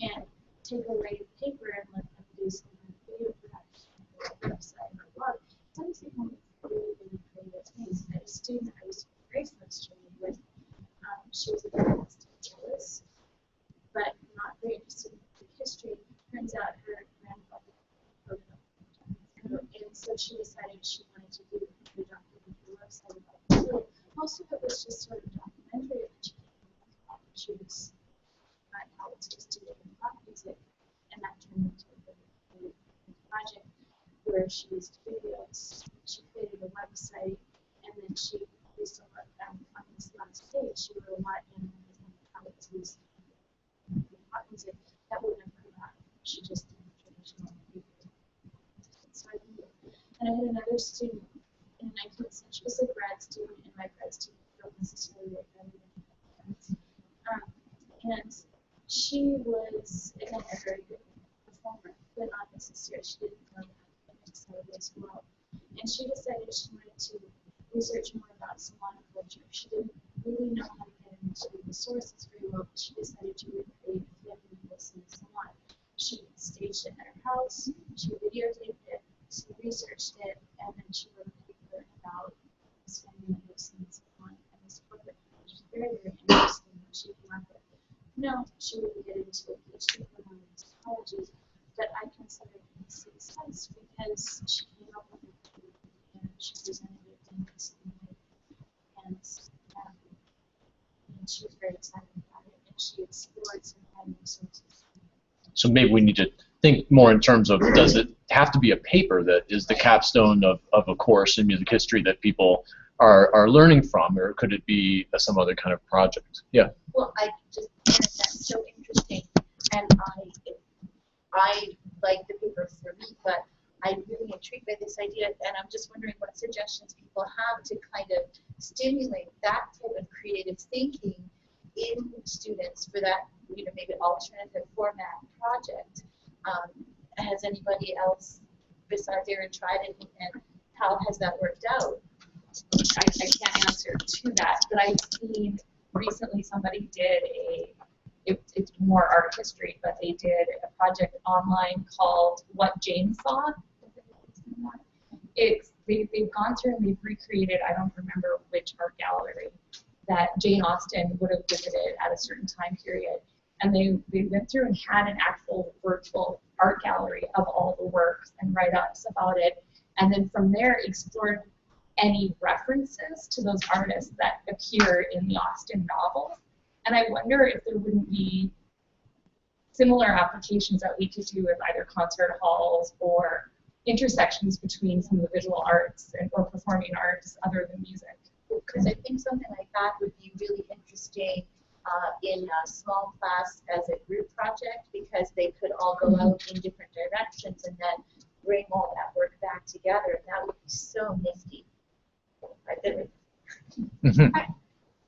And take away paper and let them do some video production or a website or a blog. Some people really, really creative things. I had a student I was very frustrated with. She was a very jealous, but not very interested in history. Turns out her grandfather wrote it, and so she decided she wanted to do a documentary website about the. Most of it was just sort of documentary, and she was not politics to different pop music, and that turned into a project where she used videos. She created a website, and then she used a lot on this last page. She wrote a lot in how it's used in pop music. That wouldn't have come out. She just did traditional paper. And I had another student in 19th century. She was a grad student, and my grad student don't necessarily work better than and she was, again, a very good performer, but not necessarily. She didn't know how to say as well. And she decided she wanted to research more about Salon culture. She didn't really know how to get into the sources very well, but she decided to recreate this in Salon. She staged it at her house, she videotaped it, she researched it, and then she wrote a paper about spending this in Salon and this corporate, which was very, very interesting when she came up with. No, she wouldn't get into a PhD program in psychology, but I consider it a success because she came up with it and she presented it in this way. And she was very excited about it, and she explored some kind of resources. So maybe we need to think more in terms of, does it have to be a paper that is the capstone of a course in music history that people are learning from, or could it be some other kind of project? Yeah. Well, I just find that so interesting, and I like the paper for me, but I'm really intrigued by this idea, and I'm just wondering what suggestions people have to kind of stimulate that type of creative thinking in students for that, you know, maybe alternative format project. Has anybody else besides Aaron tried it, and how has that worked out? I can't answer to that, but I've seen recently somebody did it's more art history, but they did a project online called What Jane Saw. They've gone through and they've recreated, I don't remember which art gallery that Jane Austen would have visited at a certain time period. And they went through and had an actual virtual art gallery of all the works and write-ups about it. And then from there explored any references to those artists that appear in the Austen novels. And I wonder if there wouldn't be similar applications that we could do with either concert halls or intersections between some of the visual arts or performing arts other than music. Because I think something like that would be really interesting in a small class as a group project, because they could all go out in different directions and then bring all that work back together. And that would be so nifty.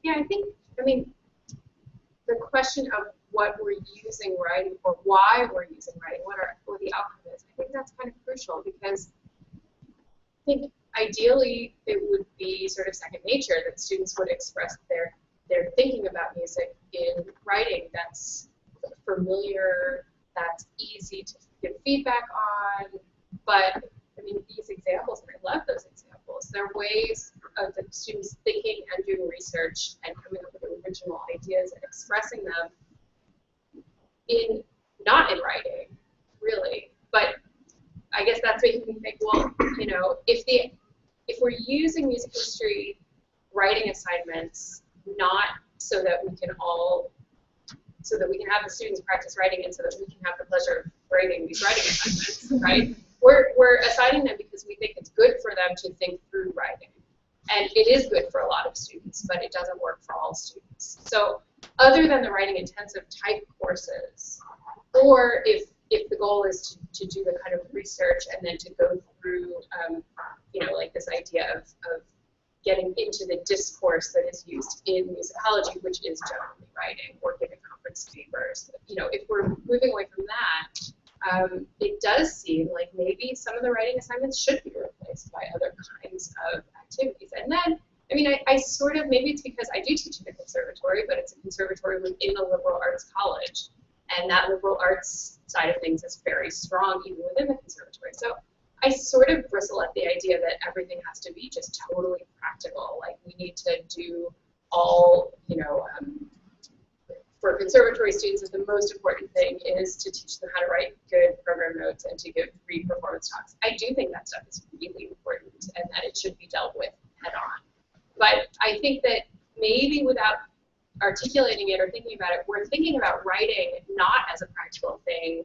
Yeah, I mean, the question of what we're using writing or why we're using writing, what the outcome is, I think that's kind of crucial, because I think ideally it would be sort of second nature that students would express their thinking about music in writing that's familiar, that's easy to give feedback on. But I mean, these examples, and I love those examples, they're ways of the students thinking and doing research and coming up with original ideas and expressing them not in writing, really. But I guess that's making me think, well, you know, if we're using music history writing assignments not so that we can have the students practice writing and so that we can have the pleasure of grading these writing assignments, right? We're assigning them because we think it's good for them to think through writing. And it is good for a lot of students, but it doesn't work for all students. So other than the writing intensive type courses, or if the goal is to do the kind of research and then to go through, you know, like this idea of getting into the discourse that is used in musicology, which is generally writing, or giving conference papers. You know, if we're moving away from that, it does seem like maybe some of the writing assignments should be replaced by other kinds of activities. And then, I mean, I sort of, maybe it's because I do teach in a conservatory, but it's a conservatory within a liberal arts college. And that liberal arts side of things is very strong even within the conservatory. So I sort of bristle at the idea that everything has to be just totally practical. Like, we need to do all, you know, for conservatory students, the most important thing is to teach them how to write good program notes and to give free performance talks. I do think that stuff is really important and that it should be dealt with head on. But I think that maybe without articulating it or thinking about it, we're thinking about writing not as a practical thing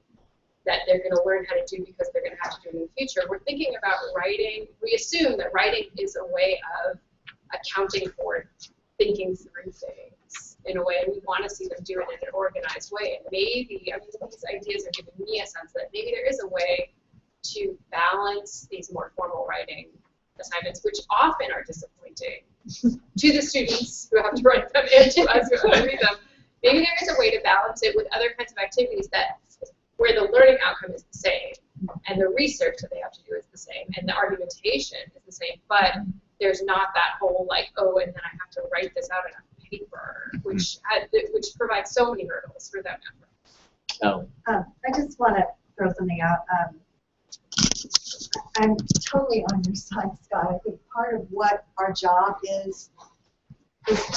that they're going to learn how to do because they're going to have to do it in the future. We're thinking about writing, we assume that writing is a way of accounting for thinking through things in a way, and we want to see them do it in an organized way. And maybe, I mean, these ideas are giving me a sense that maybe there is a way to balance these more formal writing assignments, which often are disappointing to the students who have to write them and to us who have to read them. Maybe there is a way to balance it with other kinds of activities that where the learning outcome is the same and the research that they have to do is the same and the argumentation is the same, but there's not that whole like, oh, and then I have to write this out in a paper, which provides so many hurdles for them. I just want to throw something out. I'm totally on your side, Scott. I think part of what our job is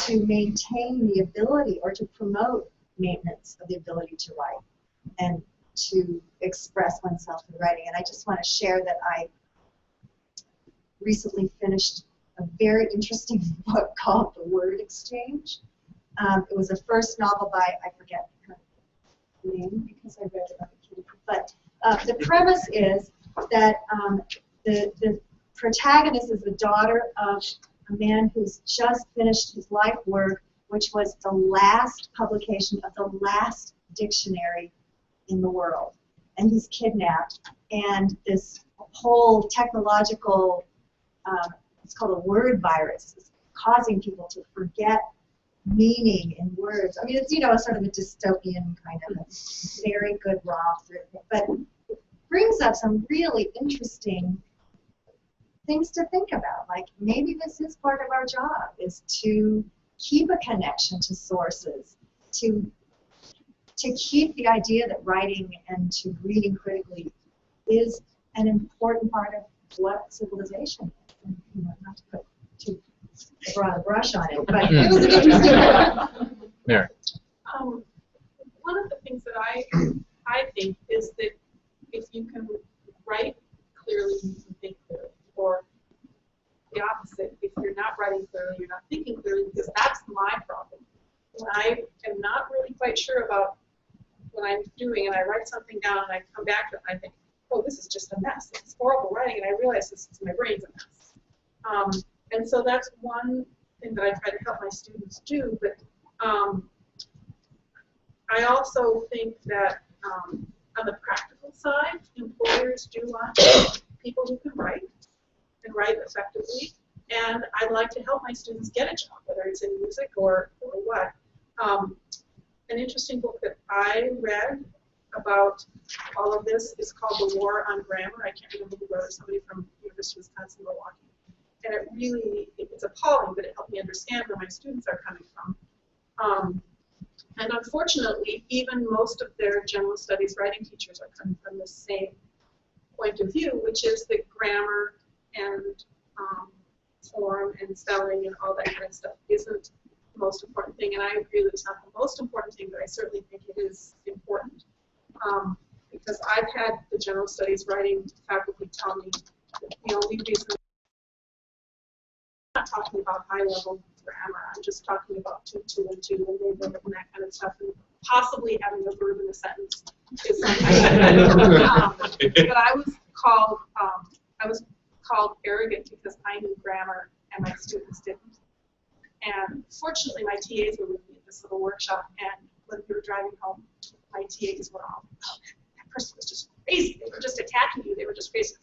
to maintain the ability or to promote maintenance of the ability to write and to express oneself in writing. And I just want to share that I recently finished a very interesting book called The Word Exchange. It was a first novel by, I forget her name because I read it on the computer, but the premise is that the protagonist is the daughter of a man who's just finished his life work, which was the last publication of the last dictionary in the world. And he's kidnapped, and this whole technological, it's called a word virus, is causing people to forget meaning in words. I mean, it's, you know, sort of a dystopian kind of a very good raw thing, but it brings up some really interesting things to think about. Like, maybe this is part of our job, is to keep a connection to sources, to to keep the idea that writing and to reading critically is an important part of what civilization is. And, you know, not to put too broad a brush on it, but it was an interesting Mary. One of the things that I think is that if you can write clearly, you can think clearly, or the opposite. If you're not writing clearly, you're not thinking clearly, because that's my problem. When I am not really quite sure about what I'm doing, and I write something down, and I come back to it, and I think, oh, this is just a mess. It's horrible writing, and I realize this is my brain's a mess. And so that's one thing that I try to help my students do. But I also think that on the practical side, employers do want people who can write and write effectively. And I'd like to help my students get a job, whether it's in music or what. An interesting book that I read about all of this is called The War on Grammar. I can't remember who wrote it, somebody from University of Wisconsin-Milwaukee. And it really, it's appalling, but it helped me understand where my students are coming from. And unfortunately, even most of their general studies writing teachers are coming from the same point of view, which is that grammar and form and spelling and all that kind of stuff isn't the most important thing. And I agree that it's not the most important thing, but I certainly think it is important. Because I've had the general studies writing faculty tell me that the only reason I'm not talking about high-level grammar, I'm just talking about 2, 2, and 2, and they and that kind of stuff, and possibly having a verb in a sentence is something. But I was called arrogant because I knew grammar and my students didn't. And fortunately, my TAs were with me at this little workshop, and when we were driving home, my TAs were all, oh, that person was just crazy. They were just attacking you. They were just crazy.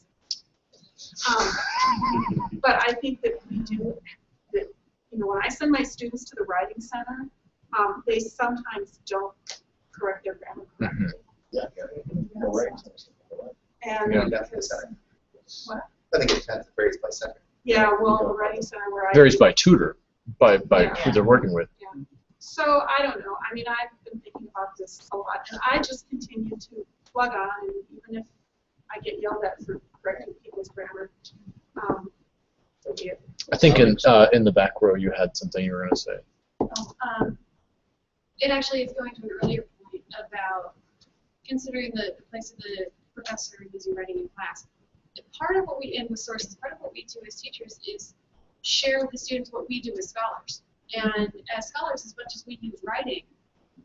But I think that we do, that, you know, when I send my students to the writing center, they sometimes don't correct their grammar correctly. Yeah. Right. And Yeah. because, what? I think it varies by center. Yeah, well, the writing center where I Varies by tutor, by Yeah. who they're working with. Yeah. So I don't know. I mean, I've been thinking about this a lot, and I just continue to plug on, and even if I get yelled at for correcting people's grammar, so be it. I think in the back row you had something you were going to say. It actually is going to an earlier point about considering the place of the professor and busy writing in class. Part of what we, and with sources, part of what we do as teachers is share with the students what we do as scholars. And as scholars, as much as we use writing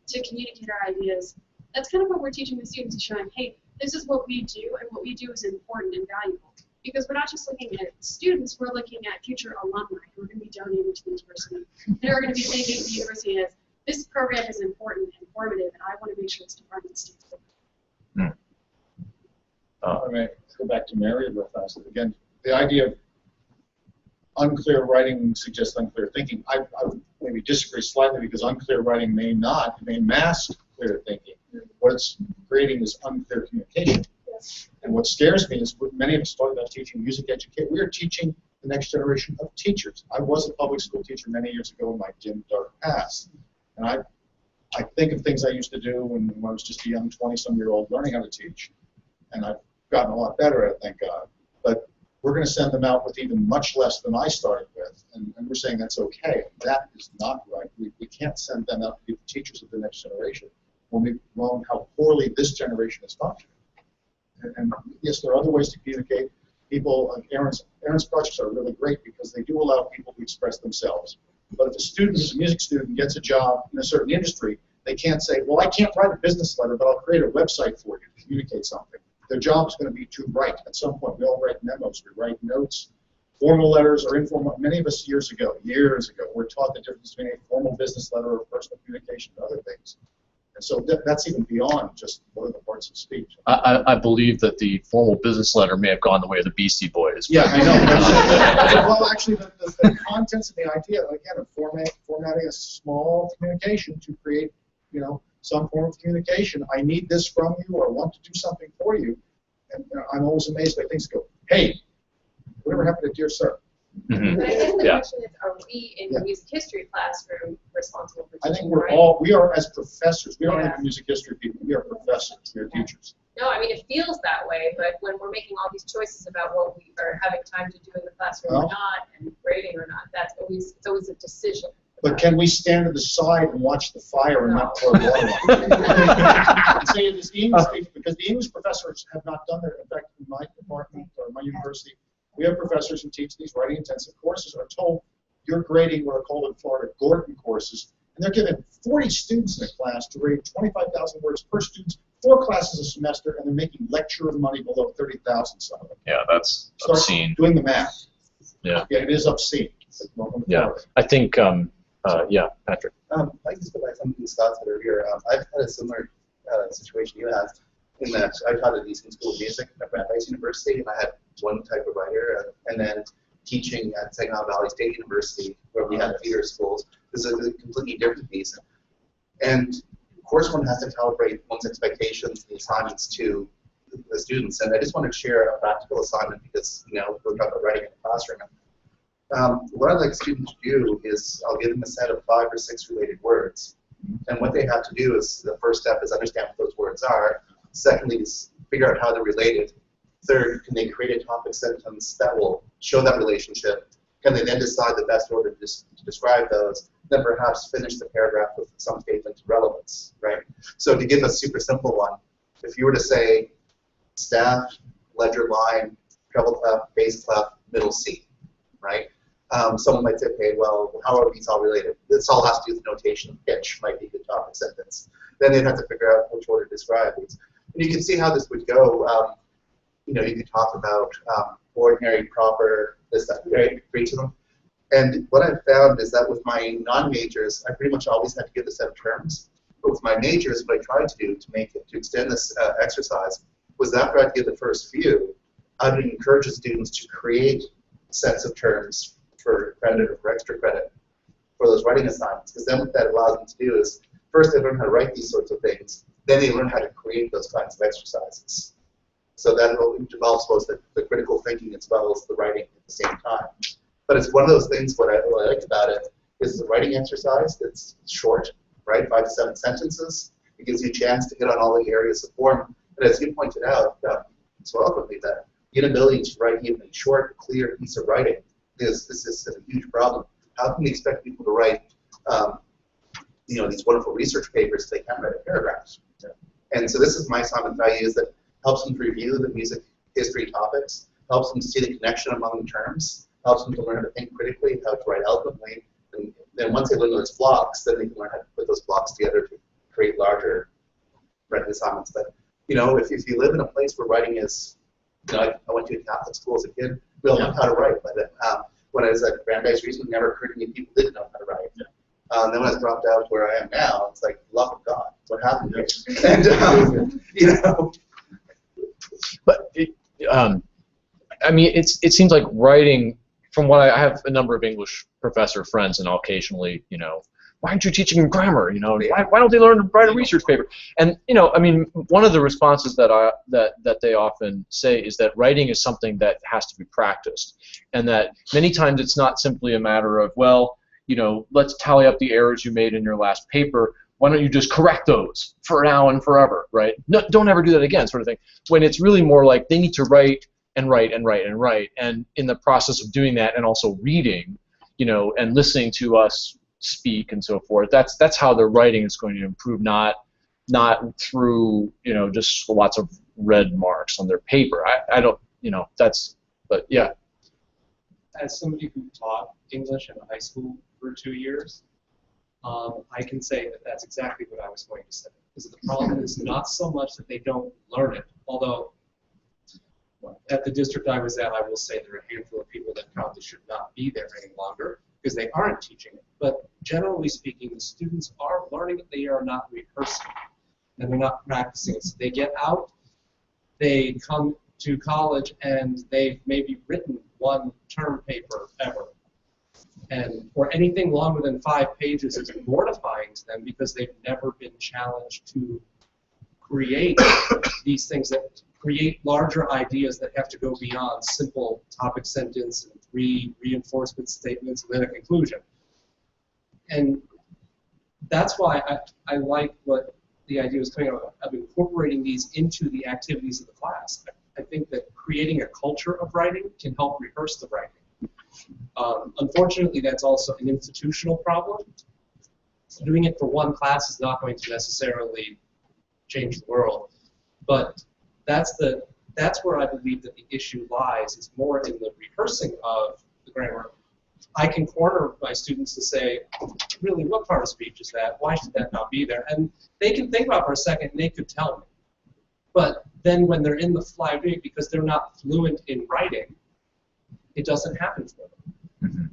to communicate our ideas, that's kind of what we're teaching the students, is showing, hey, this is what we do, and what we do is important and valuable. Because we're not just looking at students, we're looking at future alumni who are going to be donating to the university. They're going to be saying to the university as, this program is important and informative, and I want to make sure this department stays open. I mean, go back to Mary real fast. Again, the idea of unclear writing suggests unclear thinking. I would maybe disagree slightly, because unclear writing may mask clear thinking. What it's creating is unclear communication. Yes. And what scares me is what many of us talk about teaching music education. We are teaching the next generation of teachers. I was a public school teacher many years ago in my dim, dark past. And I think of things I used to do when I was just a young 20-some-year-old learning how to teach. And I've gotten a lot better at it, thank God. But we're going to send them out with even much less than I started with. And we're saying that's okay. That is not right. We can't send them out to be the teachers of the next generation when we've known how poorly this generation is functioning. And yes, there are other ways to communicate. People, like Aaron's projects are really great because they do allow people to express themselves. But if a student who's a music student gets a job in a certain industry, they can't say, well, I can't write a business letter, but I'll create a website for you to communicate something. Their job is going to be to write. At some point, we all write memos, we write notes, formal letters or informal. Many of us years ago, were taught the difference between a formal business letter or personal communication and other things. And so that's even beyond just what are the parts of speech. I believe that the formal business letter may have gone the way of the Beastie Boys. Yeah, I know. Well, actually, the contents and the idea, again, of formatting a small communication to create, some form of communication. I need this from you, or want to do something for you. And I'm always amazed by things that go, hey, whatever happened to dear sir? Mhm. But I guess the Yeah. question is, are we in the music history classroom responsible for I teaching think right? we are as professors, we aren't Yeah. like music history people, we are professors, we are teachers. No, I mean, it feels that way, but when we're making all these choices about what we are having time to do in the classroom or Well- not, and grading or not, it's always a decision. But can we stand to the side and watch the fire and not pour water on it? And say this English, because the English professors have not done that. In fact, in my department or my university, we have professors who teach these writing intensive courses are told you're grading what are called in Florida Gordon courses, and they're given 40 students in a class to grade 25,000 words per student, 4 classes a semester, and they're making lecture money below 30,000 some of them. Yeah, that's Start obscene. doing the math. Yeah. Yeah, it is obscene. Yeah. I think. Yeah, Patrick. I just go back to something Scott said earlier. I've had a similar situation you have in that I taught at the Eastern School of Music at Brandeis University, and I had one type of writer, and then teaching at Saginaw Valley State University, where we had theater schools. This is a completely different piece. And of course, one has to calibrate one's expectations and assignments to the students. And I just want to share a practical assignment because, we're talking about writing in the classroom. What I'd like students to do is I'll give them a set of 5 or 6 related words. And what they have to do is, the first step is understand what those words are. Secondly is figure out how they're related. Third, can they create a topic sentence that will show that relationship? Can they then decide the best order to describe those? Then perhaps finish the paragraph with some statement of relevance, right? So to give a super simple one, if you were to say staff, ledger line, treble clef, bass clef, middle C, right? Someone might say, okay, well, how are these all related? This all has to do with notation of pitch, might be a good topic sentence. Then they'd have to figure out which order to describe these. And you can see how this would go. You could talk about ordinary, proper, this, that, right, for each of them. And what I've found is that with my non-majors, I pretty much always had to give a set of terms. But with my majors, what I tried to do to extend this exercise was after I'd give the first few, I would encourage the students to create sets of terms for credit or for extra credit for those writing assignments. Because then what that allows them to do is, first they learn how to write these sorts of things, then they learn how to create those kinds of exercises. So that develops both the critical thinking as well as the writing at the same time. But it's one of those things, what I really like about it is the writing exercise that's short, right? 5 to 7 sentences. It gives you a chance to hit on all the areas of form. But as you pointed out, so eloquently, that the inability to write even a short, clear piece of writing is a huge problem. How can we expect people to write, these wonderful research papers if they can't write a paragraph? And so this is my assignment that I use that helps them to review the music history topics, helps them to see the connection among the terms, helps them to learn how to think critically, how to write eloquently, and then once they learn those blocks, then they can learn how to put those blocks together to create larger writing assignments. But if you live in a place where writing is, I went to a Catholic school as a kid, we all know how to write, but when I was at Brandeis recently, it never occurred to me people didn't know how to write. Then when I dropped out to where I am now, it's like, love of God, what happened here? And, But I mean, it seems like writing. From what I have a number of English professor friends, and occasionally, why aren't you teaching them grammar? Why don't they learn to write a research paper? And I mean, one of the responses that they often say is that writing is something that has to be practiced, and that many times it's not simply a matter of, well, let's tally up the errors you made in your last paper. Why don't you just correct those for now and forever, right? No, don't ever do that again, sort of thing. When it's really more like they need to write and write and write and write, and in the process of doing that, and also reading, and listening to us speak and so forth. That's how their writing is going to improve, not through just lots of red marks on their paper. I don't but yeah. As somebody who taught English in high school for 2 years, I can say that that's exactly what I was going to say. Because the problem is not so much that they don't learn it, although at the district I was at, I will say there are a handful of people that probably should not be there any longer because they aren't teaching it. But generally speaking, the students are learning it, they are not rehearsing it, and they're not practicing it. So they get out, they come to college, and they've maybe written 1 term paper ever. And for anything longer than 5 pages is mortifying to them because they've never been challenged to create these things that create larger ideas that have to go beyond simple topic sentence and 3 reinforcement statements, and then a conclusion. And that's why I like what the idea was coming out of incorporating these into the activities of the class. I think that creating a culture of writing can help rehearse the writing. Unfortunately, that's also an institutional problem. Doing it for one class is not going to necessarily change the world, but that's where I believe that the issue lies. Is more in the rehearsing of the grammar. I can corner my students to say, really, what part of speech is that? Why should that not be there? And they can think about it for a second, and they could tell me. But then when they're in the fly read, because they're not fluent in writing, it doesn't happen for them. Mm-hmm.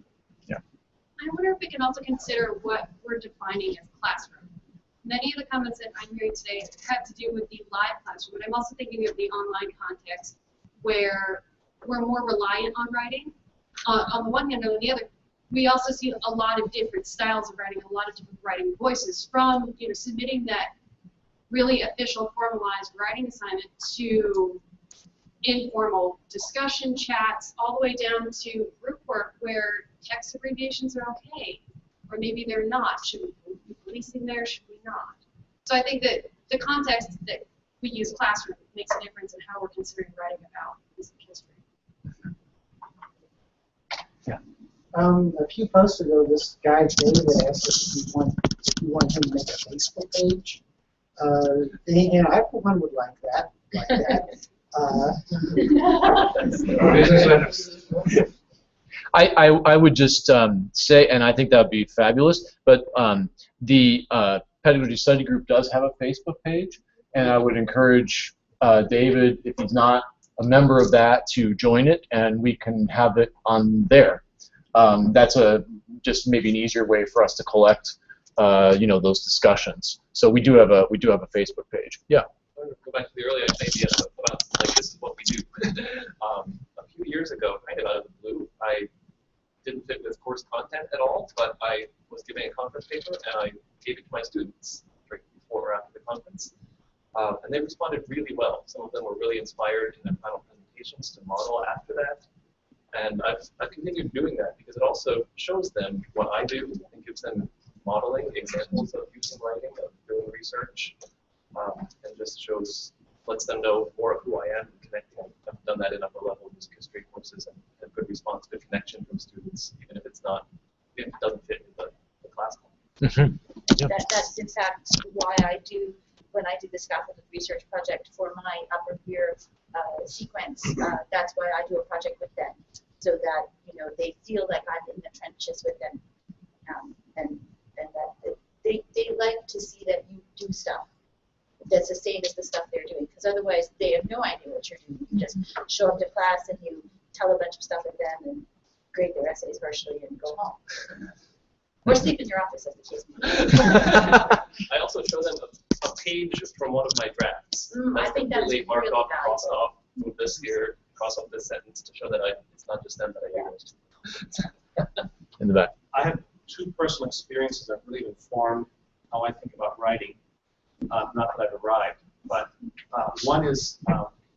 Yeah. I wonder if we can also consider what we're defining as classroom. Many of the comments that I'm hearing today have to do with the live classroom, but I'm also thinking of the online context where we're more reliant on writing. On the one hand, and on the other, we also see a lot of different styles of writing, a lot of different writing voices, from submitting that really official, formalized writing assignment to informal discussion chats, all the way down to group work where text abbreviations are okay, or maybe they're not. Should we be policing there? Should we not? So I think that the context that we use classroom makes a difference in how we're considering writing about music history. A few posts ago, this guy David asked us if we want him to make a Facebook page, and I for one would like that. I would just say, and I think that would be fabulous, but the Pedagogy Study Group does have a Facebook page, and I would encourage David, if he's not a member of that, to join it, and we can have it on there. That's just maybe an easier way for us to collect, those discussions. So we do have a Facebook page. Yeah. I'm going to go back to the earlier idea about like this is what we do. A few years ago, kind of out of the blue, I didn't fit with course content at all, but I was giving a conference paper and I gave it to my students right before or after the conference, and they responded really well. Some of them were really inspired in their final presentations to model after that. And I've continued doing that because it also shows them what I do and gives them modeling examples of using writing, of doing research, and just lets them know more of who I am and connecting. I've done that in upper level music history courses and good response, good connection from students, even if it doesn't fit in the class. Mm-hmm. Yep. That's in fact why when I do the scaffolded research project for my upper year sequence, that's why I do a project with them, so that they feel like I'm in the trenches with them, and that they like to see that you do stuff that's the same as the stuff they're doing, because otherwise they have no idea what you're doing. You just show up to class and you tell a bunch of stuff at them and grade their essays partially and go home. Or sleep in your office, as the case may be. I also show them a page from one of my drafts. I think that's really marked really off, valuable. crossed off, move this here, cross off this sentence to show that it's not just them that I used. In the back. I have 2 personal experiences that really informed how I think about writing. Not that I've arrived, but one is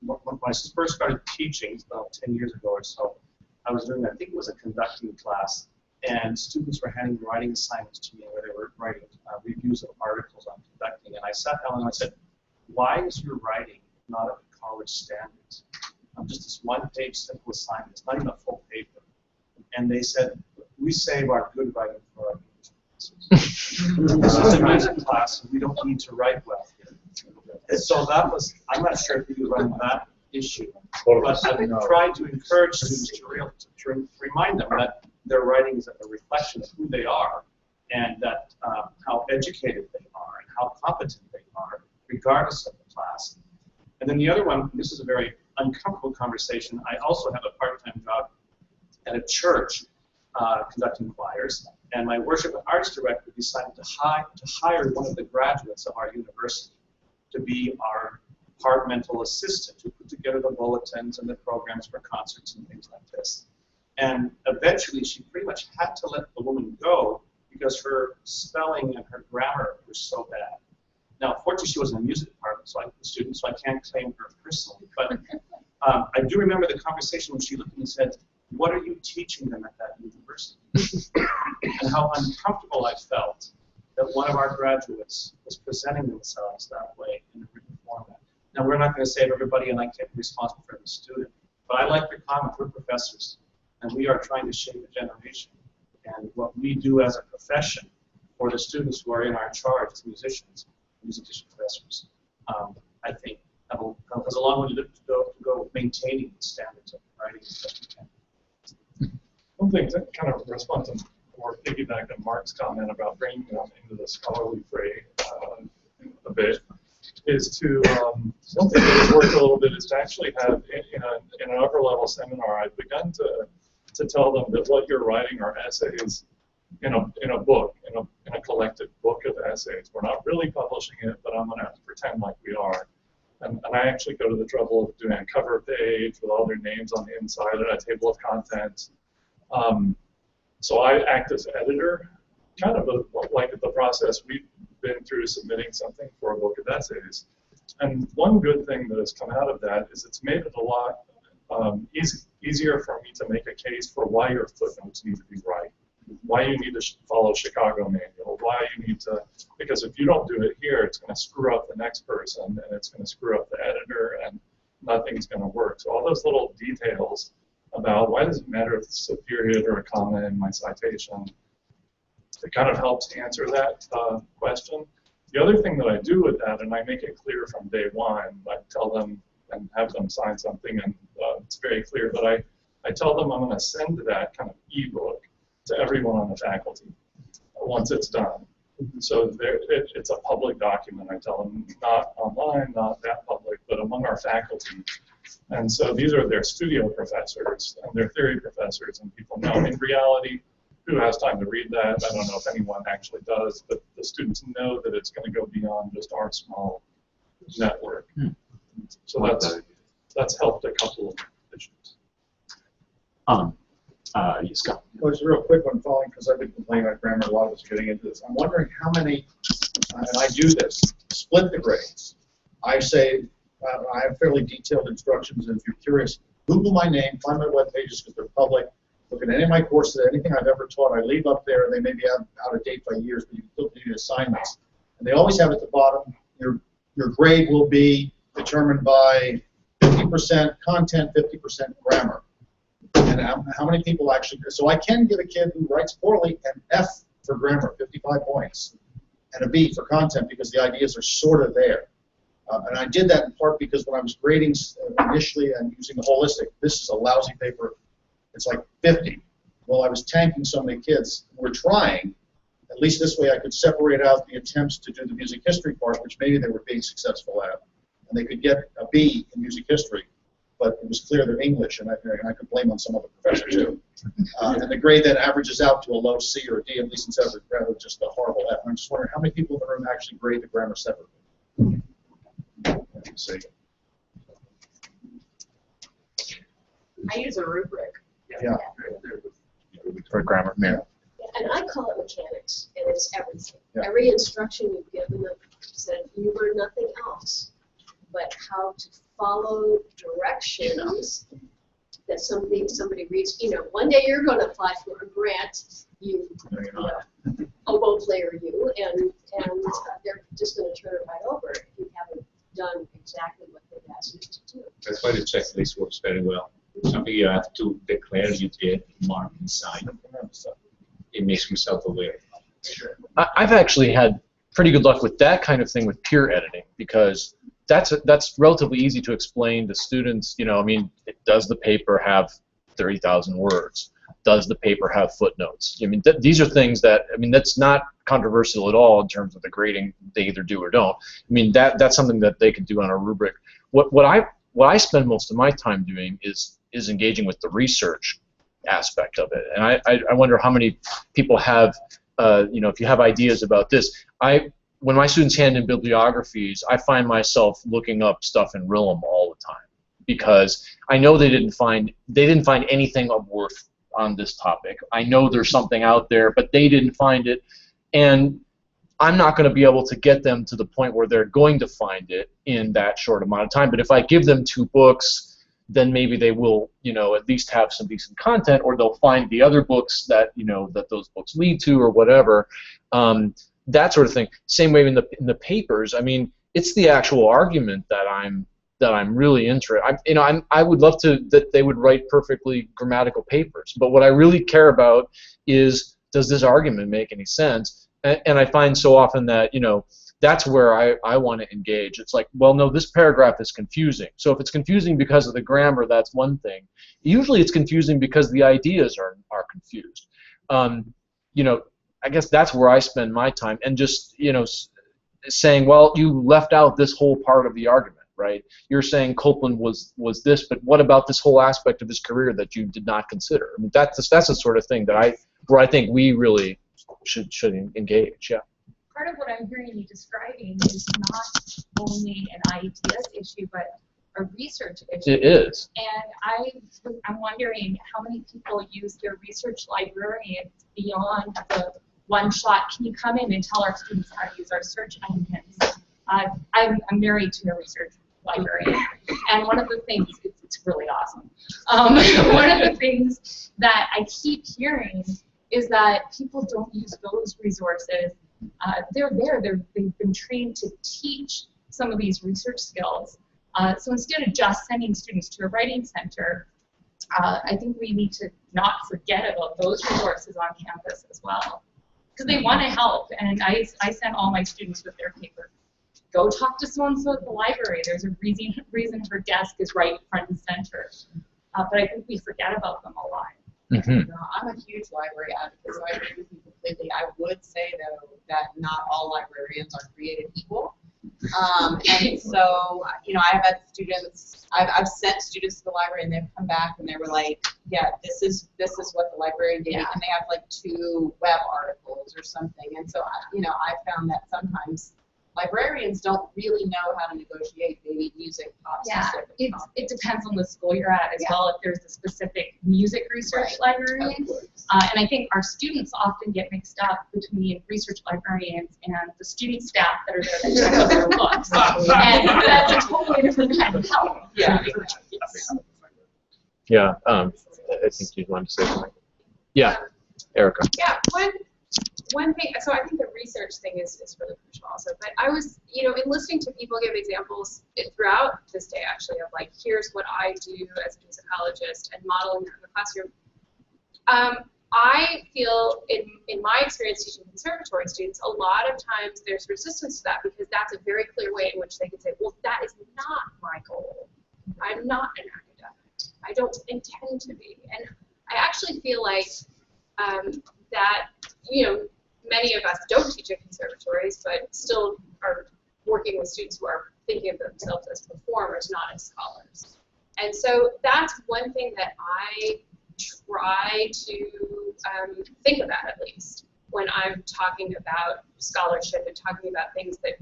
when I first started teaching about 10 years ago or so, I was doing, I think it was a conducting class, and students were handing writing assignments to me where they were writing reviews of articles on conducting, and I sat down and I said, why is your writing not up to college standards? Just this one-page simple assignment, it's not even a full paper. And they said, we save our good writing for our This is a music class, and we don't need to write well. And so that was, I'm not sure if you run that issue, but I've tried to encourage students to remind them that their writing is a reflection of who they are, and that how educated they are, and how competent they are, regardless of the class. And then the other one, this is a very uncomfortable conversation, I also have a part-time job at a church conducting choirs, and my worship and arts director decided to hire one of the graduates of our university to be our departmental assistant, to put together the bulletins and the programs for concerts and things like this. And eventually she pretty much had to let the woman go because her spelling and her grammar were so bad. Now, fortunately, she was in the music department, so I can't claim her personally. But I do remember the conversation when she looked at me and said, what are you teaching them at that university? And how uncomfortable I felt that one of our graduates was presenting themselves that way in a written format. Now, we're not going to save everybody, and I can't be responsible for every student, but I like your comment. We're professors, and we are trying to shape a generation. And what we do as a profession for the students who are in our charge as musicians, music history professors, I think has a long way to go maintaining the standards of writing that we can. One thing to kind of respond to or piggyback on Mark's comment about bringing them into the scholarly fray a bit is to, one thing that has worked a little bit is to actually have, in an upper level seminar, I've begun to tell them that what you're writing are essays in a book, in a collected book of essays. We're not really publishing it, but I'm going to pretend like we are. And I actually go to the trouble of doing a cover page with all their names on the inside and a table of contents. So I act as editor, kind of like the process we've been through submitting something for a book of essays. And one good thing that has come out of that is it's made it a lot easier for me to make a case for why your footnotes need to be right, why you need to follow Chicago Manual, why you need to, because if you don't do it here, it's going to screw up the next person, and it's going to screw up the editor, and nothing's going to work. So all those little details about why does it matter if it's a period or a comma in my citation, it kind of helps answer that question. The other thing that I do with that, and I make it clear from day one, I tell them and have them sign something, and it's very clear, but I tell them I'm going to send that kind of ebook to everyone on the faculty once it's done. So it's a public document. I tell them not online, not that public, but among our faculty. And so these are their studio professors and their theory professors and people know. In reality, who has time to read that? I don't know if anyone actually does, but the students know that it's going to go beyond just our small network. So that's helped a couple of issues. Scott. Well, just a real quick one following, because I've been complaining about grammar, a lot of us are getting into this. I'm wondering how many, and I do this, split the grades. I say, I have fairly detailed instructions, and if you're curious, Google my name, find my web pages because they're public. Look at any of my courses, anything I've ever taught, I leave up there. They may be out of date by years, but you can still do assignments. And they always have at the bottom, your grade will be determined by 50% content, 50% grammar. And how many people actually, so I can give a kid who writes poorly an F for grammar, 55 points, and a B for content because the ideas are sort of there. And I did that in part because when I was grading initially and using the holistic, this is a lousy paper, it's like 50. Well, I was tanking so many kids who were trying. At least this way I could separate out the attempts to do the music history part, which maybe they were being successful at. And they could get a B in music history. But it was clear they're English, and I could blame on some other professor too. And the grade then averages out to a low C or a D, at least instead of just a horrible F. I'm just wondering how many people in the room actually grade the grammar separately. Let's see. I use a rubric. Yeah. For grammar, yeah. And I call it mechanics, and it's everything. Yeah. Every instruction you've given them said you learn nothing else but how to follow directions that somebody reads. You know, one day you're going to apply for a grant, you oboe player, and they're just going to turn it right over if you haven't done exactly what they've asked you to do. That's why the checklist works very well. Something you have to declare you did, mark inside. It makes me self-aware. I've actually had pretty good luck with that kind of thing with peer editing because that's relatively easy to explain to students. You know, I mean, does the paper have 30,000 words? Does the paper have footnotes? I mean, these are things that, I mean, that's not controversial at all in terms of the grading. They either do or don't. I mean, that's something that they could do on a rubric. What I spend most of my time doing is engaging with the research aspect of it, and I wonder how many people have, you know, if you have ideas about this. When my students hand in bibliographies, I find myself looking up stuff in Rillam all the time because I know they didn't find anything of worth on this topic. I know there's something out there, but they didn't find it, and I'm not going to be able to get them to the point where they're going to find it in that short amount of time. But if I give them 2 books then maybe they will, at least have some decent content, or they'll find the other books that, that those books lead to, or whatever. That sort of thing. Same way in the papers. I mean, it's the actual argument that I'm really interested. I would love that they would write perfectly grammatical papers, but what I really care about is, does this argument make any sense? And I find so often that that's where I want to engage. It's like, well, no, this paragraph is confusing. So if it's confusing because of the grammar, that's one thing. Usually it's confusing because the ideas are confused. I guess that's where I spend my time, and just saying, well, you left out this whole part of the argument, right? You're saying Copeland was this, but what about this whole aspect of his career that you did not consider? I mean, that's the sort of thing that where I think we really should engage. Yeah. Part of what I'm hearing you describing is not only an ideas issue, but a research issue. It is. And I'm wondering how many people use their research librarians beyond the one shot. Can you come in and tell our students how to use our search engines? I'm married to a research librarian, and one of the things, it's really awesome. One of the things that I keep hearing is that people don't use those resources. They've been trained to teach some of these research skills. So instead of just sending students to a writing center, I think we need to not forget about those resources on campus as well, because they want to help. And I send all my students with their paper. Go talk to so-and-so at the library. There's a reason her desk is right front and center. But I think we forget about them a lot. Mm-hmm. No, I'm a huge library advocate, so I agree with you completely. I would say, though, that not all librarians are created equal. And so, I have had students, I've sent students to the library, and they've come back and they were like, yeah, this is what the librarian did, and they have like 2 web articles or something. And so, I found that sometimes librarians don't really know how to negotiate maybe music specific. It depends on the school you're at as well, if there's a specific music research librarian. And I think our students often get mixed up between research librarians and the student staff that are there to check out their books. And that's a totally different kind of help. Yeah. Yeah. I think you wanted to say something. Yeah, Erica. Yeah. One thing, so I think the research thing is really crucial also, but I was, in listening to people give examples throughout this day, actually, of like, here's what I do as a musicologist, and modeling that in the classroom. I feel, in my experience teaching conservatory students, a lot of times there's resistance to that, because that's a very clear way in which they can say, well, that is not my goal. I'm not an academic. I don't intend to be. And I actually feel like that, many of us don't teach at conservatories, but still are working with students who are thinking of themselves as performers, not as scholars. And so that's one thing that I try to think about, at least, when I'm talking about scholarship and talking about things that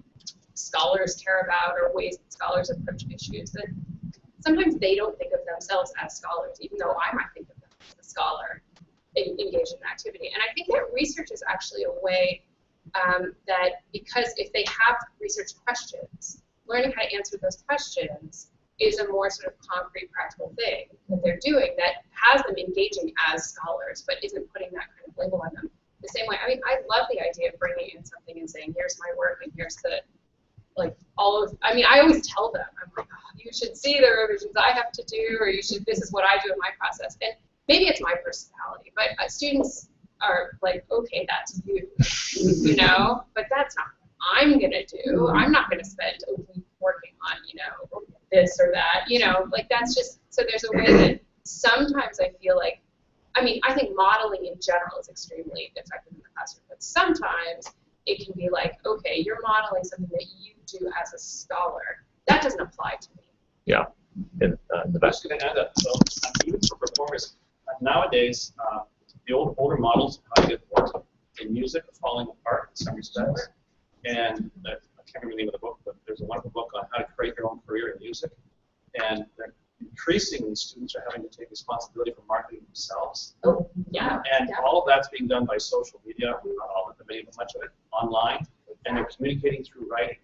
scholars care about, or ways that scholars approach issues, that sometimes they don't think of themselves as scholars, even though I might think of them as a scholar engaged in an activity. And I think that research is actually a way that, because if they have research questions, learning how to answer those questions is a more sort of concrete, practical thing that they're doing that has them engaging as scholars, but isn't putting that kind of label on them. The same way, I mean, I love the idea of bringing in something and saying, here's my work, and here's the, like, I always tell them, I'm like, oh, you should see the revisions I have to do, or this is what I do in my process. And maybe it's my personality, but students are like, okay, that's you, but that's not what I'm going to do. I'm not going to spend a week working on, this or that, like that's just, so there's a way that sometimes I feel like, I think modeling in general is extremely effective in the classroom, but sometimes it can be like, okay, you're modeling something that you do as a scholar. That doesn't apply to me. Yeah, in the best. I was going to add that, so even for performers, nowadays, the older models of how to get work in music are falling apart in some respects. And I can't remember the name of the book, but there's a wonderful book on how to create your own career in music. And increasingly, students are having to take responsibility for marketing themselves. Oh, yeah. And all of that's being done by social media, not all of it, but much of it, online. And they're communicating through writing.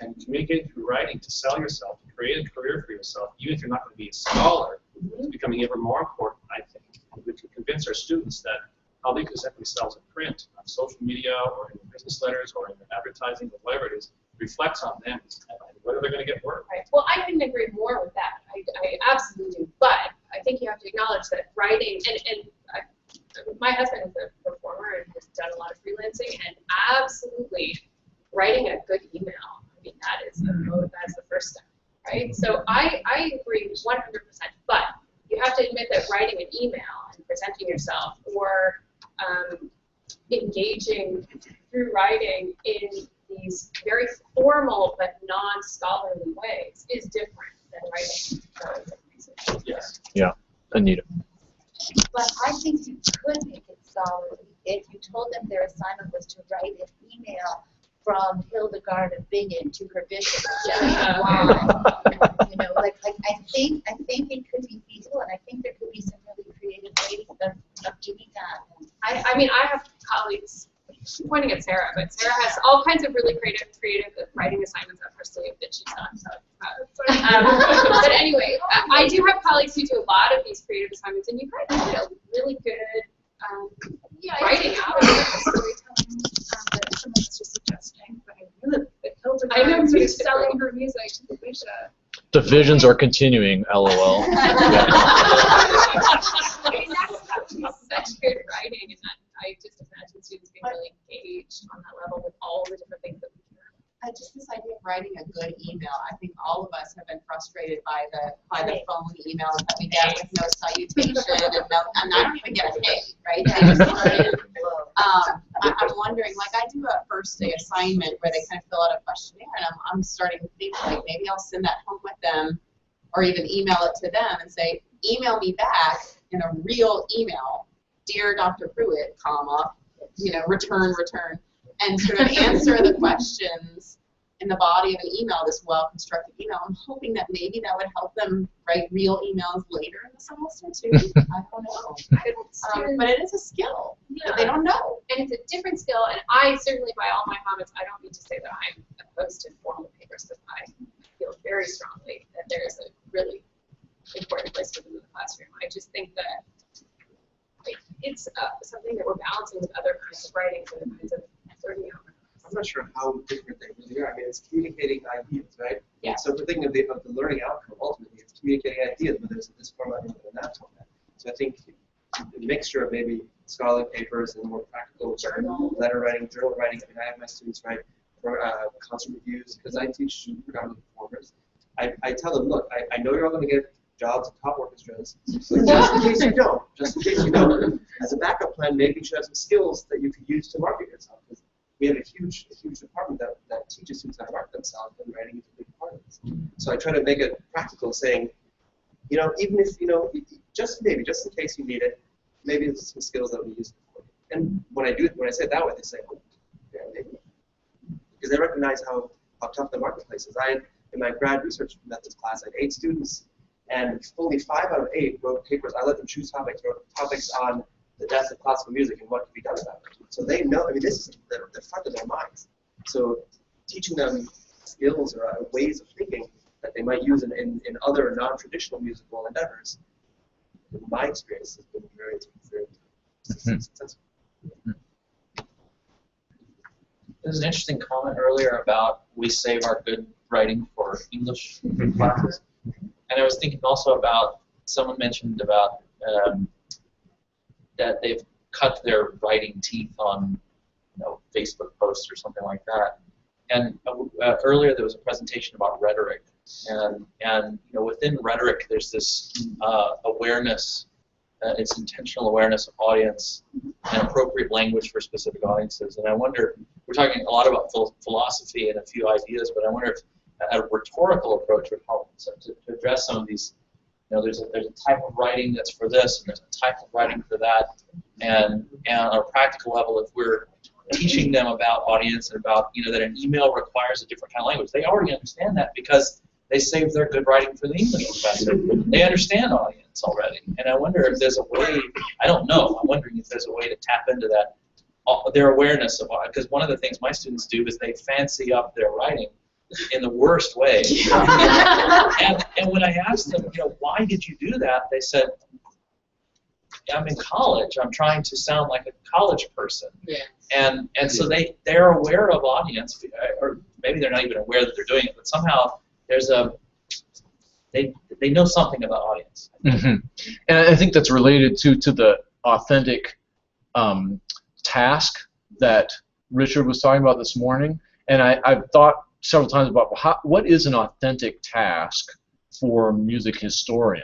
and communicating through writing to sell yourself, to create a career for yourself, even if you're not going to be a scholar, is becoming ever more important, I think. We can convince our students that how they present themselves in print, on social media, or in business letters, or in advertising, or whatever it is, reflects on them and whether they're going to get work. Right. Well, I couldn't agree more with that. I absolutely do. But I think you have to acknowledge that writing, my husband is a performer and has done a lot of freelancing, and absolutely writing a good email. I mean, that's the first step, right? So I agree 100%. But you have to admit that writing an email and presenting yourself, or engaging through writing in these very formal but non-scholarly ways is different than writing research. Yes. Yeah, Anita. But I think you could make it scholarly if you told them their assignment was to write an email from Hildegard of Bingen to her bishop. Yeah. Why? You know, like I think it could be feasible, and I think there could be some really creative ways of doing that. I mean, I have colleagues, pointing at Sarah, but Sarah has all kinds of really creative writing assignments up her sleeve that she's not so but anyway, I do have colleagues who do a lot of these creative assignments, and you guys did a really good writing out of it. Storytelling that someone's just suggesting, but I really I know sort of music. selling her music to the bishop. Divisions are continuing, LOL. I mean, that's such good writing, and I just imagine students being really engaged on that level with all the different things that we hear. Just this idea of writing a good email. I think all of us have been frustrated by the phone emails that we get with no salutation and I don't even get a hey, right? I'm wondering, like I do a first day assignment where they kind of fill out a questionnaire, and I'm starting to think like maybe I'll send that home with them, or even email it to them and say, email me back in a real email, dear Dr. Pruitt, comma, return, and sort of answer the questions in the body of an email, this well-constructed email. I'm hoping that maybe that would help them write real emails later in the semester too. I don't know. But it is a skill that they don't know. And it's a different skill, and I certainly, by all my comments, I don't mean to say that I'm opposed to formal papers, because I feel very strongly that there is a really important place for them in the classroom. I just think that it's something that we're balancing with other kinds of writings and other kinds of learning outcomes. I'm not sure how different they really are. I mean, it's communicating ideas, right? Yeah. So if we're thinking of the learning outcome, ultimately, it's communicating ideas, whether it's in this format or in that format. So I think a mixture of maybe scholarly papers and more practical letter writing, journal writing. I mean, I have my students write for concert reviews because I teach predominantly performers. I tell them, look, I know you're all going to get jobs at top orchestras, but just in case you don't, as a backup plan, maybe you should have some skills that you could use to market yourself. We have a huge department that teaches students how to market themselves, and writing is a big part of this. So I try to make it practical, saying, even if, just in case you need it, maybe there's some skills that will be useful for you. And when I say it that way, they say, oh, yeah, maybe. Because they recognize how tough the marketplace is. In my grad research methods class, I had 8 students, and fully 5 out of 8 wrote papers. I let them choose topics, wrote topics on the death of classical music and what can be done about it. So they know, I mean, this is the front of their minds. So teaching them skills or ways of thinking that they might use in other non-traditional musical endeavors, in my experience, has been very successful. There's an interesting comment earlier about we save our good writing for English classes. And I was thinking also about, someone mentioned about that they've cut their writing teeth on Facebook posts or something like that. And earlier there was a presentation about rhetoric, and within rhetoric there's this awareness, it's intentional awareness of audience and appropriate language for specific audiences. And I wonder, we're talking a lot about philosophy and a few ideas, but I wonder if a rhetorical approach would help to address some of these. There's a type of writing that's for this, and there's a type of writing for that, and on a practical level, if we're teaching them about audience and about that an email requires a different kind of language, they already understand that because they saved their good writing for the English professor. They understand audience already, and I wonder if there's a way. I don't know. I'm wondering if there's a way to tap into that, their awareness of, because one of the things my students do is they fancy up their writing in the worst way. And when I asked them, why did you do that? They said, I'm in college. I'm trying to sound like a college person. Yeah. And so they're aware of audience, or maybe they're not even aware that they're doing it, but somehow there's they know something about audience. Mm-hmm. And I think that's related to the authentic task that Richard was talking about this morning. And I've thought several times about what is an authentic task for a music historian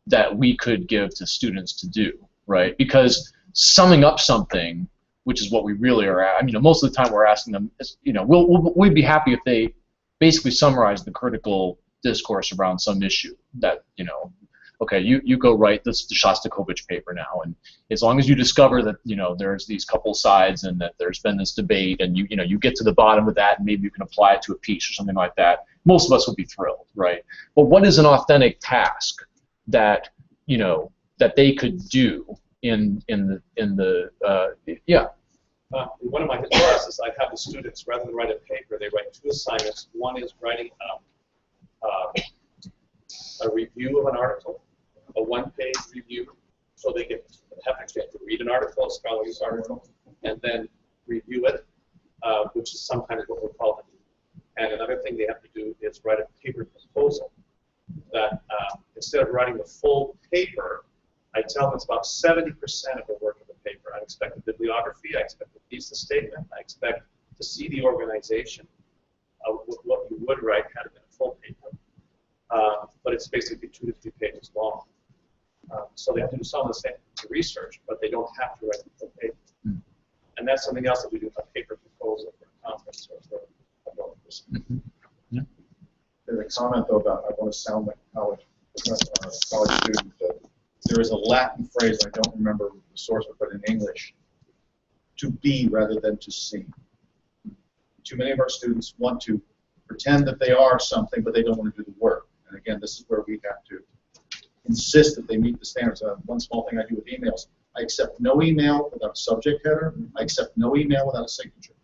that we could give to students to do, right? Because summing up something, which is what we really are at, most of the time we're asking them, we'd be happy if they basically summarize the critical discourse around some issue that, okay, you go write the Shostakovich paper now, and as long as you discover that, there's these couple sides and that there's been this debate, and you get to the bottom of that, and maybe you can apply it to a piece or something like that, most of us would be thrilled, right? But what is an authentic task that that they could do in the one of my classes, I have the students, rather than write a paper, they write 2 assignments. One is writing a review of an article, a 1-page review, so they have to read an article, a scholarly article, and then review it, which is sometimes what we're called. And another thing they have to do is write a paper proposal. That instead of writing the full paper, I tell them it's about 70% of the work of the paper. I expect a bibliography, I expect a thesis statement, I expect to see the organization of what you would write kind of in a full paper. But it's basically 2 to 3 pages long. So they have to do some of the same research, but they don't have to write the full paper. And that's something else that we do, a paper proposal for a conference or for a book. There's a comment though about I want to sound like a college student. There is a Latin phrase, I don't remember the source of it, but in English, to be rather than to seem. Too many of our students want to pretend that they are something, but they don't want to do the work. And again, this is where we have to insist that they meet the standards. One small thing I do with emails, I accept no email without a subject header. I accept no email without a signature.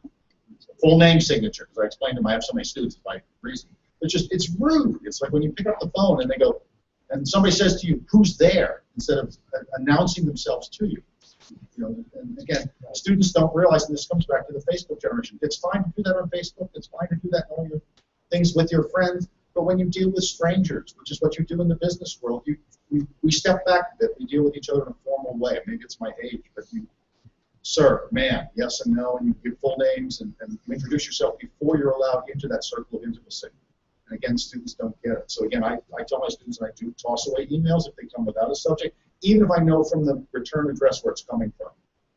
Full name signature, because I explained to them I have so many students by reason. It's rude. It's like when you pick up the phone and they go, and somebody says to you, who's there, instead of announcing themselves to you. And again, students don't realize, and this comes back to the Facebook generation, it's fine to do that on Facebook, it's fine to do that in all your things with your friends, but when you deal with strangers, which is what you do in the business world, we step back a bit, we deal with each other in a formal way. Maybe it's my age, but you, sir, ma'am, yes and no, and you give full names and you introduce yourself before you're allowed into that circle of intimacy. And again, students don't get it. So again, I tell my students that I do toss away emails if they come without a subject, even if I know from the return address where it's coming from.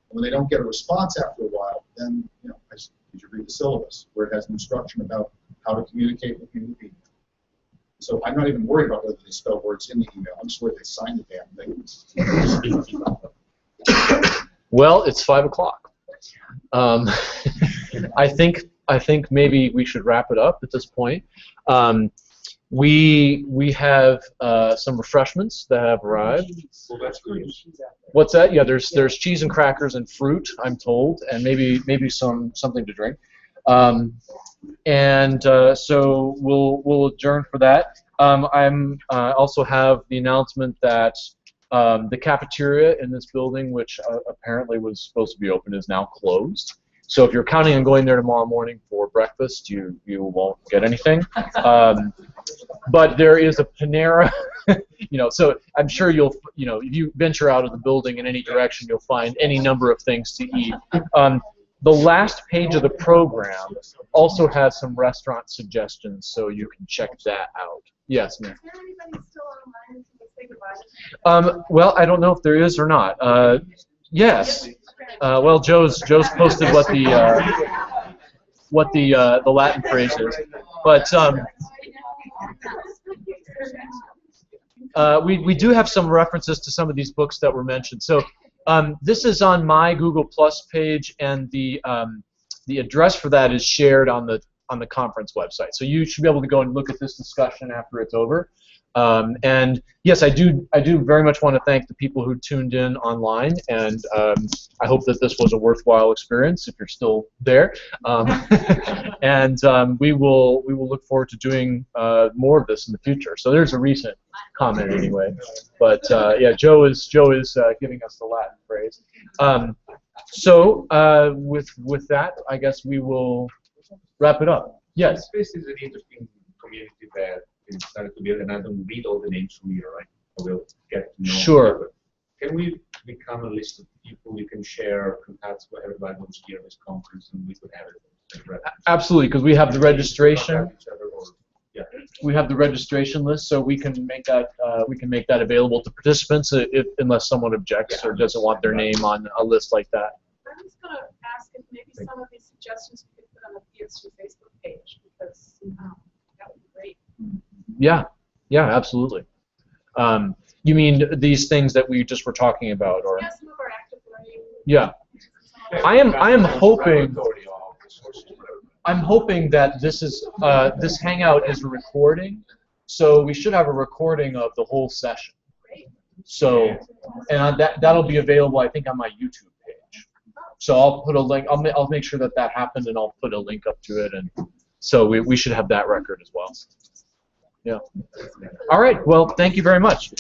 And when they don't get a response after a while, then I say, did you read the syllabus where it has an instruction about how to communicate with me with email? So I'm not even worried about whether they spell words in the email. I'm just worried they sign the damn thing. Well, it's 5 o'clock. I think maybe we should wrap it up at this point. We have some refreshments that have arrived. Well, that's great. What's that? Yeah, there's cheese and crackers and fruit, I'm told, and maybe something to drink. So we'll adjourn for that. I'm also have the announcement that the cafeteria in this building, which apparently was supposed to be open, is now closed. So if you're counting on going there tomorrow morning for breakfast, you won't get anything. But there is a Panera, so I'm sure if you venture out of the building in any direction, you'll find any number of things to eat. The last page of the program also has some restaurant suggestions, so you can check that out. Yes, ma'am. Is there anybody still online to say goodbye? Well, I don't know if there is or not. Yes. Well, Joe's posted what the Latin phrase is, but we do have some references to some of these books that were mentioned. So this is on my Google Plus page, and the address for that is shared on the conference website. So you should be able to go and look at this discussion after it's over. And yes, I do very much want to thank the people who tuned in online, and I hope that this was a worthwhile experience if you're still there. And we will look forward to doing more of this in the future. So there's a recent comment anyway, but yeah, Joe is giving us the Latin phrase. So with that, I guess we will wrap it up. Yes. Space is an interesting community that we started to build, and I don't read all the names from here, right? I will get to know. Sure. Can we become a list of people we can share contacts with everybody who's here at this conference, and we could have it? Absolutely, because we have the registration. Yeah. We have the registration list, so we can make that available to participants unless someone objects or doesn't want their name on a list like that. I'm just going to ask if maybe some of these suggestions we could put on the PSU Facebook page, because that would be great. Yeah, absolutely. You mean these things that we just were talking about, or? Yeah, some of our active learning. Yeah. I am hoping. I'm hoping that this Hangout is a recording, so we should have a recording of the whole session. So, and that'll be available, I think, on my YouTube page. So I'll put a link. I'll make sure that happened, and I'll put a link up to it, and so we should have that record as well. Yeah. All right. Well, thank you very much.